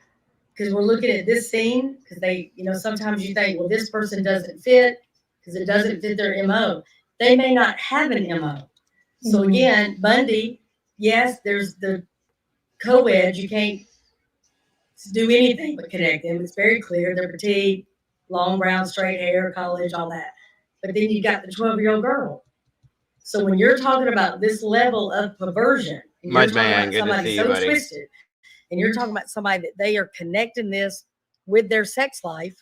because we're looking at this scene, because they, sometimes you think, well, this person doesn't fit because it doesn't fit their MO. They may not have an MO. So again, Bundy, yes, there's the co-ed. You can't do anything but connect them. It's very clear. They're petite, long brown, straight hair, college, all that. But then you got the 12-year-old girl. So when you're talking about this level of perversion, and you're talking about somebody so twisted, and you're talking about somebody that they are connecting this with their sex life,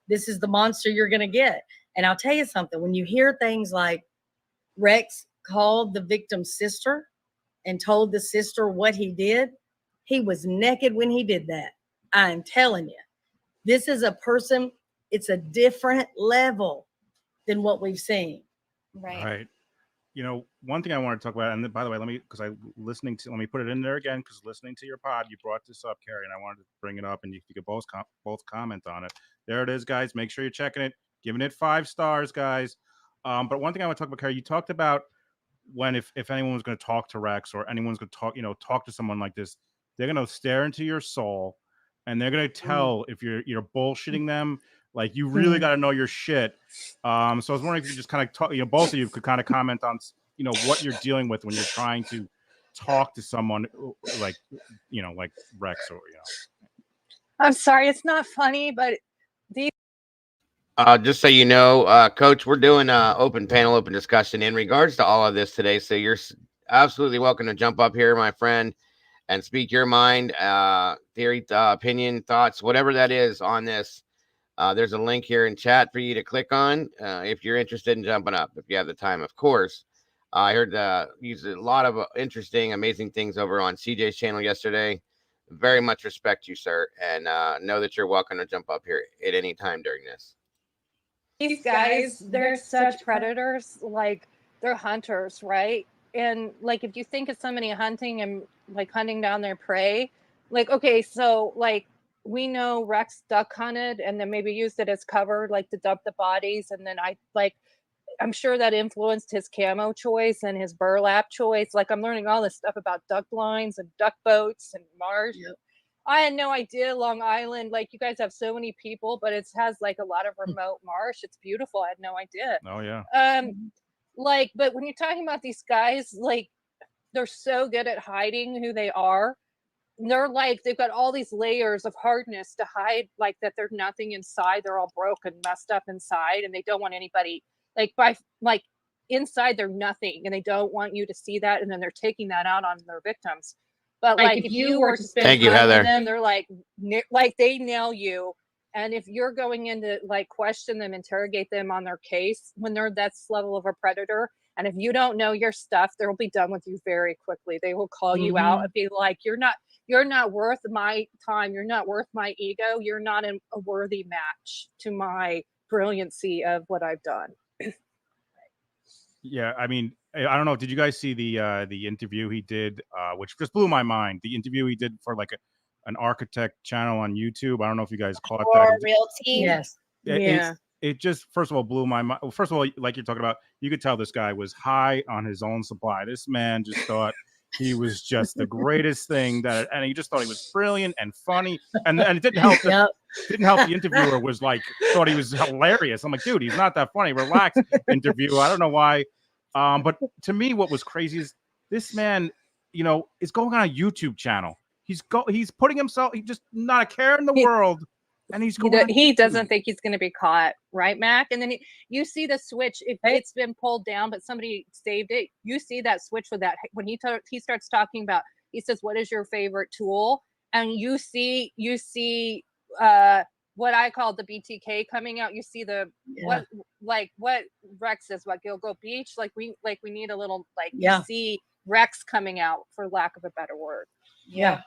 this is the monster you're going to get. And I'll tell you something, when you hear things like Rex called the victim's sister and told the sister what he did, he was naked when he did that. I'm telling you, this is a person, it's a different level than what we've seen. Right. One thing I want to talk about, and by the way, let me put it in there again, because listening to your pod, you brought this up, Carrie, and I wanted to bring it up, and you could both comment on it. There it is, guys. Make sure you're checking it, giving it 5 stars, guys. But one thing I want to talk about, Carrie, you talked about when if anyone was going to talk to Rex, or anyone's going to talk to someone like this, they're going to stare into your soul, and they're going to tell if you're bullshitting them. Like, you really got to know your shit. So I was wondering if you just kind of talk, both of you could kind of comment on, what you're dealing with when you're trying to talk to someone like Rex, or, I'm sorry, it's not funny, but these. Just so you know, Coach, we're doing open discussion in regards to all of this today. So you're absolutely welcome to jump up here, my friend, and speak your mind, theory, opinion, thoughts, whatever that is on this. There's a link here in chat for you to click on if you're interested in jumping up, if you have the time, of course. I heard you a lot of interesting, amazing things over on CJ's channel yesterday. Very much respect you, sir, and know that you're welcome to jump up here at any time during this. These guys, they're such predators. Like, they're hunters, right? And like, if you think of somebody hunting and like hunting down their prey, like, okay, so like we know Rex duck hunted and then maybe used it as cover, like to dump the bodies. And then I'm sure that influenced his camo choice and his burlap choice. Like, I'm learning all this stuff about duck blinds and duck boats and marsh. Yep. I had no idea Long Island, like, you guys have so many people, but it has like a lot of remote marsh. It's beautiful. I had no idea. Oh yeah. Like, but when you're talking about these guys, like, they're so good at hiding who they are. They're like, they've got all these layers of hardness to hide, like, that there's nothing inside. They're all broken, messed up inside, and they don't want anybody, like inside they're nothing, and they don't want you to see that, and then they're taking that out on their victims. But like, if you were to spend Thank you, time Heather. with them, they're like they nail you. And if you're going in to like question them, interrogate them on their case, when they're that level of a predator, and if you don't know your stuff, they'll be done with you very quickly. They will call you out and be like, you're not worth my time. You're not worth my ego. You're not a worthy match to my brilliancy of what I've done. Yeah, I mean, I don't know. Did you guys see the interview he did, which just blew my mind? The interview he did for like an architect channel on YouTube. I don't know if you guys caught that. Realty. Yes. It just, first of all, blew my mind. First of all, like you're talking about, you could tell this guy was high on his own supply. This man just thought he was just the greatest thing and he just thought he was brilliant and funny. And it didn't help. Didn't help the interviewer was like, thought he was hilarious. I'm like, dude, he's not that funny. Relax, interviewer. I don't know why. But to me, what was crazy is this man, is going on a YouTube channel. He's putting himself, he just not a care in the world. And he doesn't think he's going to be caught, right, Mac? And then you see the switch. It's been pulled down, but somebody saved it. You see that switch with that when he starts talking about. He says, "What is your favorite tool?" And you see what I call the BTK coming out. You see what Rex says, what Gilgo Beach. We need a little you see Rex coming out, for lack of a better word. Yeah.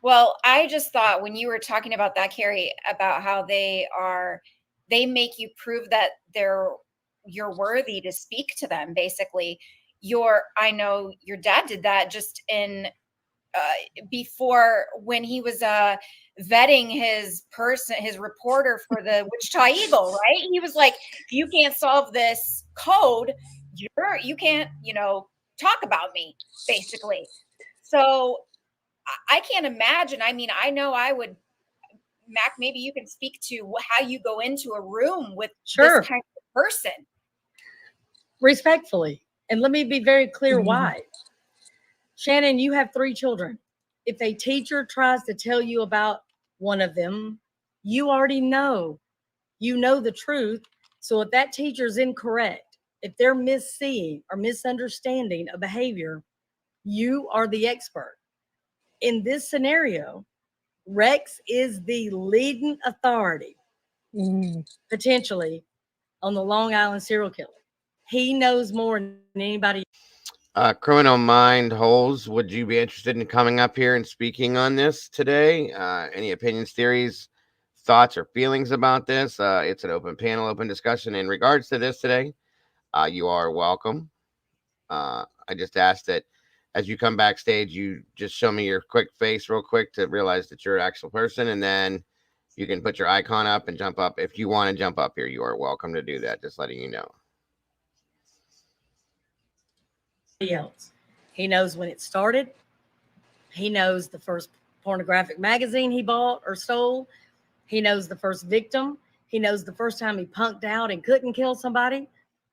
Well, I just thought when you were talking about that, Carrie, about how they make you prove that you're worthy to speak to them. Basically, I know your dad did that just in before, when he was vetting his reporter for the Wichita Eagle, right? He was like, if you can't solve this code, you can't, talk about me, basically. So I can't imagine. I mean, I know I would, Mac, maybe you can speak to how you go into a room with this kind of person. Respectfully. And let me be very clear why. Shannon, you have 3 children. If a teacher tries to tell you about one of them, you already know. You know the truth. So if that teacher is incorrect, if they're misseeing or misunderstanding a behavior, you are the expert. In this scenario, Rex is the leading authority, potentially, on the Long Island serial killer. He knows more than anybody. Criminal Mind Holes, would you be interested in coming up here and speaking on this today? Any opinions, theories, thoughts, or feelings about this? It's an open panel, open discussion in regards to this today. You are welcome. I just ask that as you come backstage, you just show me your quick face real quick to realize that you're an actual person, and then you can put your icon up and jump up. If you want to jump up here, you are welcome to do that. Just letting you know. Else. He knows when it started. He knows the first pornographic magazine he bought or stole. He knows the first victim. He knows the first time he punked out and couldn't kill somebody.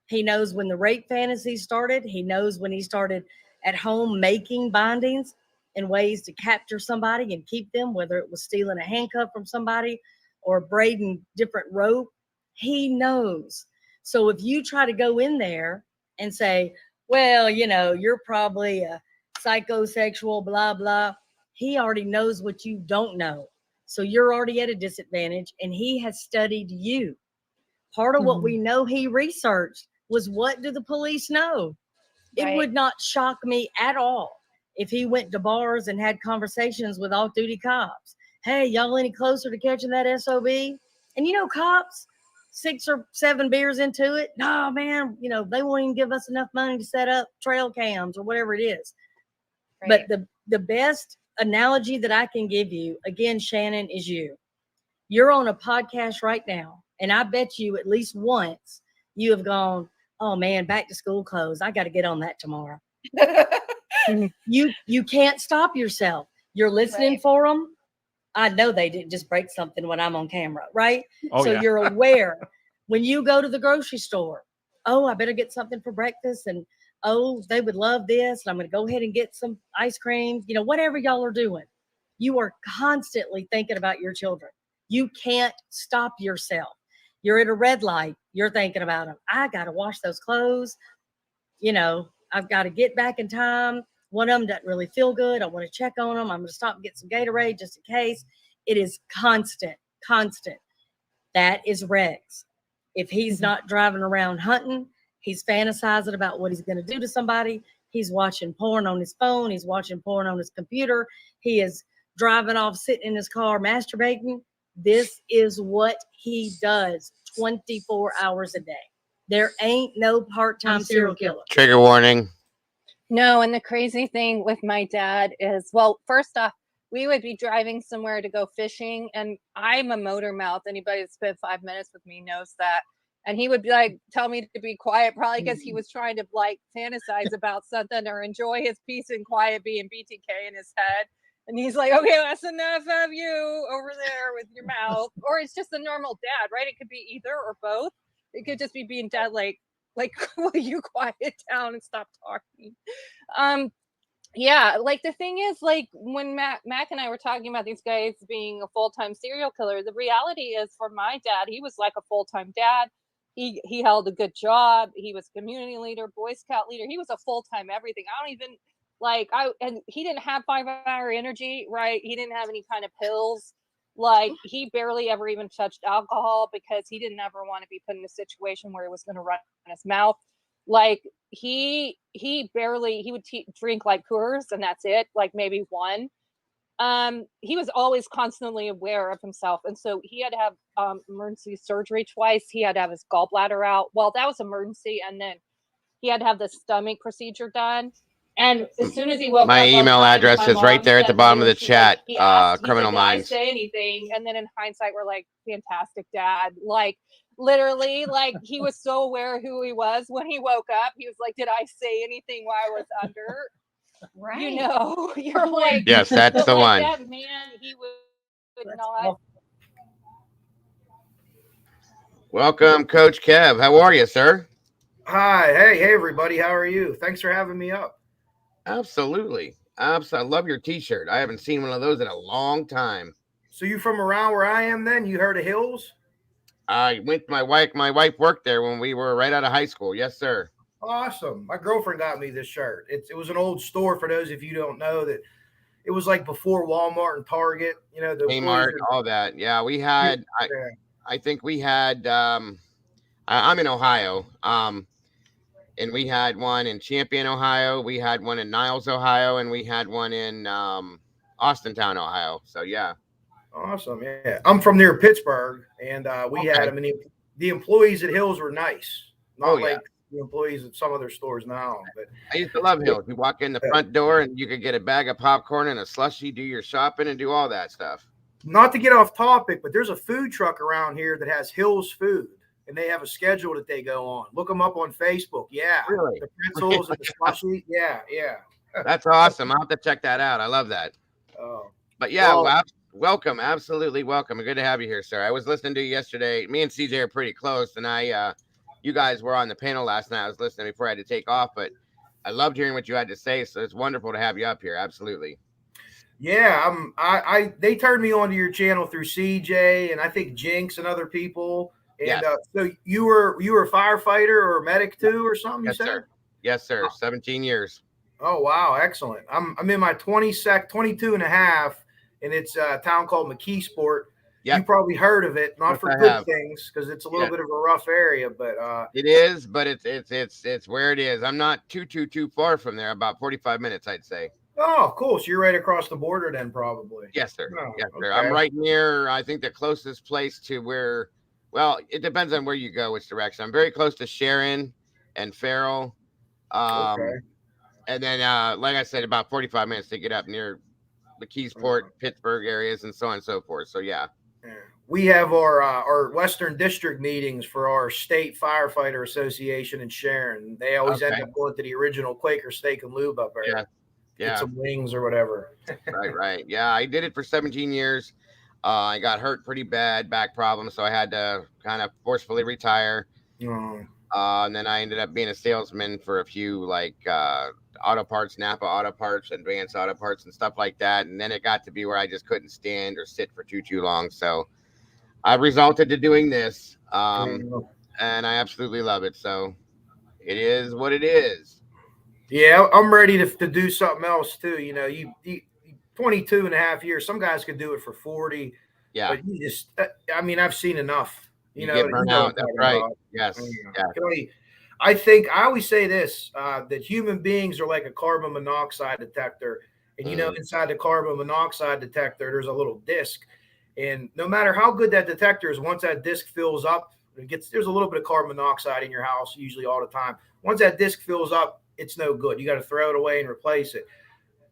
He knows when the rape fantasy started. He knows when he started at home making bindings and ways to capture somebody and keep them, whether it was stealing a handcuff from somebody or braiding different rope. He knows. So if you try to go in there and say, well, you're probably psychosexual, blah, blah. He already knows what you don't know. So you're already at a disadvantage, and he has studied you. Part of what we know he researched was, what do the police know? It would not shock me at all if he went to bars and had conversations with off-duty cops. Hey, y'all any closer to catching that SOB? And cops, 6 or 7 beers into it, no, man, they won't even give us enough money to set up trail cams or whatever it is. But the best analogy that I can give you, again, Shannon, is you. You're on a podcast right now, and I bet you at least once you have gone, oh man, back to school clothes. I got to get on that tomorrow. You can't stop yourself. You're listening for them. I know they didn't just break something when I'm on camera, right? Oh, so yeah. You're aware when you go to the grocery store. Oh, I better get something for breakfast, and oh, they would love this, and I'm going to go ahead and get some ice cream. Whatever y'all are doing, you are constantly thinking about your children. You can't stop yourself. You're at a red light. You're thinking about them. I got to wash those clothes. I've got to get back in time. One of them doesn't really feel good. I want to check on them. I'm going to stop and get some Gatorade just in case. It is constant. That is Rex. If he's not driving around hunting, he's fantasizing about what he's going to do to somebody. He's watching porn on his phone. He's watching porn on his computer. He is driving off, sitting in his car, masturbating. This is what he does 24 hours a day. There ain't no part-time serial killer. Trigger warning. No, and the crazy thing with my dad is, well, first off, we would be driving somewhere to go fishing, and I'm a motor mouth. Anybody that's spent 5 minutes with me knows that. And he would be like, tell me to be quiet, probably because he was trying to fantasize about something or enjoy his peace and quiet being BTK in his head. And he's like, okay, that's enough of you over there with your mouth. Or it's just a normal dad, right? It could be either or both. It could just be being dad, like, will you quiet down and stop talking? Yeah, the thing is, when Mac and I were talking about these guys being a full-time serial killer, the reality is, for my dad, he was like a full-time dad. He held a good job. He was community leader, Boy Scout leader. He was a full-time everything. I don't even and he didn't have 5-hour energy, right? He didn't have any kind of pills. He barely ever even touched alcohol because he didn't ever want to be put in a situation where he was going to run his mouth. He would drink Coors, and that's it, maybe one. He was always constantly aware of himself, and so he had to have emergency surgery twice. He had to have his gallbladder out. Well, that was emergency, and then he had to have the stomach procedure done. And as soon as he woke up, My email address is right there at the bottom of the chat. Criminal Minds. Did I say anything? And then in hindsight, we're like, fantastic dad. Literally, he was so aware of who he was when he woke up. He was like, did I say anything while I was under? Right. You're like, yes, that's the one. That man, he would not. Welcome, Coach Kev. How are you, sir? Hi. Hey, everybody. How are you? Thanks for having me up. Absolutely. I love your t-shirt. I haven't seen one of those in a long time. So you from around where I am then? You heard of Hills? I went, my wife worked there when we were right out of high school. Yes, sir. Awesome. My girlfriend got me this shirt. It was an old store, for those of you who don't know, that it was before Walmart and Target, the Kmart, all that. Yeah, we had, I think we had, I'm in Ohio. And we had one in Champion, Ohio. We had one in Niles, Ohio, and we had one in Austintown, Ohio. So yeah. Awesome. Yeah, I'm from near Pittsburgh, and we had them. And the employees at Hills were nice, not like the employees at some other stores now. But I used to love Hills. You walk in the front door, and you could get a bag of popcorn and a slushie, do your shopping, and do all that stuff. Not to get off topic, but there's a food truck around here that has Hills food. And they have a schedule that they go on. Look them up on Facebook. Yeah. Really? The pretzels and the slushy. Yeah. That's awesome. I'll have to check that out. I love that. Oh. But yeah, welcome. Absolutely welcome. Good to have you here, sir. I was listening to you yesterday. Me and CJ are pretty close, and you guys were on the panel last night. I was listening before I had to take off, but I loved hearing what you had to say. So it's wonderful to have you up here. Absolutely. Yeah. They turned me onto your channel through CJ and I think Jinx and other people. And so you were a firefighter or a medic too or something? Yes, sir. Yes, sir. 17 years. Oh, wow. Excellent. I'm in my 22 and a half, and it's a town called McKeesport. You Yep. probably heard of it, not Yes, for I good have. things, because it's a little Yeah. bit of a rough area, but It is, but it's where it is. I'm not too far from there. About 45 minutes, I'd say. oh, cool. So you're right across the border then, probably. Yes, sir. Oh, Yes, sir. okay. I'm right near, I think, the closest place to where, well, it depends on where you go, which direction. I'm very close to Sharon and Farrell. Okay. And then, like I said, about 45 minutes to get up near the Keysport, Pittsburgh areas, and so on and so forth. So, yeah. We have our Western District meetings for our state firefighter association in Sharon. They always end Okay. up going to the original Quaker Steak and Lube up there. Yeah. Get Yeah. some wings or whatever. Right. Yeah, I did it for 17 years. I got hurt pretty bad, back problems, so I had to kind of forcefully retire. Oh. And then I ended up being a salesman for a few like auto parts, Napa auto parts, advanced auto parts, and stuff like that. And then it got to be where I just couldn't stand or sit for too long. So I've resulted to doing this, and I absolutely love it. So it is what it is. Yeah, I'm ready to do something else too. You know, you 22 and a half years. Some guys could do it for 40. Yeah. But you just, I mean, I've seen enough. You get burnt out. That's right. Yes. Yeah. I think I always say this that human beings are like a carbon monoxide detector. And, you know, inside the carbon monoxide detector, there's a little disc. And no matter how good that detector is, once that disc fills up, there's a little bit of carbon monoxide in your house, usually all the time. Once that disc fills up, it's no good. You got to throw it away and replace it.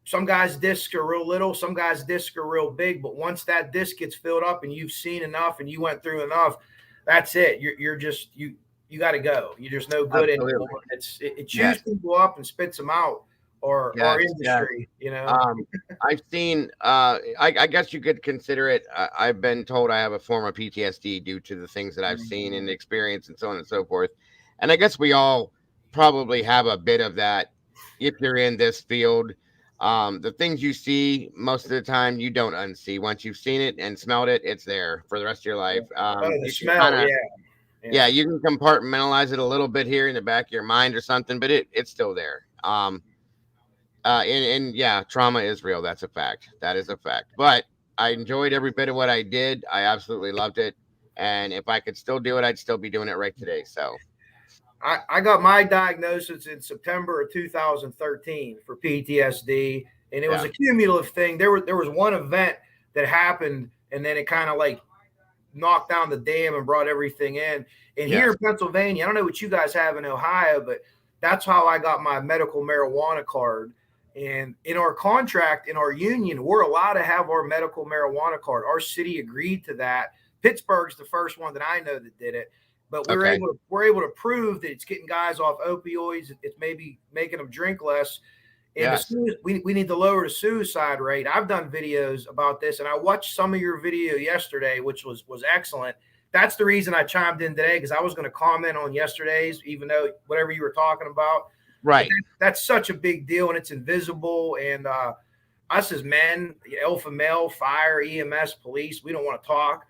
Some guys' discs are real little, some guys' discs are real big, but once that disc gets filled up and you've seen enough and you went through enough, that's it. You're just you got to go. You're just no good anymore. It chews people up and spits them out, or our industry. You know, I've seen. I guess you could consider it. I've been told I have a form of PTSD due to the things that I've seen and experienced, and so on and so forth. And I guess we all probably have a bit of that if you're in this field. The things you see most of the time you don't unsee. Once you've seen it and smelled it, it's there for the rest of your life. the smell, yeah, you can compartmentalize it a little bit here in the back of your mind or something, but it's still there. And yeah, trauma is real. That's a fact. That is a fact. But I enjoyed every bit of what I did. I absolutely loved it. And if I could still do it, I'd still be doing it right today. So I got my diagnosis in September of 2013 for PTSD, and it was a cumulative thing. There was one event that happened, and then it kind of like knocked down the dam and brought everything in. And here in Pennsylvania, I don't know what you guys have in Ohio, but that's how I got my medical marijuana card. And in our contract, in our union, we're allowed to have our medical marijuana card. Our city agreed to that. Pittsburgh's the first one that I know that did it. But we're able to prove that it's getting guys off opioids. It's maybe making them drink less. And we need to lower the suicide rate. I've done videos about this, and I watched some of your video yesterday, which was excellent. That's the reason I chimed in today, because I was going to comment on yesterday's, even though whatever you were talking about. Right. That's such a big deal, and it's invisible. And us as men, alpha male, fire, EMS, police, we don't want to talk.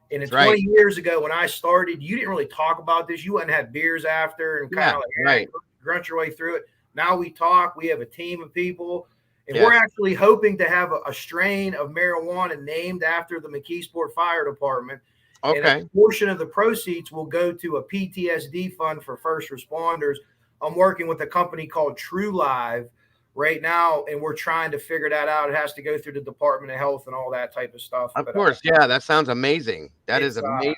And 20 years ago when I started, you didn't really talk about this. You went and had beers after and kind of like grunt your way through it. Now we talk. We have a team of people, and we're actually hoping to have a strain of marijuana named after the McKeesport Fire Department. Okay. And a portion of the proceeds will go to a PTSD fund for first responders. I'm working with a company called True Live right now, and we're trying to figure that out. It has to go through the Department of Health and all that type of stuff. Of course, that sounds amazing. That is amazing.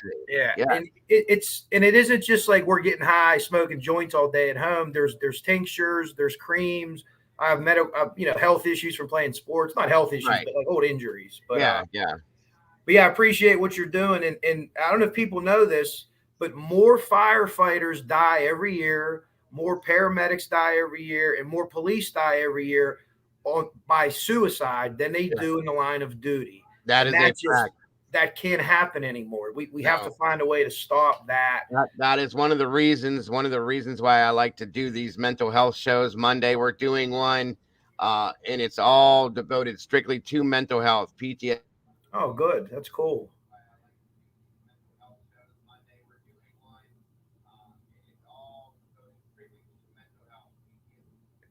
And it isn't just like we're getting high, smoking joints all day at home. There's tinctures, there's creams. I have health issues from playing sports, not health issues, but like old injuries. But But I appreciate what you're doing, and I don't know if people know this, but more firefighters die every year. More paramedics die every year, and more police die every year by suicide than they do in the line of duty. That is a fact. That can't happen anymore. We have to find a way to stop that. That is one of the reasons why I like to do these mental health shows. Monday we're doing one, and it's all devoted strictly to mental health, PTSD. Oh, good. That's cool.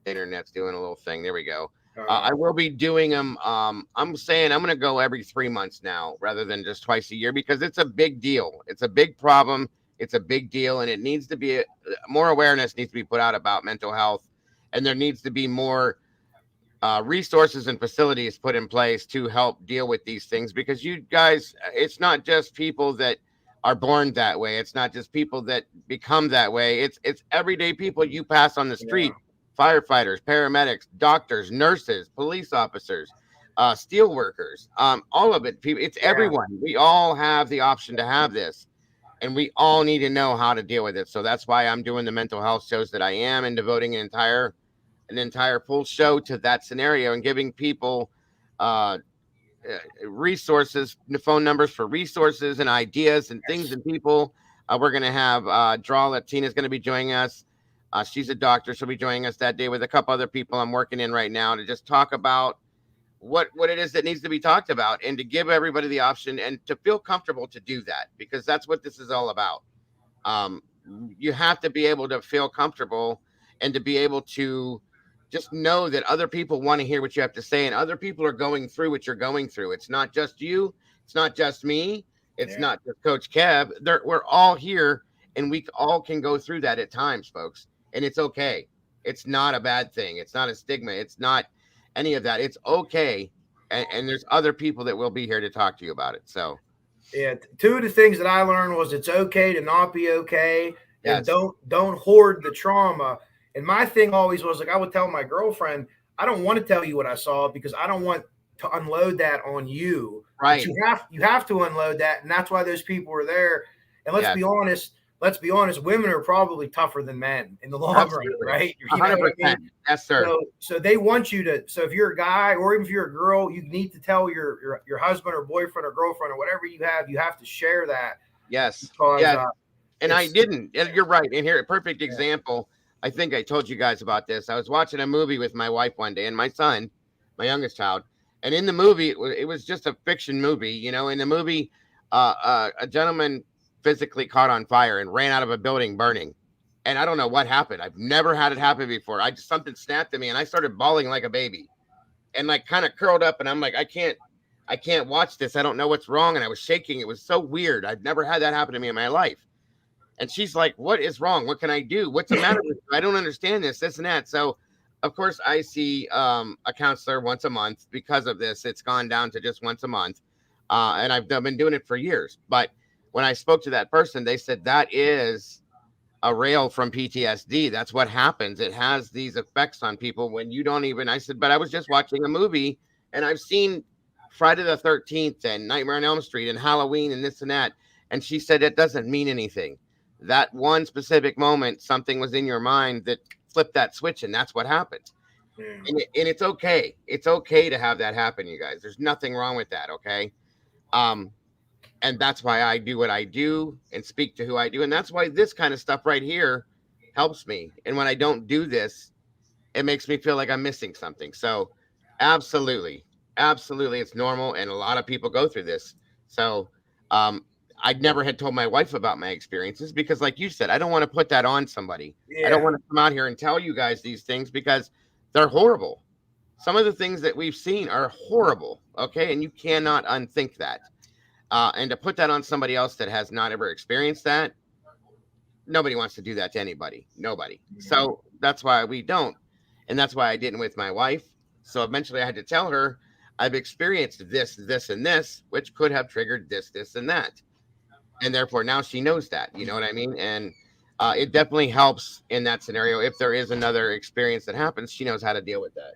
internet's doing a little thing. There we go. I will be doing them. I'm saying I'm going to go every 3 months now rather than just twice a year because it's a big deal. It's a big problem. It's a big deal, and it needs to be more awareness needs to be put out about mental health, and there needs to be more resources and facilities put in place to help deal with these things because you guys, it's not just people that are born that way. It's not just people that become that way. It's everyday people you pass on the street. Firefighters, paramedics, doctors, nurses, police officers, steel workers, all of it. People, it's everyone. We all have the option to have this, and we all need to know how to deal with it. So that's why I'm doing the mental health shows that I am and devoting an entire full show to that scenario and giving people resources, phone numbers for resources and ideas and things and people. We're going to have Draw Latina's going to be joining us. She's a doctor. She'll be joining us that day with a couple other people I'm working in right now to just talk about what it is that needs to be talked about and to give everybody the option and to feel comfortable to do that because that's what this is all about. You have to be able to feel comfortable and to be able to just know that other people want to hear what you have to say and other people are going through what you're going through. It's not just you. It's not just me. It's not just Coach Kev. We're all here and we all can go through that at times, folks. And it's okay. It's not a bad thing. It's not a stigma. It's not any of that. It's okay. And there's other people that will be here to talk to you about it. So, yeah, two of the things that I learned was it's okay to not be okay, and Yes. don't hoard the trauma. And my thing always was like I would tell my girlfriend, I don't want to tell you what I saw because I don't want to unload that on you. Right. But you have to unload that, and that's why those people were there. And let's be honest, women are probably tougher than men in the long Absolutely. run, right? 100%. Yes, sir. So they want you to. So if you're a guy or even if you're a girl, you need to tell your husband or boyfriend or girlfriend or whatever you have to share that. Yes. Because, Yeah. And I didn't. You're right. And here, a perfect example. I think I told you guys about this. I was watching a movie with my wife one day and my son, my youngest child. And in the movie, it was just a fiction movie. You know, in the movie, a gentleman physically caught on fire and ran out of a building burning. And I don't know what happened. I've never had it happen before. Something snapped at me and I started bawling like a baby and like kind of curled up. And I'm like, I can't watch this. I don't know what's wrong. And I was shaking. It was so weird. I've never had that happen to me in my life. And she's like, what is wrong? What can I do? What's the matter with you? I don't understand this and that. So, of course, I see a counselor once a month because of this. It's gone down to just once a month. And I've been doing it for years. But when I spoke to that person, they said that is a rail from PTSD. That's what happens. It has these effects on people when you don't even. I said, but I was just watching a movie and I've seen Friday the 13th and Nightmare on Elm Street and Halloween and this and that. And she said, it doesn't mean anything. That one specific moment, something was in your mind that flipped that switch, and that's what happened. And it's okay. It's okay to have that happen, you guys. There's nothing wrong with that, okay? And that's why I do what I do and speak to who I do. And that's why this kind of stuff right here helps me. And when I don't do this, it makes me feel like I'm missing something. So absolutely, it's normal. And a lot of people go through this. So, I never had told my wife about my experiences because like you said, I don't want to put that on somebody. I don't want to come out here and tell you guys these things because they're horrible. Some of the things that we've seen are horrible. Okay. And you cannot unthink that. And to put that on somebody else that has not ever experienced that, nobody wants to do that to anybody. Nobody. So that's why we don't. And that's why I didn't with my wife. So eventually I had to tell her I've experienced this, and this, which could have triggered this, and that. And therefore now she knows that, you know what I mean? And it definitely helps in that scenario. If there is another experience that happens, she knows how to deal with that.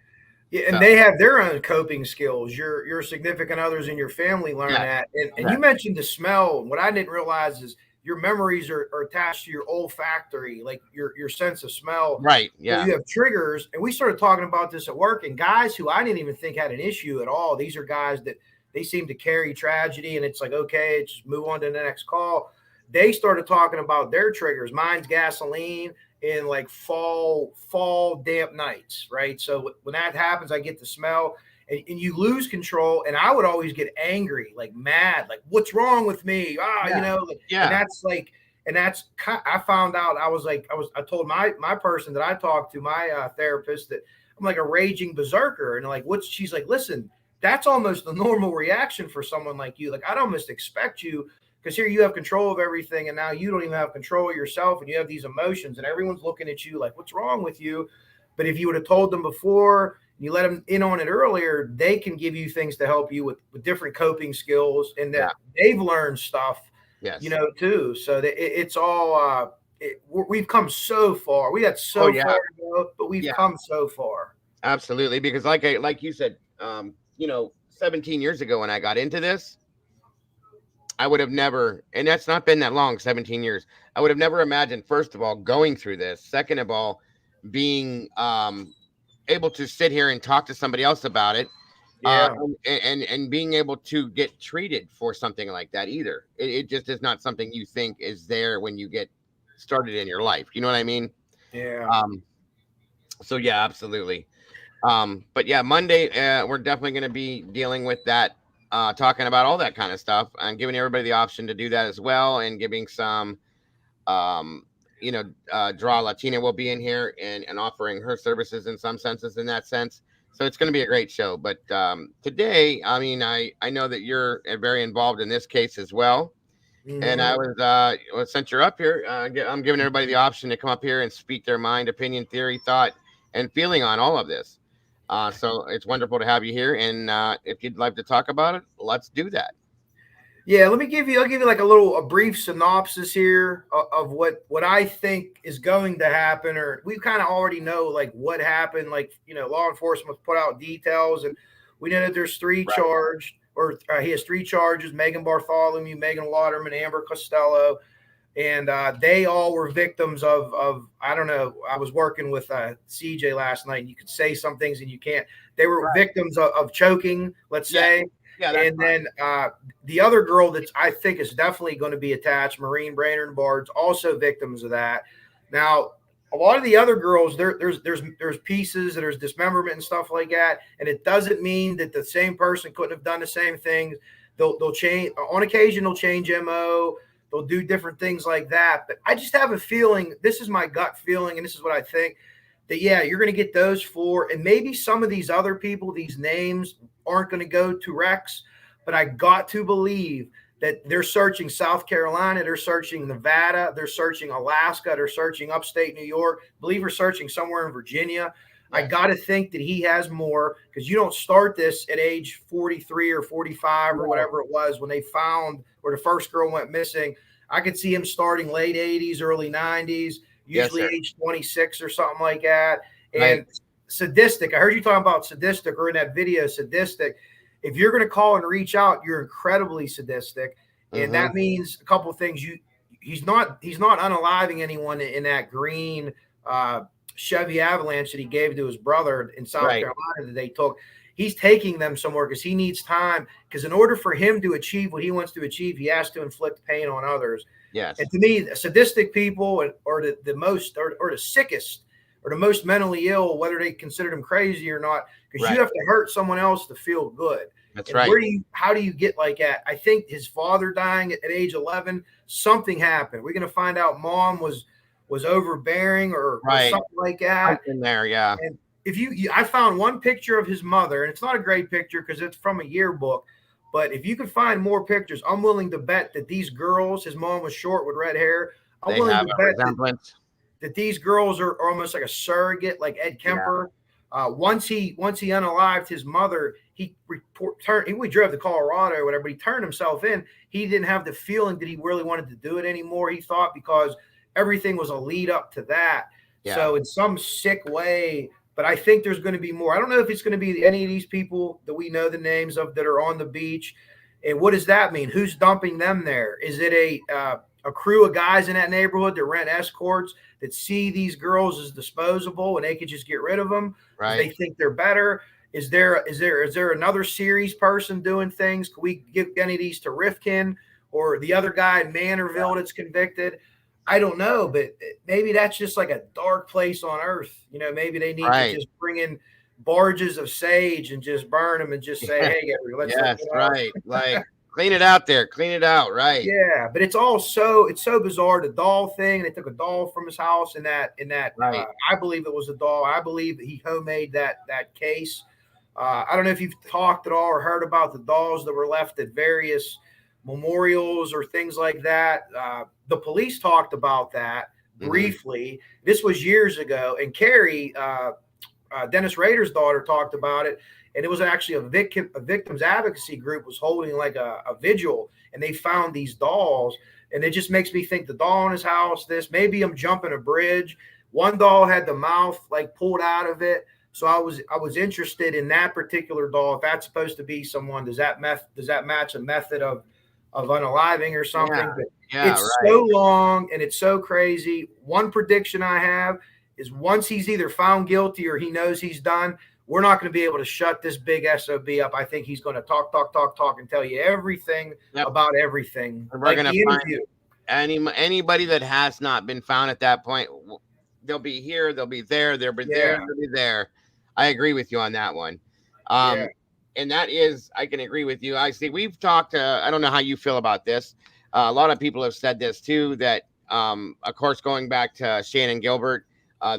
Yeah, and they have their own coping skills. Your significant others in your family learn that. And you mentioned the smell. What I didn't realize is your memories are attached to your olfactory, like your sense of smell. Right. So Yeah. you have triggers. And we started talking about this at work, and guys who I didn't even think had an issue at all. These are guys that they seem to carry tragedy, and it's like, okay, just move on to the next call. They started talking about their triggers. Mine's gasoline in like fall damp nights, right? So when that happens, I get the smell and you lose control. And I would always get angry, like mad, like what's wrong with me? You know, and that's like, And that's I found out. I told my person that I talked to, my therapist, that I'm like a raging berserker. And like, she's like, listen, that's almost the normal reaction for someone like you. Like, I'd almost expect you, because here you have control of everything, and now you don't even have control of yourself, and you have these emotions, and everyone's looking at you like, what's wrong with you? But if you would have told them before, you let them in on it earlier, they can give you things to help you with different coping skills, and that they've learned stuff, Yes. Too. So it's all, we've come so far. We got so far to go, but we've come so far. Absolutely. Because like you said, 17 years ago when I got into this, I would have never, and that's not been that long, 17 years. I would have never imagined, first of all, going through this. Second of all, being able to sit here and talk to somebody else about it. And being able to get treated for something like that either. It just is not something you think is there when you get started in your life. You know what I mean? Yeah. So yeah, absolutely. But yeah, Monday, we're definitely going to be dealing with that, talking about all that kind of stuff and giving everybody the option to do that as well. And giving some, Draw Latina will be in here and offering her services in some senses in that sense. So it's going to be a great show. But today, I mean, I know that you're very involved in this case as well. Mm-hmm. And I was, since you're up here, I'm giving everybody the option to come up here and speak their mind, opinion, theory, thought, and feeling on all of this. So it's wonderful to have you here. And if you'd like to talk about it, let's do that. Yeah, I'll give you like a brief synopsis here of what I think is going to happen, or we kind of already know like what happened. Like, law enforcement put out details, and we know that there's three charged, or he has three charges: Megan Bartholomew, Megan Lauderman, Amber Costello, and they all were victims of I don't know. I was working with CJ last night, and you could say some things and you can't. They were victims of choking, let's say. Yeah, and then the other girl that I think is definitely going to be attached, Maureen Brainerd Bard's, also victims of that. Now, a lot of the other girls, there's pieces, there's dismemberment and stuff like that, and it doesn't mean that the same person couldn't have done the same things. They'll change on occasion. They'll change MO. They'll do different things like that. But I just have a feeling. This is my gut feeling, and this is what I think. That you're going to get those four, and maybe some of these other people, these names aren't going to go to Rex, but I got to believe that they're searching South Carolina, they're searching Nevada, they're searching Alaska, they're searching upstate New York, I believe we're searching somewhere in Virginia. I got to think that he has more, because you don't start this at age 43 or 45 or whatever it was when they found where the first girl went missing. I could see him starting late 80s, early 90s. Usually age 26 or something like that. And sadistic. I heard you talking about sadistic, or in that video, sadistic. If you're going to call and reach out, you're incredibly sadistic. And that means a couple of things. He's not unaliving anyone in that green Chevy Avalanche that he gave to his brother in South Carolina that they took. He's taking them somewhere because he needs time. Because in order for him to achieve what he wants to achieve, he has to inflict pain on others. Yes. And to me, sadistic people are the most, or the sickest, or the most mentally ill, whether they consider them crazy or not, because you have to hurt someone else to feel good. That's and right. How do you get like that? I think his father dying at age 11, something happened. We're going to find out mom was overbearing or something like that. In there, yeah. And I found one picture of his mother, and it's not a great picture because it's from a yearbook. But if you could find more pictures, I'm willing to bet that these girls, his mom was short with red hair. I'm willing to bet that these girls are almost like a surrogate, like Ed Kemper. Yeah. Once he unalived his mother, we drove to Colorado or whatever, but he turned himself in. He didn't have the feeling that he really wanted to do it anymore. He thought because everything was a lead up to that. Yeah. So in some sick way, but I think there's going to be more. I don't know if it's going to be any of these people that we know the names of that are on the beach. And what does that mean? Who's dumping them there? Is it a crew of guys in that neighborhood that rent escorts that see these girls as disposable and they could just get rid of them? Right. They think they're better. Is there another series person doing things? Can we give any of these to Rifkin or the other guy in Manorville that's convicted? I don't know, but maybe that's just like a dark place on earth. Maybe they need to just bring in barges of sage and just burn them and just say, hey, let's Clean it out there. Clean it out. Right. Yeah, but it's so bizarre. The doll thing. They took a doll from his house, and that Right. I believe it was a doll. I believe that he homemade that case. I don't know if you've talked at all or heard about the dolls that were left at various memorials or things like that. The police talked about that briefly. This was years ago, and Carrie, Dennis Rader's daughter, talked about it. And it was actually a victims advocacy group was holding like a vigil, and they found these dolls. And it just makes me think the doll in his house, maybe I'm jumping a bridge. One doll had the mouth like pulled out of it. So I was interested in that particular doll. If that's supposed to be someone, does that match a method of unaliving or something? Yeah. But Yeah, it's right. so long and it's so crazy. One prediction I have is once he's either found guilty or he knows he's done, we're not going to be able to shut this big SOB up. I think he's going to talk and tell you everything about everything. And we're Like going the to find interview. anybody that has not been found at that point. They'll be here. They'll be there. They'll be there. They'll be there. I agree with you on that one. And that is, I can agree with you. I see. We've talked. I don't know how you feel about this. A lot of people have said this too. That, of course, going back to Shannon Gilbert,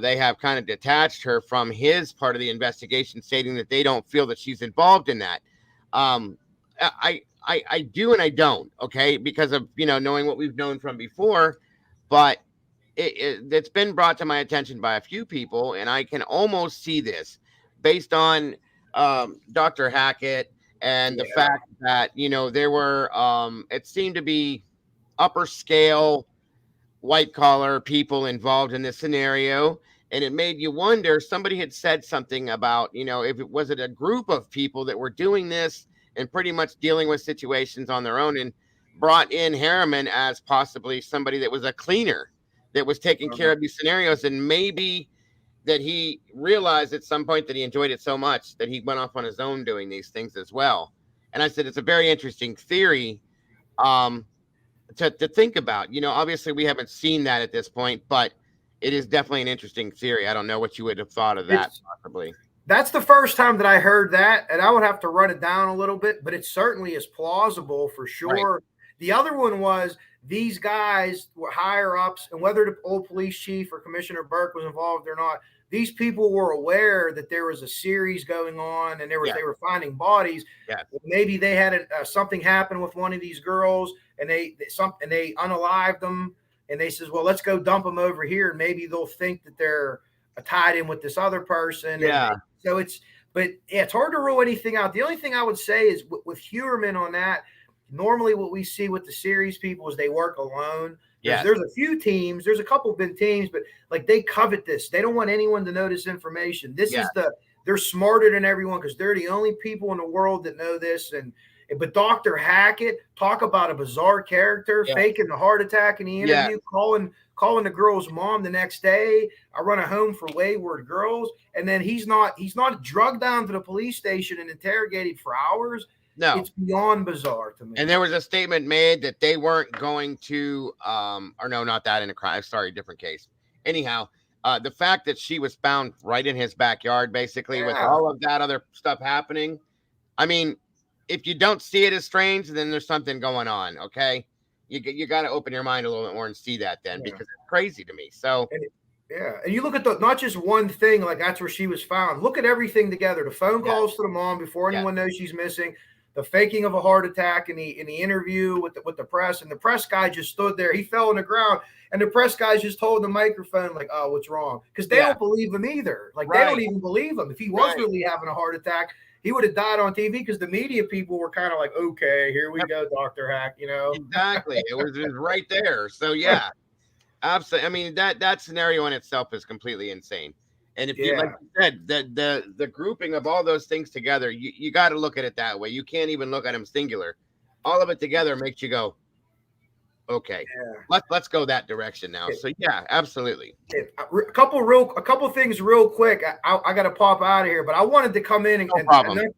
they have kind of detached her from his part of the investigation, stating that they don't feel that she's involved in that. I do and I don't, okay, because of, knowing what we've known from before, but it's been brought to my attention by a few people, and I can almost see this based on Dr. Hackett and the fact that, there were, it seemed to be upper scale white collar people involved in this scenario. And it made you wonder, somebody had said something about, if it was a group of people that were doing this and pretty much dealing with situations on their own, and brought in Heuermann as possibly somebody that was a cleaner that was taking care of these scenarios. And maybe that he realized at some point that he enjoyed it so much that he went off on his own doing these things as well. And I said, it's a very interesting theory. To think about, obviously we haven't seen that at this point, but it is definitely an interesting theory. I don't know what you would have thought of that possibly. That's the first time that I heard that, and I would have to run it down a little bit, but it certainly is plausible for sure. Right. The other one was these guys were higher ups, and whether the old police chief or Commissioner Burke was involved or not, these people were aware that there was a series going on, and they were finding bodies. Yeah. Maybe they had something happen with one of these girls, and they unalived them, and they says, well, let's go dump them over here, and maybe they'll think that they're tied in with this other person. Yeah. And so it's hard to rule anything out. The only thing I would say is with Heuermann on that, normally what we see with the series people is they work alone. There's a few teams, there's a couple been teams, but like they covet this. They don't want anyone to know this information. They're smarter than everyone because they're the only people in the world that know this. But Dr. Hackett, talk about a bizarre character, faking the heart attack in the interview, calling the girl's mom the next day. I run a home for wayward girls, and then he's not drugged down to the police station and interrogated for hours. No, it's beyond bizarre to me. And there was a statement made that they weren't going to, or no, not that in a crime. Sorry, different case. Anyhow, the fact that she was found right in his backyard, basically, with all of that other stuff happening. I mean, if you don't see it as strange, then there's something going on. Okay, you got to open your mind a little bit more and see that then, because it's crazy to me. So. And you look at not just one thing, like that's where she was found. Look at everything together. The phone calls to the mom before anyone knows she's missing. The faking of a heart attack in the interview with the press, and the press guy just stood there. He fell on the ground, and the press guy's just holding the microphone like, "Oh, what's wrong?" Because they don't believe him either. Like they don't even believe him. If he was really having a heart attack, he would have died on TV. Because the media people were kind of like, "Okay, here we go, Dr. Hack." Exactly. It was right there. So yeah, absolutely. I mean that scenario in itself is completely insane. And if you, like you said, the grouping of all those things together, you got to look at it that way. You can't even look at them singular. All of it together makes you go, okay, let's go that direction now. So yeah, absolutely. A couple things real quick. I got to pop out of here, but I wanted to come in and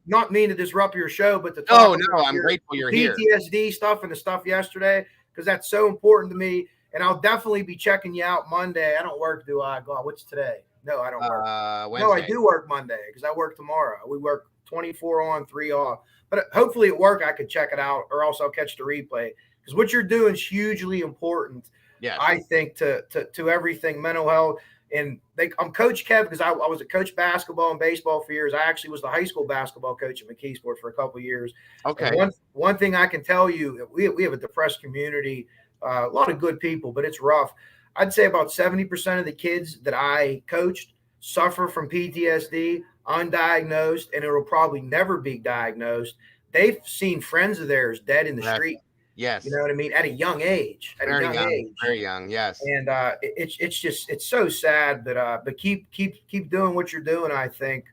not mean to disrupt your show, but to talk about I'm grateful you're PTSD here. PTSD stuff and the stuff yesterday, because that's so important to me. And I'll definitely be checking you out Monday. I don't work, do I? God, what's today? No, I don't work. Wednesday. No, I do work Monday because I work tomorrow. We work 24 on, 3 off. But hopefully at work I could check it out, or else I'll catch the replay. Because what you're doing is hugely important. Yes. I think to everything, mental health. And I'm Coach Kev because I was a coach basketball and baseball for years. I actually was the high school basketball coach at McKeesport for a couple of years. Okay. And one thing I can tell you, we have a depressed community, a lot of good people, but it's rough. I'd say about 70% of the kids that I coached suffer from PTSD, undiagnosed, and it'll probably never be diagnosed. They've seen friends of theirs dead in the street. Yes. You know what I mean? At a young age. At Very a young age. Very young. Yes. And it's so sad, but keep doing what you're doing. I think.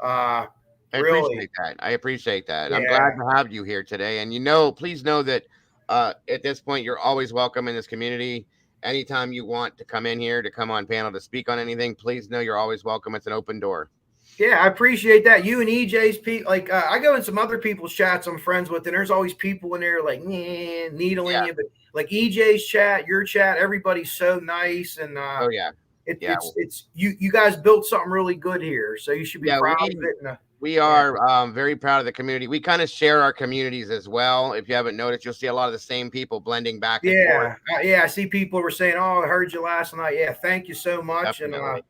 I Really. appreciate that. I appreciate that. I'm Yeah. glad to have you here today. And please know that at this point, you're always welcome in this community. Anytime you want to come in here to come on panel to speak on anything, please know you're always welcome. It's an open door. Yeah, I appreciate that. You and EJ's people, like I go in some other people's chats I'm friends with, and there's always people in there like needling you. But like EJ's chat, your chat, everybody's so nice. And oh yeah, it's you guys built something really good here, so you should be proud of it. And, we are very proud of the community. We kind of share our communities as well. If you haven't noticed, you'll see a lot of the same people blending back and forth. Yeah, I see people were saying, "Oh, I heard you last night." Yeah, thank you so much. Definitely. And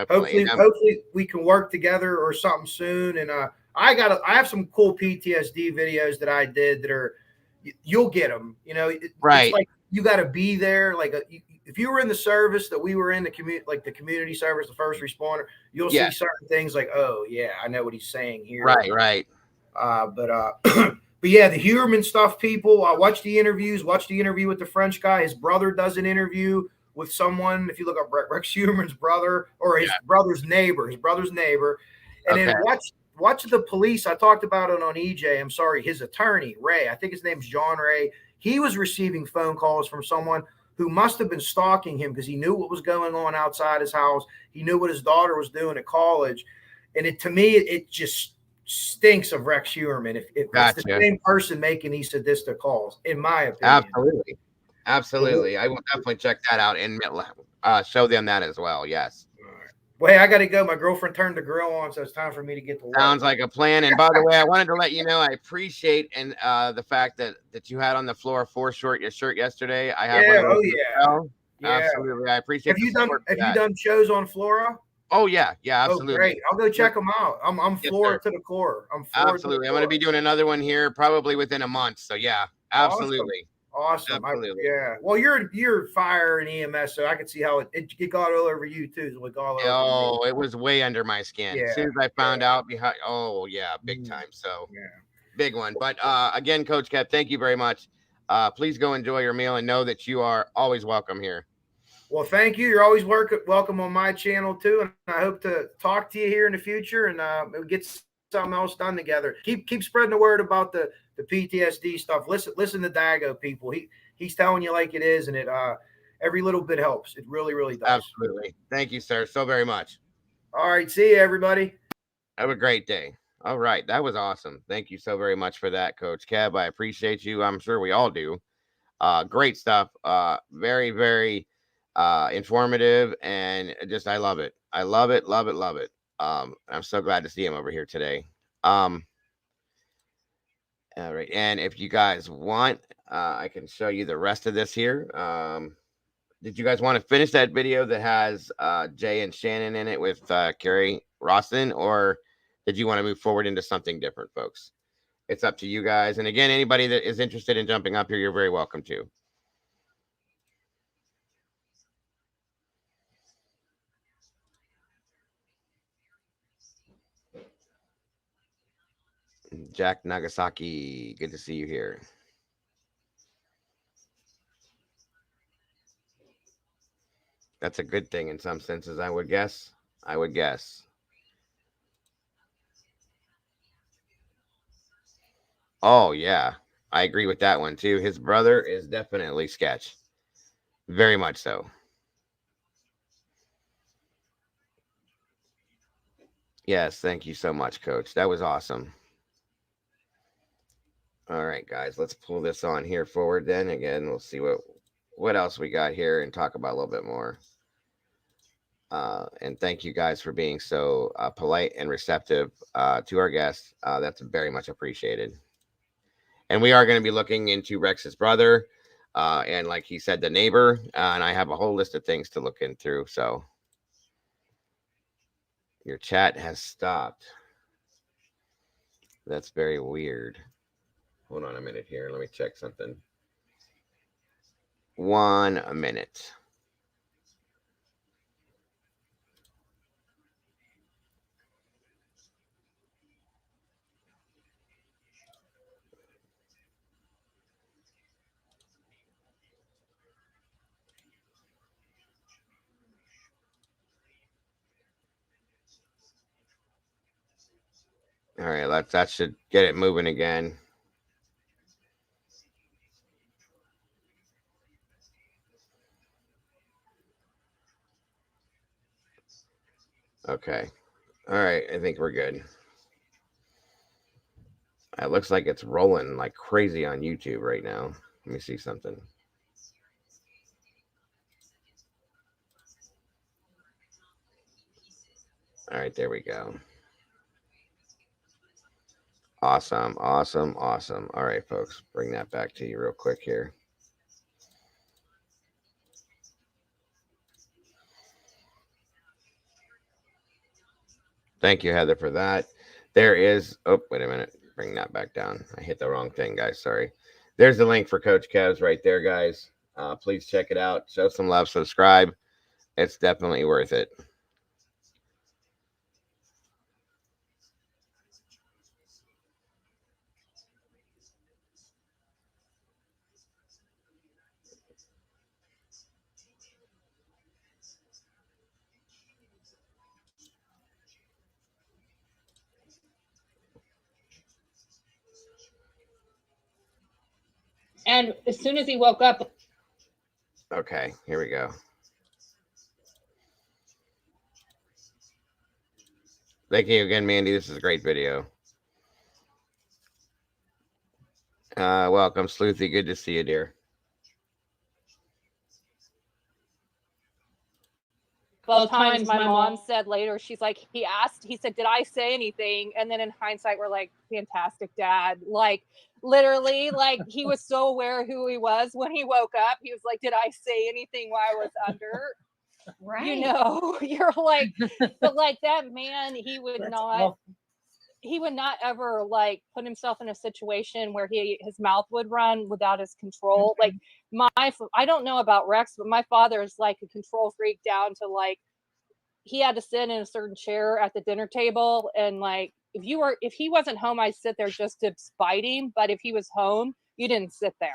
Definitely. hopefully we can work together or something soon. And I have some cool PTSD videos that I did that are you'll get them. Right. It's like you got to be there. Like if you were in the service that we were in, the community service, the first responder, you'll see certain things like, oh yeah, I know what he's saying here. Right. But yeah, the Heuermann stuff, people. Watch the interviews. Watch the interview with the French guy. His brother does an interview with someone. If you look up Rex Heuermann's brother or his brother's neighbor, and then watch the police. I talked about it on EJ. I'm sorry, his attorney Ray. I think his name's John Ray. He was receiving phone calls from someone who must have been stalking him because he knew what was going on outside his house. He knew what his daughter was doing at college, and it just stinks of Rex Heuermann if it's the same person making these sadistic calls, in my opinion. Absolutely. I will definitely check that out and show them that as well. Yes. Well, hey, I got to go. My girlfriend turned the grill on, so it's time for me to get to work. Sounds like a plan. And by the way, I wanted to let you know I appreciate the fact that you had on the floor your shirt yesterday. I have one. Yeah. Absolutely. I appreciate. Have you done shows on Flora? Oh yeah, absolutely. Oh, great. I'll go check them out. I'm Flora to the core. Absolutely. I'm going to be doing another one here probably within a month. So yeah, absolutely. Awesome. Absolutely. Well, you're fire and EMS, so I could see how it got all over you too. It was way under my skin. As soon as I found out behind. Oh yeah, big time. So big one. But again, Coach Kev, thank you very much. Please go enjoy your meal and know that you are always welcome here. Well, thank you. You're always welcome on my channel too, and I hope to talk to you here in the future and get something else done together. Keep spreading the word about the PTSD stuff. Listen to Dago, people. He's telling you like it is, and it every little bit helps. It really, really does. Absolutely. Thank you, sir, so very much. All right, see you, everybody. Have a great day. All right, that was awesome. Thank you so very much for that, Coach Kev. I appreciate you. I'm sure we all do. Great stuff. Very, very informative, and just I love it. I love it. I'm so glad to see him over here today. All right, and if you guys want, I can show you the rest of this here. Did you guys want to finish that video that has Jay and Shannon in it with Carrie Roston, or did you want to move forward into something different, folks? It's up to you guys. And again, anybody that is interested in jumping up here, you're very welcome to. Jack Nagasaki, good to see you here. That's a good thing in some senses, I would guess. Oh, yeah. I agree with that one, too. His brother is definitely sketch. Very much so. Yes, thank you so much, Coach. That was awesome. All right, guys, let's pull this on here forward then. Again, we'll see what else we got here and talk about a little bit more. And thank you guys for being so polite and receptive to our guests. That's very much appreciated. And we are going to be looking into Rex's brother, and like he said, the neighbor. And I have a whole list of things to look into. So your chat has stopped. That's very weird. Hold on a minute here. Let me check something. 1 minute. All right, that should get it moving again. Okay. All right, I think we're good. It looks like it's rolling like crazy on YouTube right now. Let me see something. All right, there we go. Awesome, awesome, awesome. All right, folks, bring that back to you real quick here. Thank you, Heather, for that. There is, oh, wait a minute. Bring that back down. I hit the wrong thing, guys. Sorry. There's the link for Coach Kev's right there, guys. Please check it out. Show some love, subscribe. It's definitely worth it. And as soon as he woke up, Okay, here we go. Thank you again, Mandy. This is a great video. Welcome, Sleuthy. Good to see you, dear. 12 times my mom said later, she's like, he said, did I say anything? And then in hindsight, we're like, fantastic dad. Like, literally, like, he was so aware of who he was when he woke up. He was like, did I say anything while I was under? Right. You know, you're like, but like that man, he would not ever like put himself in a situation where his mouth would run without his control. Like I don't know about Rex, but my father is like a control freak down to like, he had to sit in a certain chair at the dinner table. And like, if he wasn't home, I'd sit there just to spite him. But if he was home, you didn't sit there.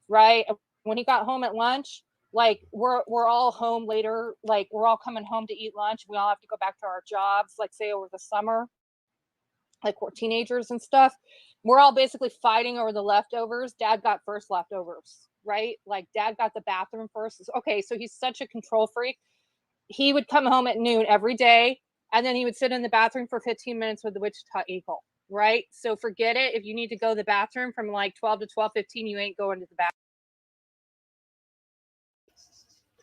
Right. When he got home at lunch, like we're all home later, like we're all coming home to eat lunch. We all have to go back to our jobs, like say over the summer, like we're teenagers and stuff. We're all basically fighting over the leftovers. Dad got first leftovers, right? Like dad got the bathroom first. Okay, so he's such a control freak. He would come home at noon every day, and then he would sit in the bathroom for 15 minutes with the Wichita Eagle, right? So forget it. If you need to go to the bathroom from like 12 to 12:15, you ain't going to the bathroom.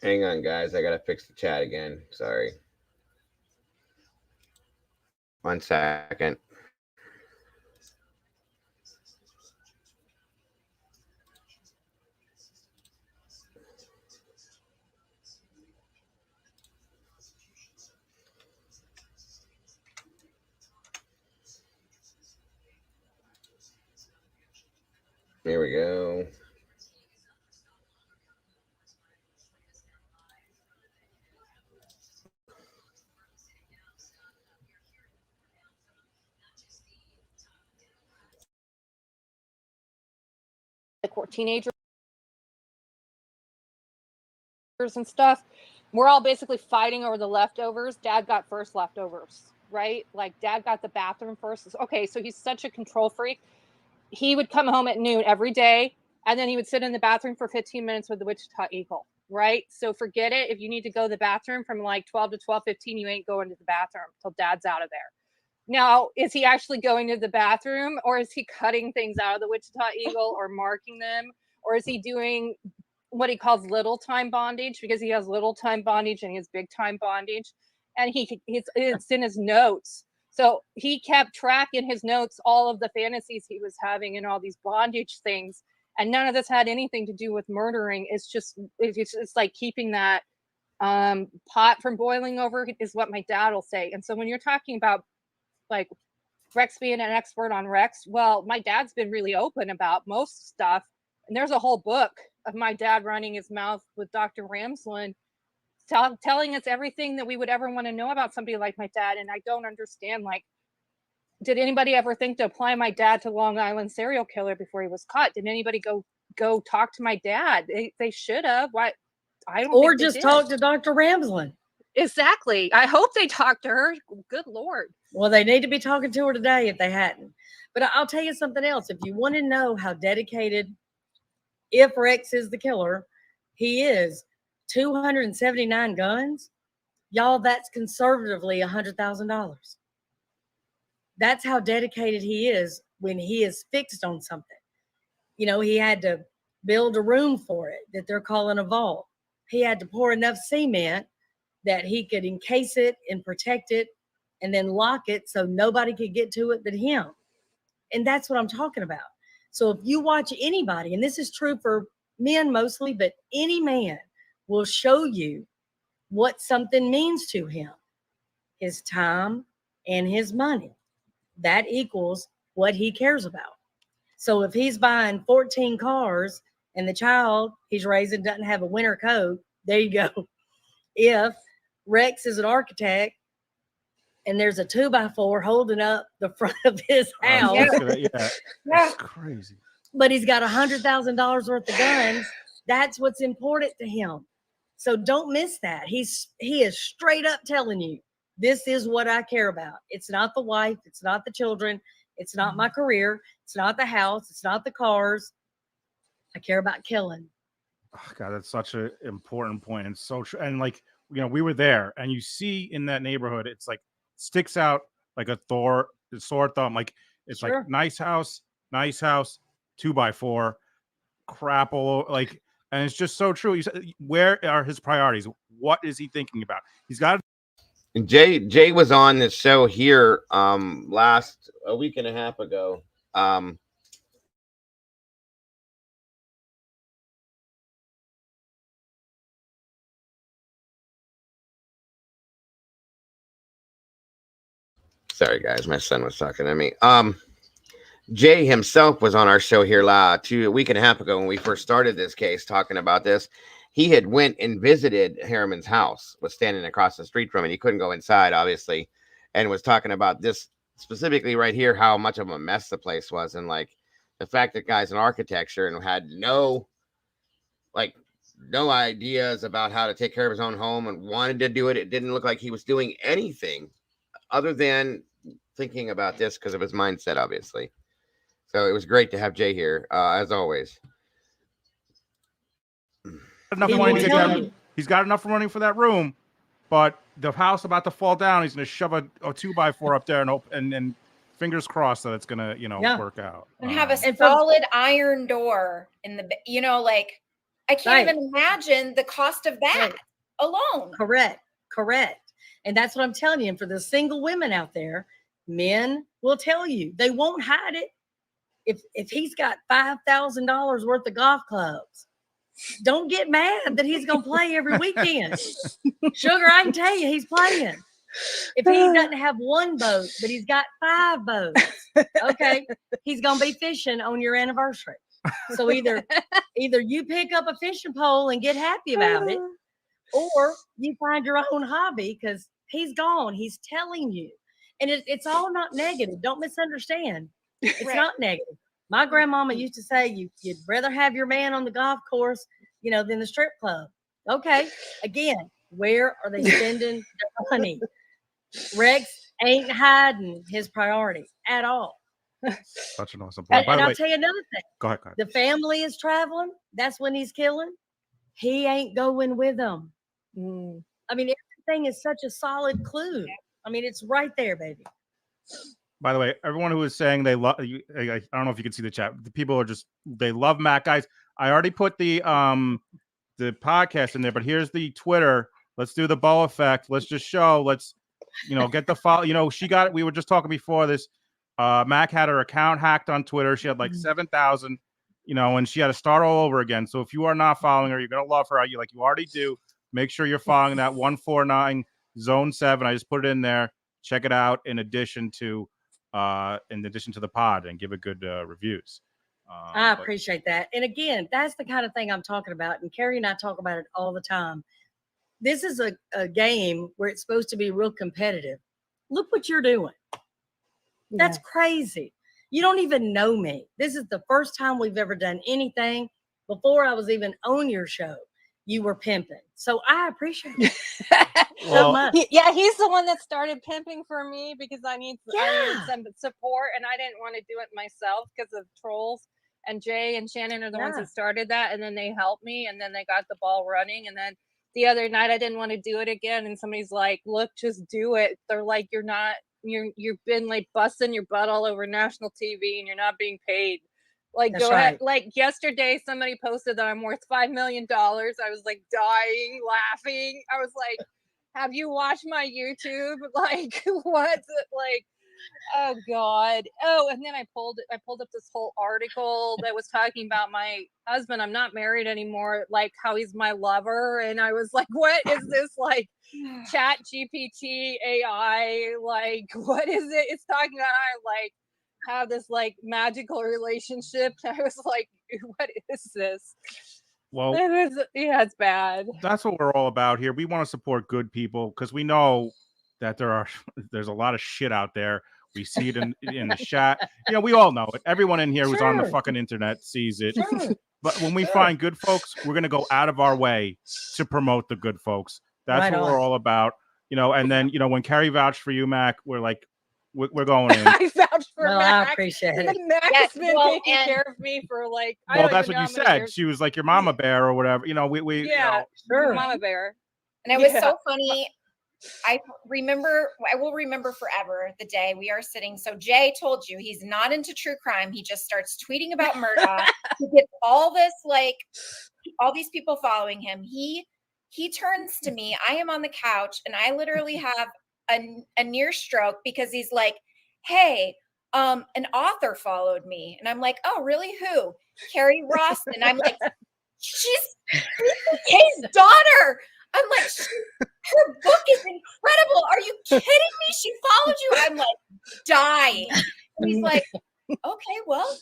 Hang on, guys. I got to fix the chat again. Sorry. 1 second. Here we go. Like we're teenagers and stuff. We're all basically fighting over the leftovers. Dad got first leftovers, right? Like dad got the bathroom first. Okay, so he's such a control freak. He would come home at noon every day, and then he would sit in the bathroom for 15 minutes with the Wichita Eagle, right? So forget it. If you need to go to the bathroom from like 12 to 12:15, you ain't going to the bathroom till dad's out of there. Now, is he actually going to the bathroom, or is he cutting things out of the Wichita Eagle or marking them, or is he doing what he calls little time bondage, because he has little time bondage and he has big time bondage, and it's in his notes. So he kept track in his notes all of the fantasies he was having and all these bondage things, and none of this had anything to do with murdering. It's like keeping that pot from boiling over, is what my dad will say. And so when you're talking about like Rex being an expert on Rex, well, my dad's been really open about most stuff, and there's a whole book of my dad running his mouth with Dr. Ramsland, telling us everything that we would ever want to know about somebody like my dad. And I don't understand, like, did anybody ever think to apply my dad to Long Island serial killer before he was caught? Did anybody go talk to my dad? They should have. Why? I don't. Or think they just did. talk to Dr. Ramsland. Exactly. I hope they talked to her. Good Lord. Well, they need to be talking to her today if they hadn't. But I'll tell you something else. If you want to know how dedicated, if Rex is the killer, he is 279 guns. Y'all, that's conservatively $100,000. That's how dedicated he is when he is fixed on something. You know, he had to build a room for it that they're calling a vault. He had to pour enough cement that he could encase it and protect it and then lock it so nobody could get to it but him. And that's what I'm talking about. So if you watch anybody, and this is true for men mostly, but any man will show you what something means to him, his time and his money. That equals what he cares about. So if he's buying 14 cars and the child he's raising doesn't have a winter coat, there you go. If Rex is an architect and there's a 2x4 holding up the front of his house, That's crazy. but he's got $100,000 worth of guns, that's what's important to him. So don't miss that. He is straight up telling you, this is what I care about. It's not the wife. It's not the children. It's not my career. It's not the house. It's not the cars. I care about killing. Oh, God, that's such an important point. And so true. And like, you know, we were there and you see in that neighborhood, it's like sticks out like a sore thumb. Like it's Sure. like nice house, 2x4, crap all over, like, and it's just so true. You said, where are his priorities? What is he thinking about? He's got. Jay was on this show here last a week and a half ago. Sorry guys, my son was talking to me. Jay himself was on our show here a week and a half ago when we first started this case, talking about this. He had went and visited Heuermann's house, was standing across the street from it. He couldn't go inside, obviously, and was talking about this specifically right here, how much of a mess the place was. And like the fact that guy's an architecture and had no ideas about how to take care of his own home and wanted to do it. It didn't look like he was doing anything other than thinking about this because of his mindset, obviously. So it was great to have Jay here, as always. He's got enough money for that room, but the house about to fall down. He's going to shove a 2x4 up there and fingers crossed that it's going to, work out. And have a solid iron door in the, like, I can't even imagine the cost of that alone. Correct. And that's what I'm telling you. And for the single women out there, men will tell you, they won't hide it. If he's got $5,000 worth of golf clubs, don't get mad that he's going to play every weekend. Sugar, I can tell you he's playing. If he doesn't have one boat, but he's got 5 boats, okay, he's going to be fishing on your anniversary. So either you pick up a fishing pole and get happy about it, or you find your own hobby, because he's gone. He's telling you. And it's all not negative. Don't misunderstand. It's not negative. My grandmama used to say you'd rather have your man on the golf course, than the strip club. Okay. Again, where are they spending their money? Rex ain't hiding his priorities at all. Such an awesome point. And I'll tell you another thing. Go ahead. The family is traveling. That's when he's killing. He ain't going with them. I mean, everything is such a solid clue. I mean, it's right there, baby. By the way, everyone who is saying they love, I don't know if you can see the chat. The people are they love Matt, guys. I already put the podcast in there, but here's the Twitter. Let's do the Bo effect. Let's just show. Let's, get the follow. She got it. We were just talking before this. Mac had her account hacked on Twitter. She had like 7,000, and she had to start all over again. So if you are not following her, you're gonna love her. You already do. Make sure you're following that 149 Zone 7. I just put it in there. Check it out in addition to the pod, and give it good reviews. I appreciate that. And again, that's the kind of thing I'm talking about. And Carrie and I talk about it all the time. This is a game where it's supposed to be real competitive. Look what you're doing. That's crazy. You don't even know me. This is the first time we've ever done anything. Before I was even on your show, you were pimping. So I appreciate it. So much. He's the one that started pimping for me because I need some support, and I didn't want to do it myself because of trolls. And Jay and Shannon are the ones who started that, and then they helped me, and then they got the ball running. And then the other night, I didn't want to do it again, and somebody's like, "Look, just do it." They're like, "You've been like busting your butt all over national TV, and you're not being paid." Like, That's go ahead. right. Like yesterday, somebody posted that I'm worth $5 million. I was like dying, laughing. I was like, have you watched my YouTube? Like, what? Like, oh God. Oh, and then I pulled up this whole article that was talking about my husband. I'm not married anymore, like how he's my lover. And I was like, what is this, like Chat GPT AI? Like, what is it? It's talking about how I like have this like magical relationship. I was like, what is this? Well, it's bad. That's what we're all about here. We want to support good people because we know that there's a lot of shit out there. We see it in the chat. We all know it. Everyone in here who's on the fucking internet sees it. But when we find good folks, we're gonna go out of our way to promote the good folks. That's what we're all about. And then when Carrie vouched for you, Mac, we're like, we're going in. I vouched for Mac. I appreciate it. Mac's been taking care of me for like. Well, that's what you said. She was like your mama bear or whatever. Mama bear. And it was so funny. I will remember forever the day we are sitting. So Jay told you he's not into true crime. He just starts tweeting about Murdoch. He gets all this, like, all these people following him. He turns to me. I am on the couch and I literally have a near stroke because he's like, hey, an author followed me. And I'm like, oh, really? Who? Carrie Ross. And I'm like, she's his daughter. I'm like, her book is incredible. Are you kidding me? She followed you. I'm like dying. And he's like, okay, well,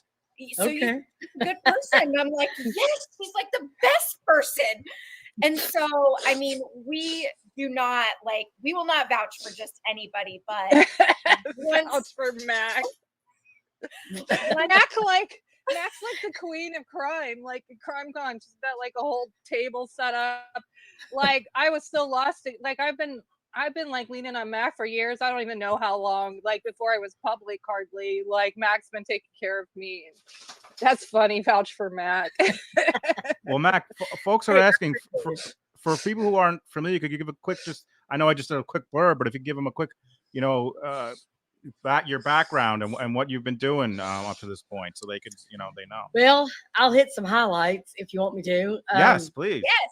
so you're a good person. And I'm like, yes, she's like the best person. And so, I mean, we will not vouch for just anybody, but vouch for Mac. Mac's like the queen of crime, like Crime Con. She's got like a whole table set up. Like I was still lost. Like I've been like leaning on Mac for years. I don't even know how long. Like before I was public hardly. Like Mac's been taking care of me. That's funny. Vouch for Mac. Well, Mac, folks are asking for people who aren't familiar. Could you give a quick? I know I just did a quick blurb, but if you give them a quick, your background and what you've been doing up to this point, so they could, they know. Well, I'll hit some highlights if you want me to. Yes, please. Yes.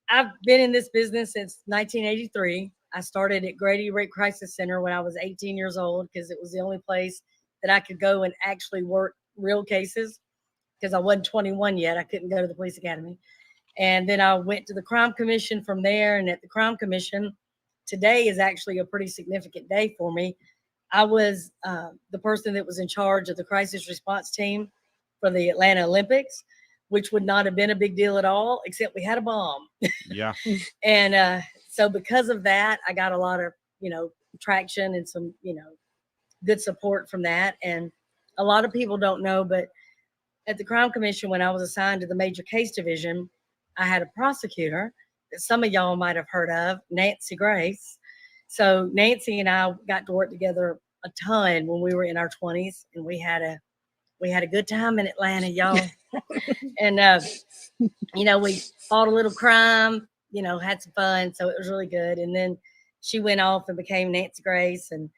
I've been in this business since 1983. I started at Grady Rape Crisis Center when I was 18 years old because it was the only place that I could go and actually work real cases because I wasn't 21 yet. I couldn't go to the police academy. And then I went to the Crime Commission from there. And at the Crime Commission, today is actually a pretty significant day for me. I was the person that was in charge of the crisis response team for the Atlanta Olympics, which would not have been a big deal at all, except we had a bomb. Yeah. And so because of that, I got a lot of, traction and some, good support from that. And a lot of people don't know, but at the Crime Commission, when I was assigned to the Major Case Division, I had a prosecutor that some of y'all might have heard of, Nancy Grace. So Nancy and I got to work together a ton when we were in our 20s, and we had a good time in Atlanta, y'all. And we fought a little crime, had some fun, so it was really good. And then she went off and became Nancy Grace, and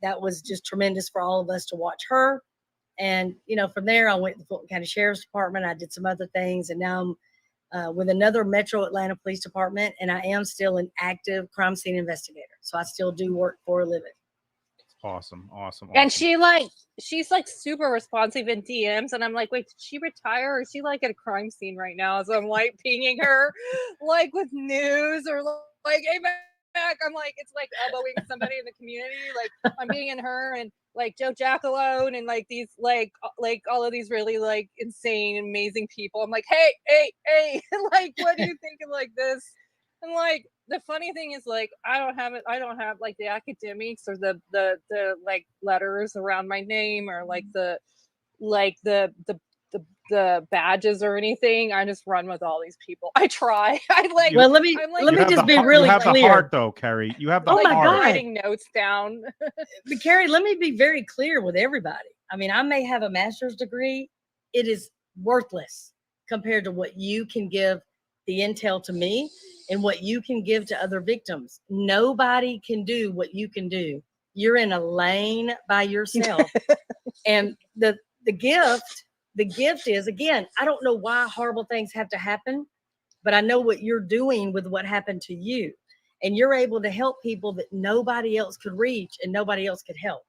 that was just tremendous for all of us to watch her And, from there, I went to the Fulton County Sheriff's Department. I did some other things. And now I'm with another Metro Atlanta Police Department. And I am still an active crime scene investigator. So I still do work for a living. Awesome. And she's like super responsive in DMs, and I'm like, wait, did she retire or is she like at a crime scene right now? So I'm like pinging her like with news or like, hey Mac, I'm like, it's like elbowing somebody in the community. Like I'm pinging her and like Joe Jackalone and like these like all of these really like insane, amazing people. I'm like, hey, like what do you think of like this? And like the funny thing is like I don't have like the academics or the like letters around my name or like the badges or anything. I just run with all these people. I try. Well, let me just be really You have clear. the heart, though, Carrie. You have the Oh my heart. God. writing notes down. But Carrie, let me be very clear with everybody. I mean, I may have a master's degree. It is worthless compared to what you can give the intel to me and what you can give to other victims. Nobody can do what you can do. You're in a lane by yourself. And the gift is, again, I don't know why horrible things have to happen, but I know what you're doing with what happened to you. And you're able to help people that nobody else could reach and nobody else could help.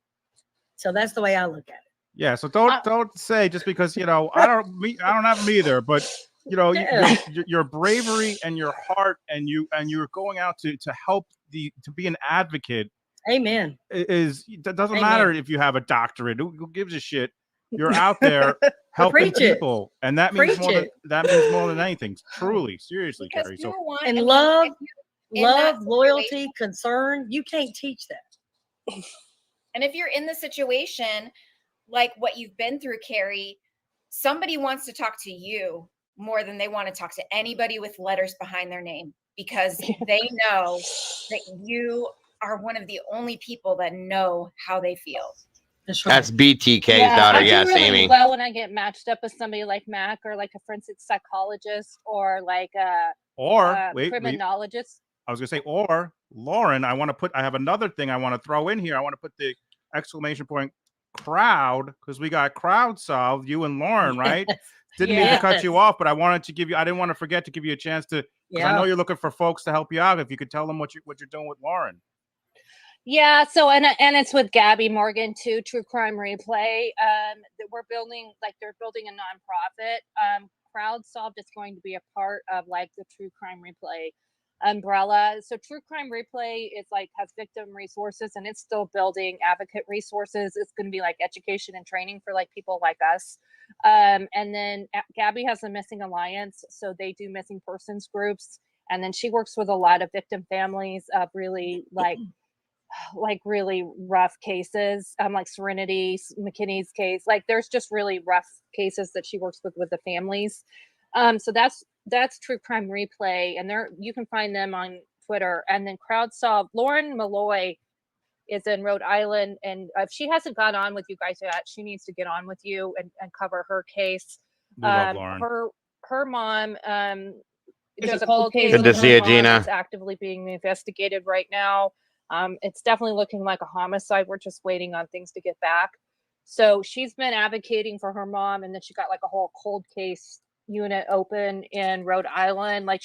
So that's the way I look at it. Yeah, so don't say just because I don't have them either, but Yeah. your bravery and your heart and you're going out to help to be an advocate. Amen. That doesn't Amen. matter if you have a doctorate. Who gives a shit? You're out there helping Preach it. people, and that means Preach it. that means more than anything. Truly, seriously, Because Carrie. you So want And and love, in that loyalty, concern, you can't teach that. And if you're in the situation like what you've been through, Carrie, somebody wants to talk to you more than they want to talk to anybody with letters behind their name because they know that you are one of the only people that know how they feel. That's BTK's daughter. I do Yes, really Amy. well when I get matched up with somebody like Mac or like a forensic psychologist or like a criminologist. I was gonna say, or Lauren, I have another thing I want to throw in here. I want to put the exclamation point crowd because we got crowd solved, you and Lauren, right? Didn't mean to cut you off, but I didn't want to forget to give you a chance to, because I know you're looking for folks to help you out. If you could tell them what you're doing with Lauren. Yeah, so and it's with Gabby Morgan too, True Crime Replay. They're building a nonprofit. Crowd Solved is going to be a part of like the True Crime Replay umbrella. So True Crime Replay is like has victim resources and it's still building advocate resources. It's going to be like education and training for like people like us. And then Gabby has a Missing Alliance, so they do missing persons groups, and then she works with a lot of victim families of really like really rough cases, like Serenity McKinney's case. Like there's just really rough cases that she works with the families. So that's True Crime Replay, and you can find them on Twitter. And then CrowdSolve, Lauren Malloy is in Rhode Island, and if she hasn't got on with you guys yet, she needs to get on with you and cover her case. We love Lauren. Her mom, there's a cold cold case. Good to see you, Gina. That's actively being investigated right now. It's definitely looking like a homicide. We're just waiting on things to get back. So she's been advocating for her mom, and then she got like a whole cold case unit open in Rhode Island. Like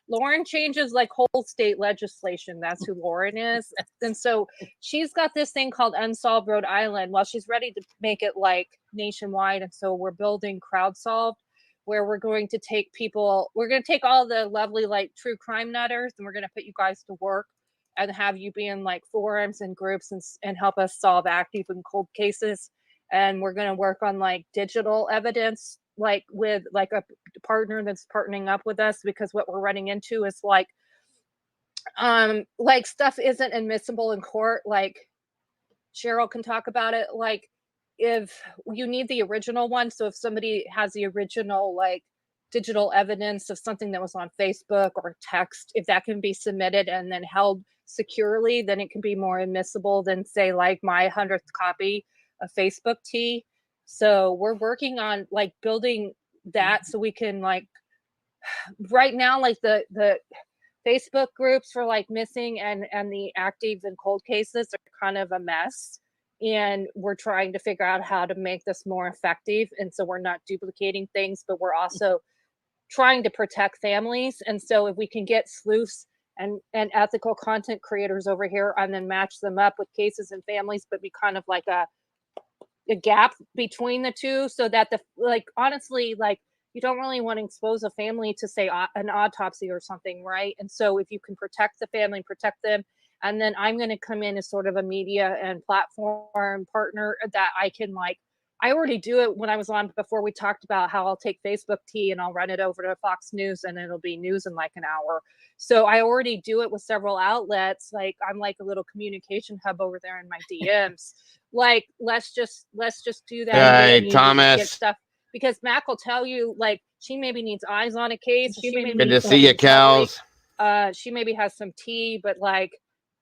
Lauren changes like whole state legislation. That's who Lauren is. And so she's got this thing called Unsolved Rhode Island. Well, she's ready to make it like nationwide. And so we're building CrowdSolved, where we're going to take all the lovely like true crime nutters, and we're going to put you guys to work and have you be in like forums and groups and help us solve active and cold cases. And we're going to work on like digital evidence, like with like a partner that's partnering up with us, because what we're running into is like stuff isn't admissible in court. Like Cheryl can talk about it. Like if you need the original one. So if somebody has the original like digital evidence of something that was on Facebook or text, if that can be submitted and then held securely, then it can be more admissible than say like my 100th copy of Facebook tea. So we're working on like building that so we can like right now like the Facebook groups for like missing and the active and cold cases are kind of a mess. and we're trying to figure out how to make this more effective. And so we're not duplicating things, but we're also trying to protect families. And so if we can get sleuths and ethical content creators over here and then match them up with cases and families, but be kind of like a gap between the two, so that honestly, you don't really want to expose a family to say an autopsy or something, right? And so if you can protect the family, protect them, and then I'm going to come in as sort of a media and platform partner that I can I already do it when I was on before. We talked about how I'll take Facebook tea and I'll run it over to Fox News and it'll be news in like an hour. So I already do it with several outlets. I'm like a little communication hub over there in my DMs. Let's just do that. Hey, Get Thomas. stuff, because Mac will tell you she maybe needs eyes on a case. She maybe Good to needs see you, somebody Kels. she maybe has some tea, but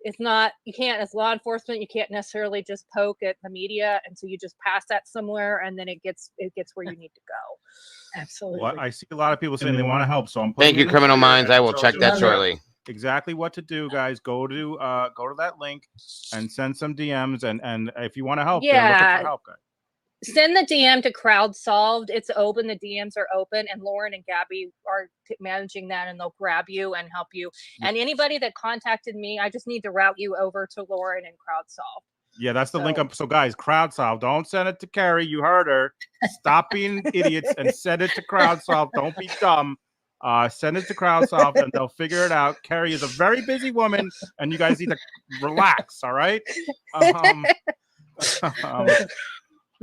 it's not, you can't, as law enforcement, you can't necessarily just poke at the media. And so you just pass that somewhere and then it gets where you need to go. Absolutely. Well, I see a lot of people saying they want to help. So I'm Thank you, Criminal Minds. I will check that shortly. Exactly what to do, guys. Go to that link and send some DMs. And if you want to help, they're looking for help, guys. Send the DM to Crowd Solved. It's open. The DMs are open, and Lauren and Gabby are managing that, and they'll grab you and help you. And anybody that contacted me, I just need to route you over to Lauren and Crowd Solved. Yeah, that's the link up. So, guys, Crowd Solved. Don't send it to Carrie. You heard her. Stop being idiots and send it to Crowd Solved. Don't be dumb. Send it to Crowd Solved, and they'll figure it out. Carrie is a very busy woman, and you guys need to relax. All right.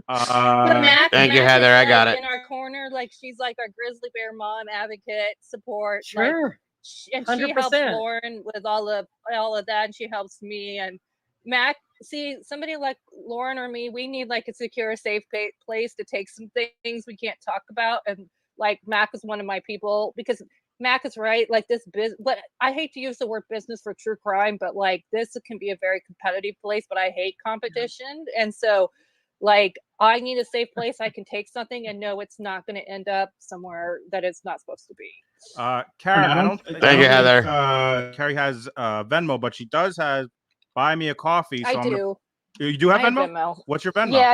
Thank you, Heather. I got it. In our corner, she's like our grizzly bear mom, advocate, support. Sure. And she 100%. helps Lauren with all of that, and she helps me. And Mac, see, somebody like Lauren or me, we need a secure, safe place to take some things we can't talk about. And Mac is one of my people, because Mac is right. But I hate to use the word business for true crime, but this can be a very competitive place. But I hate competition, and so. I need a safe place I can take something and know it's not going to end up somewhere that it's not supposed to be. Carrie, I don't Thank you, Heather. Carrie has Venmo, but she does have Buy Me a Coffee. So I do. You do have I Venmo? What's your Venmo? Yeah,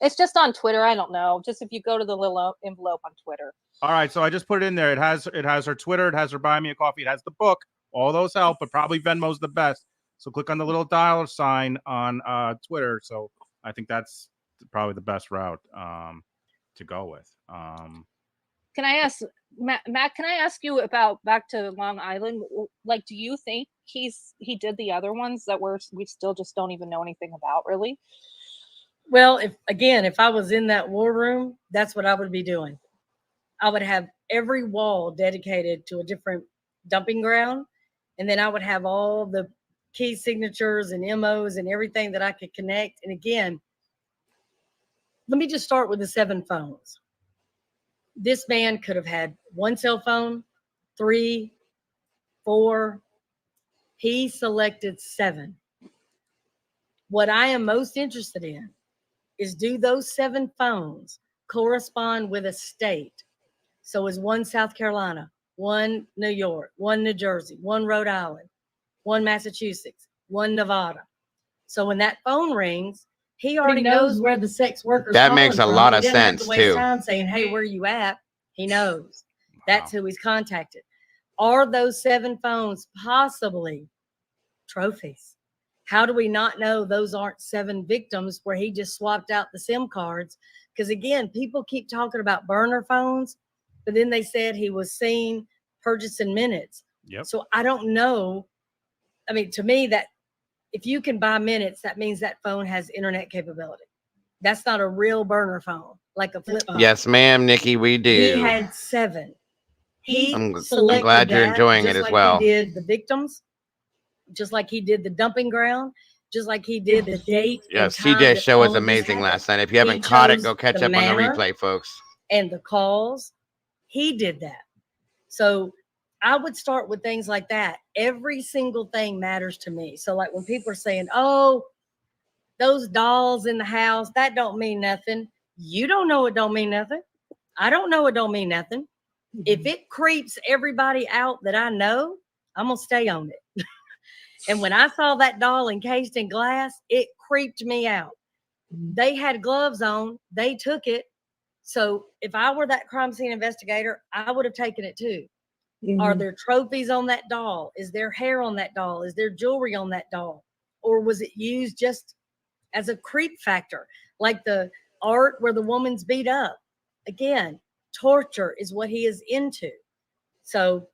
it's just on Twitter. I don't know. Just if you go to the little envelope on Twitter. All right, so I just put it in there. It has her Twitter, it has her Buy Me a Coffee, it has the book. All those help, but probably Venmo's the best. So click on the little $ sign on Twitter. So I think that's probably the best route to go with. Can I ask, Matt, can I ask you about back to Long Island? Do you think he did the other ones that we still just don't even know anything about, really? Well, if I was in that war room, that's what I would be doing. I would have every wall dedicated to a different dumping ground. And then I would have all the key signatures and MOs and everything that I could connect. And again, let me just start with the 7 phones. This man could have had 1 cell phone, 3, 4. He selected 7. What I am most interested in is, do those 7 phones correspond with a state? So is 1 South Carolina, 1 New York, 1 New Jersey, 1 Rhode Island, 1 Massachusetts, 1 Nevada. So when that phone rings, he already knows where the sex workers. That makes a lot of sense too. Time saying, "Hey, where are you at?" He knows. That's who he's contacted. Are those 7 phones possibly trophies? How do we not know those aren't 7 victims where he just swapped out the SIM cards? Because again, people keep talking about burner phones, but then they said he was seen purchasing minutes. Yep. So I don't know. I mean, to me, that if you can buy minutes, that means that phone has internet capability. That's not a real burner phone, like a flip phone. Yes, ma'am, Nikki, we do. He had 7. I'm glad you're enjoying it as well. He did the victims, just like he did the dumping ground, just like he did the date. Yes, CJ's show was amazing last night. If you haven't caught it, go catch up on the replay, folks. And the calls, he did that. So I would start with things like that. Every single thing matters to me. So like when people are saying, "Oh, those dolls in the house, that don't mean nothing." You don't know it don't mean nothing. I don't know it don't mean nothing. If it creeps everybody out that I know, I'm going to stay on it. And when I saw that doll encased in glass, it creeped me out. They had gloves on. They took it. So if I were that crime scene investigator, I would have taken it too. Are there trophies on that doll? Is there hair on that doll? Is there jewelry on that doll? Or was it used just as a creep factor? Like the art where the woman's beat up. Again, torture is what he is into. So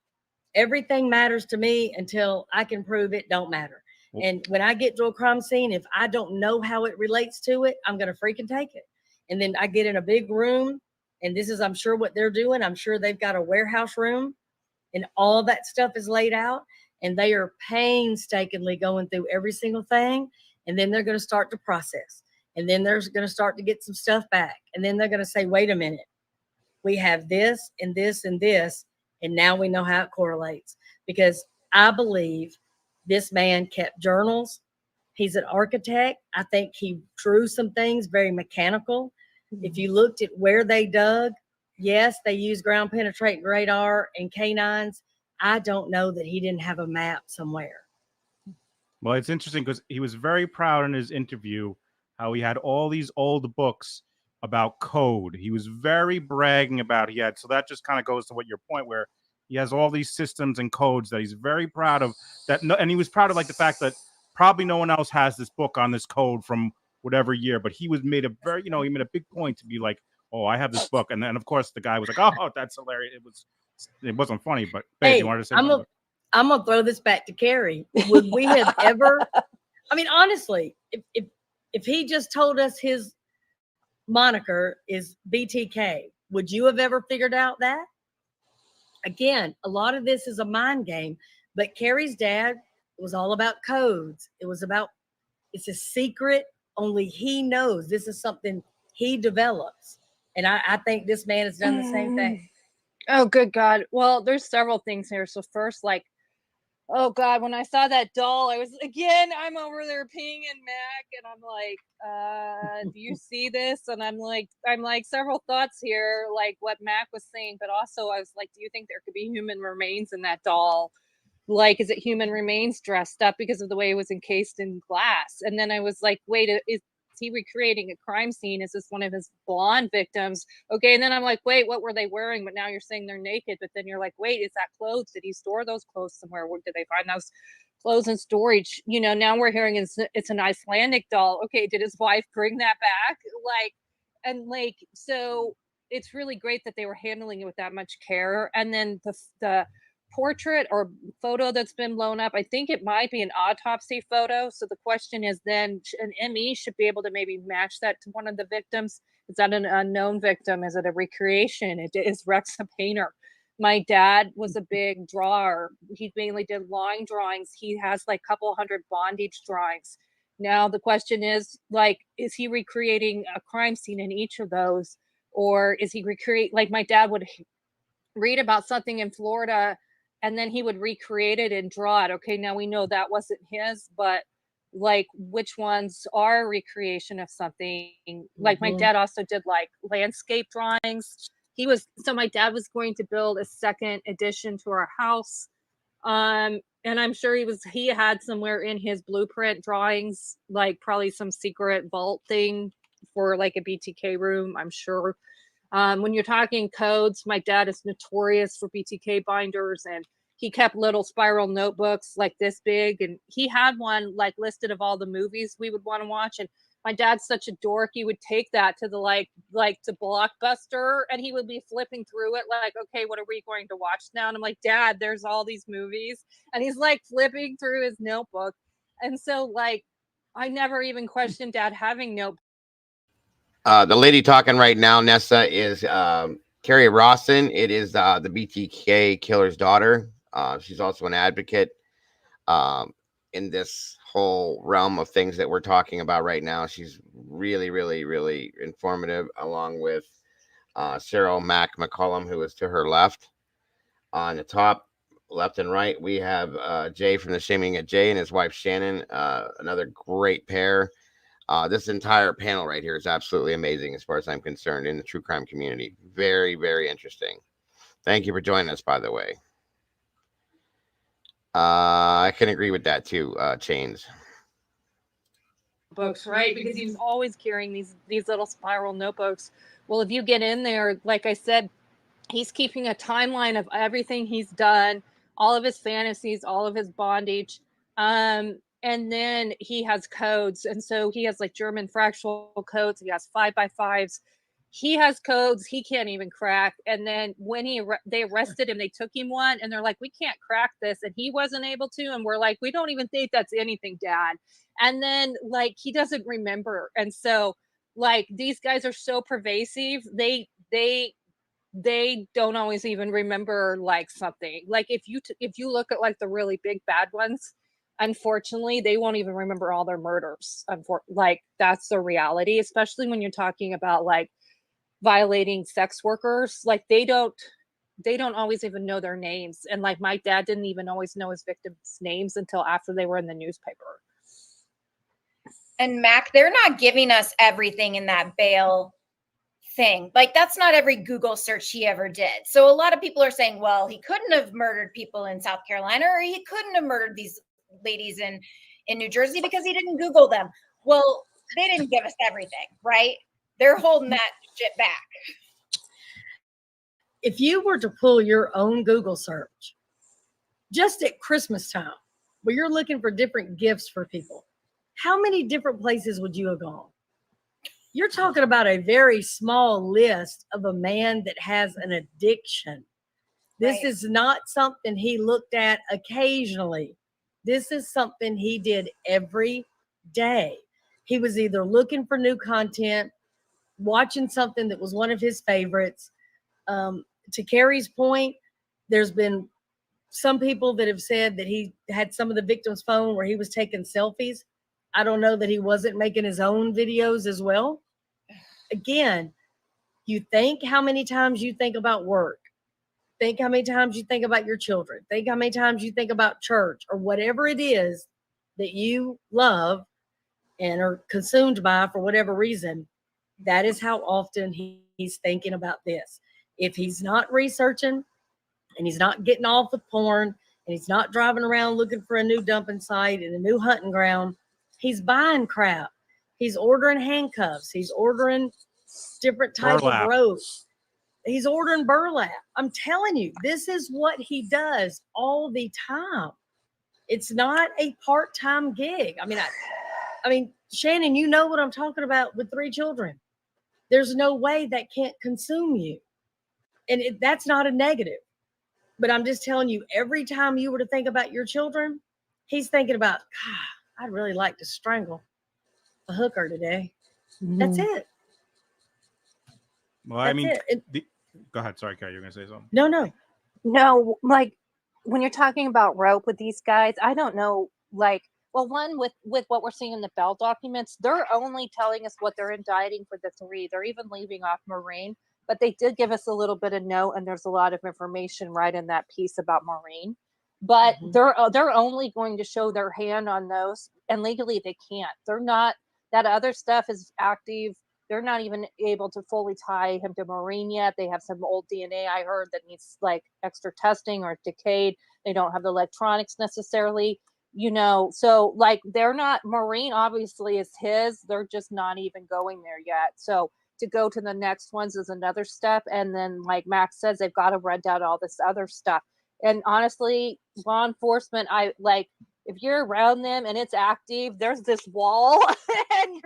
everything matters to me until I can prove it don't matter. And when I get to a crime scene, if I don't know how it relates to it, I'm going to freaking take it. And then I get in a big room, and this is, I'm sure, what they're doing. I'm sure they've got a warehouse room, and all that stuff is laid out, and they are painstakingly going through every single thing. And then they're going to start to process. And then they're going to start to get some stuff back. And then they're going to say, wait a minute, we have this and this and this. And now we know how it correlates, because I believe this man kept journals. He's an architect. I think he drew some things very mechanical. If you looked at where they dug, yes, they used ground penetrating radar and canines. I don't know that he didn't have a map somewhere. Well, it's interesting because he was very proud in his interview how he had all these old books about code. He was very bragging about he had. So that just kind of goes to what your point, where he has all these systems and codes that he's very proud of. That no, and he was proud of like the fact that probably no one else has this book on this code from whatever year. But he was made a very, he made a big point to be like, oh, I have this book, and then of course the guy was like, oh, that's hilarious. It wasn't funny, but babe, you wanted to say something? I'm gonna throw this back to Carrie. Would we have ever? I mean, honestly, if he just told us his moniker is BTK, would you have ever figured out that? Again, a lot of this is a mind game, but Carrie's dad was all about codes. It's a secret. Only he knows. This is something he develops. And I think this man has done the same thing. Oh, good God. Well, there's several things here. So first, like, oh God, when I saw that doll, I'm over there peeing in Mac, and I'm like, do you see this? And I'm like, several thoughts here, like what Mac was saying, but also I was like, do you think there could be human remains in that doll? Like, is it human remains dressed up because of the way it was encased in glass? And then I was like, wait, is he recreating a crime scene? Is this one of his blonde victims? Okay. And then I'm like, wait, what were they wearing? But now you're saying they're naked. But then you're like, wait, is that clothes? Did he store those clothes somewhere? Where did they find those clothes in storage? Now we're hearing it's an Icelandic doll. Okay. Did his wife bring that back? So it's really great that they were handling it with that much care. And then the portrait or photo that's been blown up, I think it might be an autopsy photo. So the question is then, an ME should be able to maybe match that to one of the victims. Is that an unknown victim? Is it a recreation? Is Rex a painter? My dad was a big drawer. He mainly did line drawings. He has like a couple hundred bondage drawings. Now the question is, like, is he recreating a crime scene in each of those? Or is he like my dad would read about something in Florida, and then he would recreate it and draw it. Okay, now we know that wasn't his, but like which ones are recreation of something? Like my dad also did like landscape drawings. My dad was going to build a second addition to our house. And I'm sure he had somewhere in his blueprint drawings, like probably some secret vault thing for like a BTK room, I'm sure. When you're talking codes, my dad is notorious for BTK binders, and he kept little spiral notebooks like this big, and he had one like listed of all the movies we would want to watch. And my dad's such a dork, he would take that to the like to Blockbuster, and he would be flipping through it like, okay, what are we going to watch now? And I'm like, Dad, there's all these movies, and he's like flipping through his notebook. And so like I never even questioned Dad having notebooks. The lady talking right now, Nessa, is Carrie Rawson. It is the BTK killer's daughter. She's also an advocate in this whole realm of things that we're talking about right now. She's really, really, really informative, along with Cyril Mack McCollum, who is to her left. On the top, left and right, we have Jay from The Shaming of Jay and his wife Shannon, another great pair. This entire panel right here is absolutely amazing as far as I'm concerned in the true crime community. Very, very interesting. Thank you for joining us, by the way. I can agree with that too, Chains. notebooks, right? Because he was always carrying these little spiral notebooks. Well, if you get in there, like I said, he's keeping a timeline of everything he's done, all of his fantasies, all of his bondage. And then he has codes. And so he has like German fractal codes. He has 5x5s. He has codes he can't even crack. And then when they arrested him, they took him one and they're like, we can't crack this. And he wasn't able to. And we're like, we don't even think that's anything, Dad. And then like, he doesn't remember. And so like, these guys are so pervasive. They don't always even remember like something. Like if you look at like the really big bad ones, unfortunately, they won't even remember all their murders. Like that's the reality, especially when you're talking about like violating sex workers. Like they don't always even know their names. And like my dad didn't even always know his victims' names until after they were in the newspaper. And Mac, they're not giving us everything in that bail thing. Like that's not every Google search he ever did. So a lot of people are saying, well, he couldn't have murdered people in South Carolina, or he couldn't have murdered these ladies in New Jersey because he didn't Google them. Well, they didn't give us everything, right? They're holding that shit back. If you were to pull your own Google search just at Christmas time, where you're looking for different gifts for people, how many different places would you have gone? You're talking about a very small list of a man that has an addiction. This is not something he looked at occasionally. This is something he did every day. He was either looking for new content, watching something that was one of his favorites. To Carrie's point, there's been some people that have said that he had some of the victims' phone where he was taking selfies. I don't know that he wasn't making his own videos as well. Again, you think how many times you think about work. Think how many times you think about your children. Think how many times you think about church or whatever it is that you love and are consumed by for whatever reason. That is how often he's thinking about this. If he's not researching and he's not getting off with porn and he's not driving around looking for a new dumping site and a new hunting ground, he's buying crap. He's ordering handcuffs. He's ordering different type of ropes. He's ordering burlap. I'm telling you, this is what he does all the time. It's not a part-time gig. I mean, Shannon, you know what I'm talking about with 3 children. There's no way that can't consume you. And that's not a negative. But I'm just telling you, every time you were to think about your children, he's thinking about, God, I'd really like to strangle a hooker today. That's it. Well, I mean, go ahead. Sorry, Carrie, you're going to say something? No, like when you're talking about rope with these guys, I don't know, like, well, one with what we're seeing in the Bell documents, they're only telling us what they're indicting for the 3. They're even leaving off Maureen, but they did give us a little bit of note, and there's a lot of information right in that piece about Maureen. But they're only going to show their hand on those, and legally they can't. They're not. That other stuff is active. They're not even able to fully tie him to Maureen yet. They have some old DNA I heard that needs like extra testing or decayed. They don't have the electronics necessarily, so like they're not, Maureen obviously is his. They're just not even going there yet. So to go to the next ones is another step. And then like Max says, they've got to rent out all this other stuff. And honestly, law enforcement, if you're around them and it's active, there's this wall and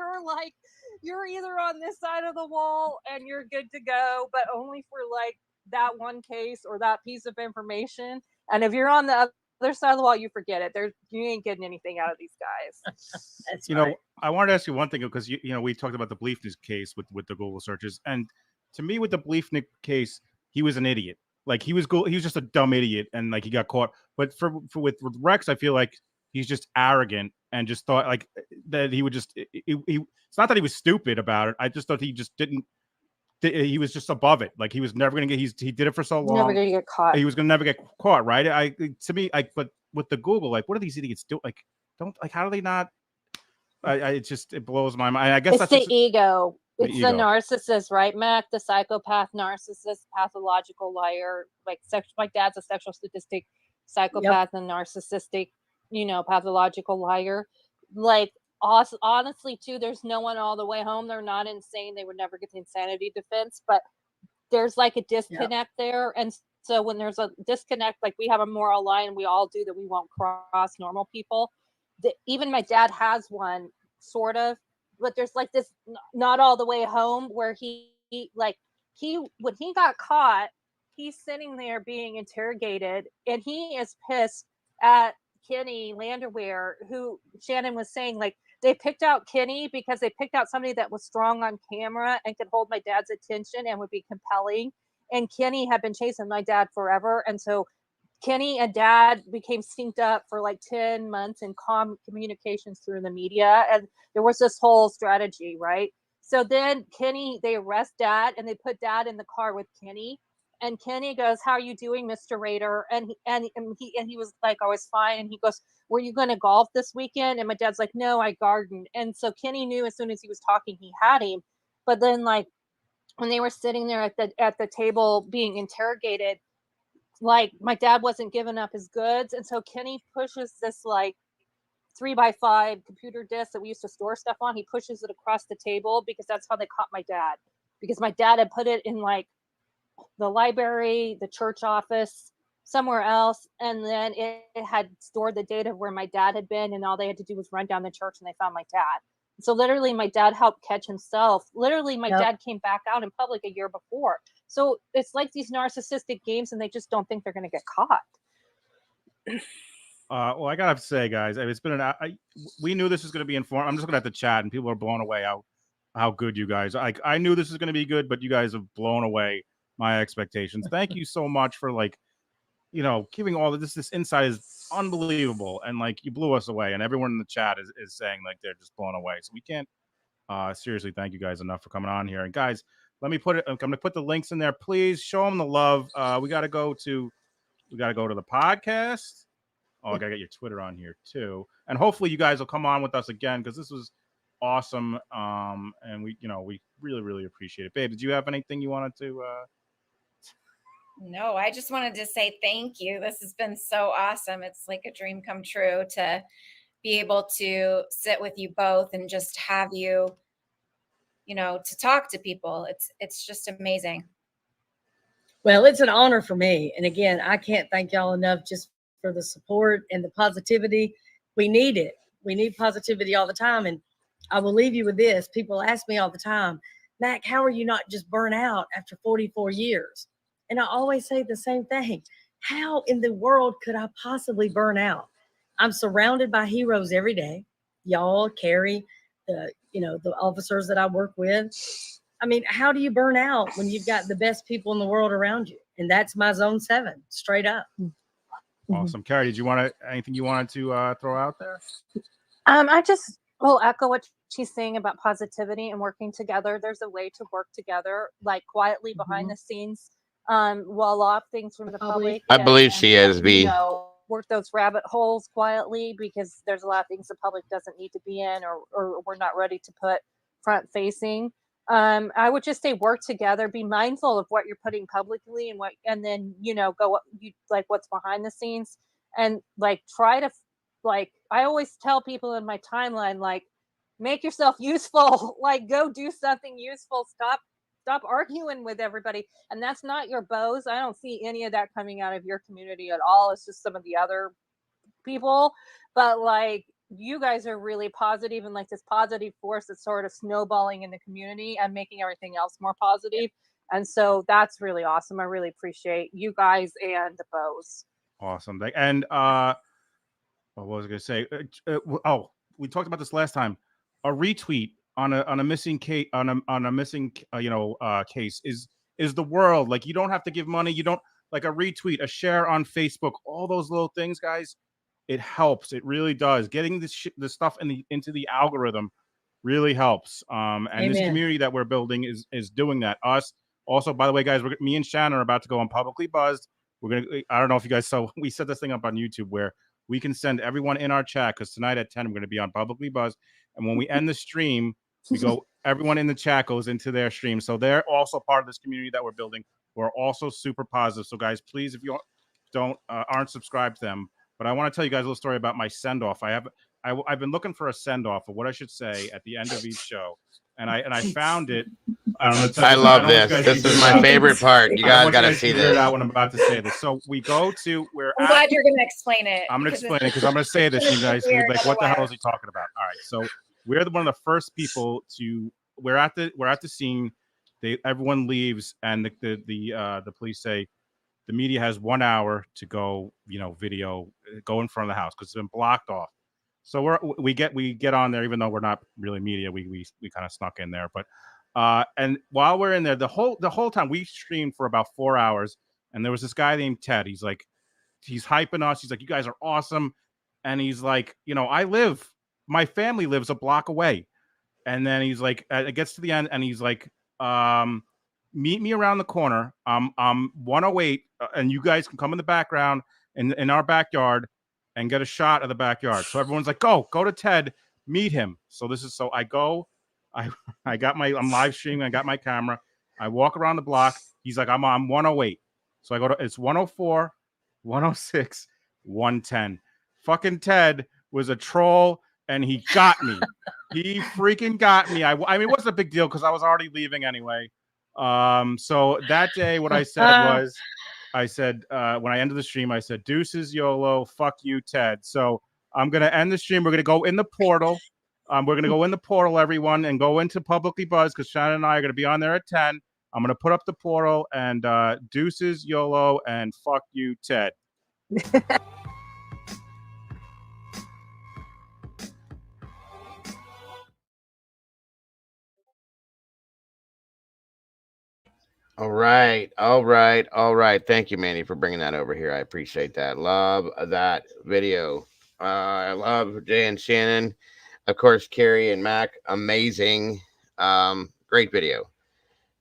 you're either on this side of the wall and you're good to go, but only for like that one case or that piece of information. And if you're on the other side of the wall, you forget it. You ain't getting anything out of these guys. That's right. I wanted to ask you one thing because we talked about the Bleefnick case with the Google searches, and to me, with the Bleefnick case, he was an idiot. Like he was just a dumb idiot, and like he got caught. But with Rex, I feel like he's just arrogant and just thought like that he would just. It's not that he was stupid about it. I just thought he just didn't. He was just above it. Like he was never going to get. He did it for so long. Never going to get caught. He was going to never get caught, right? But with the Google, like, what are these idiots do? Like, how do they not? It blows my mind. I guess it's that's the ego. It's the narcissist, right, Mac? The psychopath, narcissist, pathological liar. Like my dad's a sexual statistic, psychopath and narcissistic, pathological liar. Like honestly too, there's no one all the way home. They're not insane. They would never get the insanity defense, but there's like a disconnect there. And so when there's a disconnect, like we have a moral line we all do that we won't cross normal people. Even my dad has one, sort of, but there's like this not all the way home where he when he got caught, he's sitting there being interrogated and he is pissed at Kenny Landerwehr, who Shannon was saying, like, they picked out Kenny because they picked out somebody that was strong on camera and could hold my dad's attention and would be compelling. And Kenny had been chasing my dad forever. And so Kenny and dad became synced up for like 10 months in communications through the media. And there was this whole strategy, right? So then they arrest dad and they put dad in the car with Kenny. And Kenny goes, "How are you doing, Mr. Rader?" And he was like, "I was fine." And he goes, "Were you going to golf this weekend?" And my dad's like, "No, I gardened." And so Kenny knew as soon as he was talking, he had him. But then, like, when they were sitting there at the table being interrogated, like, my dad wasn't giving up his goods, and so Kenny pushes this like 3x5 computer disk that we used to store stuff on. He pushes it across the table because that's how they caught my dad. Because my dad had put it in like the library, the church office, somewhere else, and then it had stored the data of where my dad had been, and all they had to do was run down the church and they found my dad. So literally my dad helped catch himself. Literally my dad came back out in public a year before. So it's like these narcissistic games and they just don't think they're going to get caught. Well, I gotta say, guys, it's been we knew this was going to be informed. I'm just looking at the chat, and people are blown away how good you guys. I knew this was going to be good, but you guys have blown away my expectations. Thank you so much for giving all of this insight is unbelievable, and like you blew us away. And everyone in the chat is saying like they're just blown away. So we can't seriously thank you guys enough for coming on here. And guys, let me put it. I'm gonna put the links in there. Please show them the love. We gotta go to the podcast. Oh, I gotta get your Twitter on here too, and hopefully you guys will come on with us again because this was awesome. And we really appreciate it. Babe, did you have anything you wanted to? No, I just wanted to say thank you. This has been so awesome. It's like a dream come true to be able to sit with you both and just have you, to talk to people. It's just amazing. Well, it's an honor for me. And again, I can't thank y'all enough just for the support and the positivity. We need it. We need positivity all the time. And I will leave you with this. People ask me all the time, "Mac, how are you not just burnt out after 44 years? And I always say the same thing. How in the world could I possibly burn out? I'm surrounded by heroes every day. Y'all, Carrie, the officers that I work with. I mean, how do you burn out when you've got the best people in the world around you?" And that's my zone 7, straight up. Awesome. Carrie, did you anything you wanted to throw out there? I just will echo what she's saying about positivity and working together. There's a way to work together, like quietly behind the scenes, wall off things from the public. I believe she is, B. Work those rabbit holes quietly because there's a lot of things the public doesn't need to be in or we're not ready to put front facing. I would just say work together, be mindful of what you're putting publicly and then, go like what's behind the scenes and like try to I always tell people in my timeline, like, make yourself useful, like go do something useful. Stop arguing with everybody. And that's not your bows. I don't see any of that coming out of your community at all. It's just some of the other people. But like you guys are really positive and like this positive force that's sort of snowballing in the community and making everything else more positive. And so that's really awesome. I really appreciate you guys and the bows. Awesome. And what was I going to say? We talked about this last time. A retweet on a missing case case is the world. Like, you don't have to give money. You don't like a retweet, a share on Facebook, all those little things, guys. It helps. It really does. Getting this stuff into the algorithm really helps. And Amen. This community that we're building is doing that. Us also, by the way, guys, me and Shannon are about to go on Publicly Buzzed. I don't know if you guys saw, we set this thing up on YouTube where we can send everyone in our chat, because tonight at 10 we're going to be on Publicly Buzzed, and when we end the stream, we go. Everyone in the chat goes into their stream, so they're also part of this community that we're building. We're also super positive. So, guys, please, if you aren't subscribed to them, but I want to tell you guys a little story about my send off. I I've been looking for a send off of what I should say at the end of each show, and I found it. I love this. This is my favorite part. You guys got to see figure it this. out when I'm about to say this. So we go to where I'm glad you're going to explain it. I'm going to explain it because I'm going to say this. You guys will be like, what the hell is he talking about? All right. So we're one of the first people to. We're at the scene. Everyone leaves, and the police say the media has 1 hour to go. Video go in front of the house because it's been blocked off. So we get on there, even though we're not really media. We kind of snuck in there, but and while we're in there, the whole time we streamed for about 4 hours, and there was this guy named Ted. He's hyping us. He's like, you guys are awesome, and he's like, my family lives a block away, and then he's like, it gets to the end, and he's like, meet me around the corner. I'm 108, and you guys can come in the background in our backyard and get a shot of the backyard. So everyone's like, go to Ted, meet him. So I go, I'm live streaming. I got my camera. I walk around the block. He's like, I'm 108. So I go to, it's 104, 106, 110. Fucking Ted was a troll, and he got me. He freaking got me. I mean, it wasn't a big deal because I was already leaving anyway. So that day, what I said was, when I ended the stream, I said, deuces, YOLO, fuck you, Ted. So I'm going to end the stream. We're going to go in the portal. We're going to go in the portal, everyone, and go into Publicly Buzz because Shannon and I are going to be on there at 10. I'm going to put up the portal, and deuces, YOLO, and fuck you, Ted. All right. Thank you, Manny, for bringing that over here. I appreciate that. Love that video. I love Jay and Shannon. Of course, Carrie and Mac. Amazing. Great video.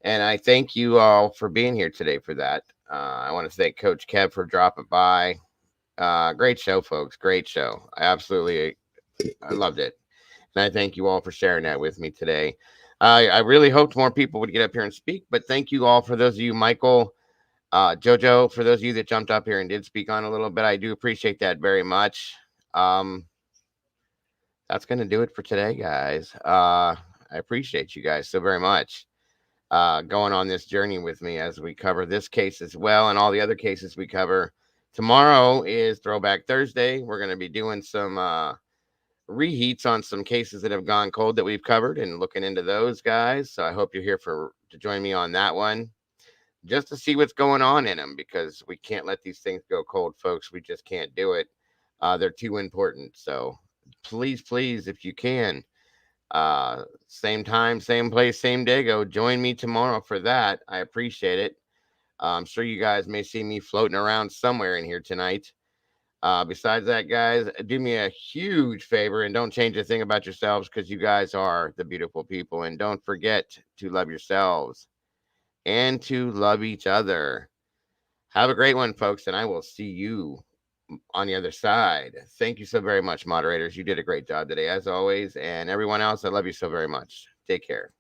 And I thank you all for being here today for that. I want to thank Coach Kev for dropping by. Great show, folks. Great show. I loved it. And I thank you all for sharing that with me today. I really hoped more people would get up here and speak, but thank you all for those of you, Michael, Jojo, for those of you that jumped up here and did speak on a little bit. I do appreciate that very much. That's going to do it for today, guys. I appreciate you guys so very much going on this journey with me as we cover this case as well and all the other cases we cover. Tomorrow is Throwback Thursday. We're going to be doing some reheats on some cases that have gone cold that we've covered and looking into those guys. So I hope you're here to join me on that one, just to see what's going on in them, because we can't let these things go cold, folks. We just can't do it. They're too important. So please, if you can, same time, same place, same day, go join me tomorrow for that. I appreciate it. I'm sure you guys may see me floating around somewhere in here tonight. Besides that, guys, do me a huge favor and don't change a thing about yourselves, because you guys are the beautiful people. And don't forget to love yourselves and to love each other. Have a great one, folks, and I will see you on the other side. Thank you so very much, moderators. You did a great job today, as always. And everyone else, I love you so very much. Take care.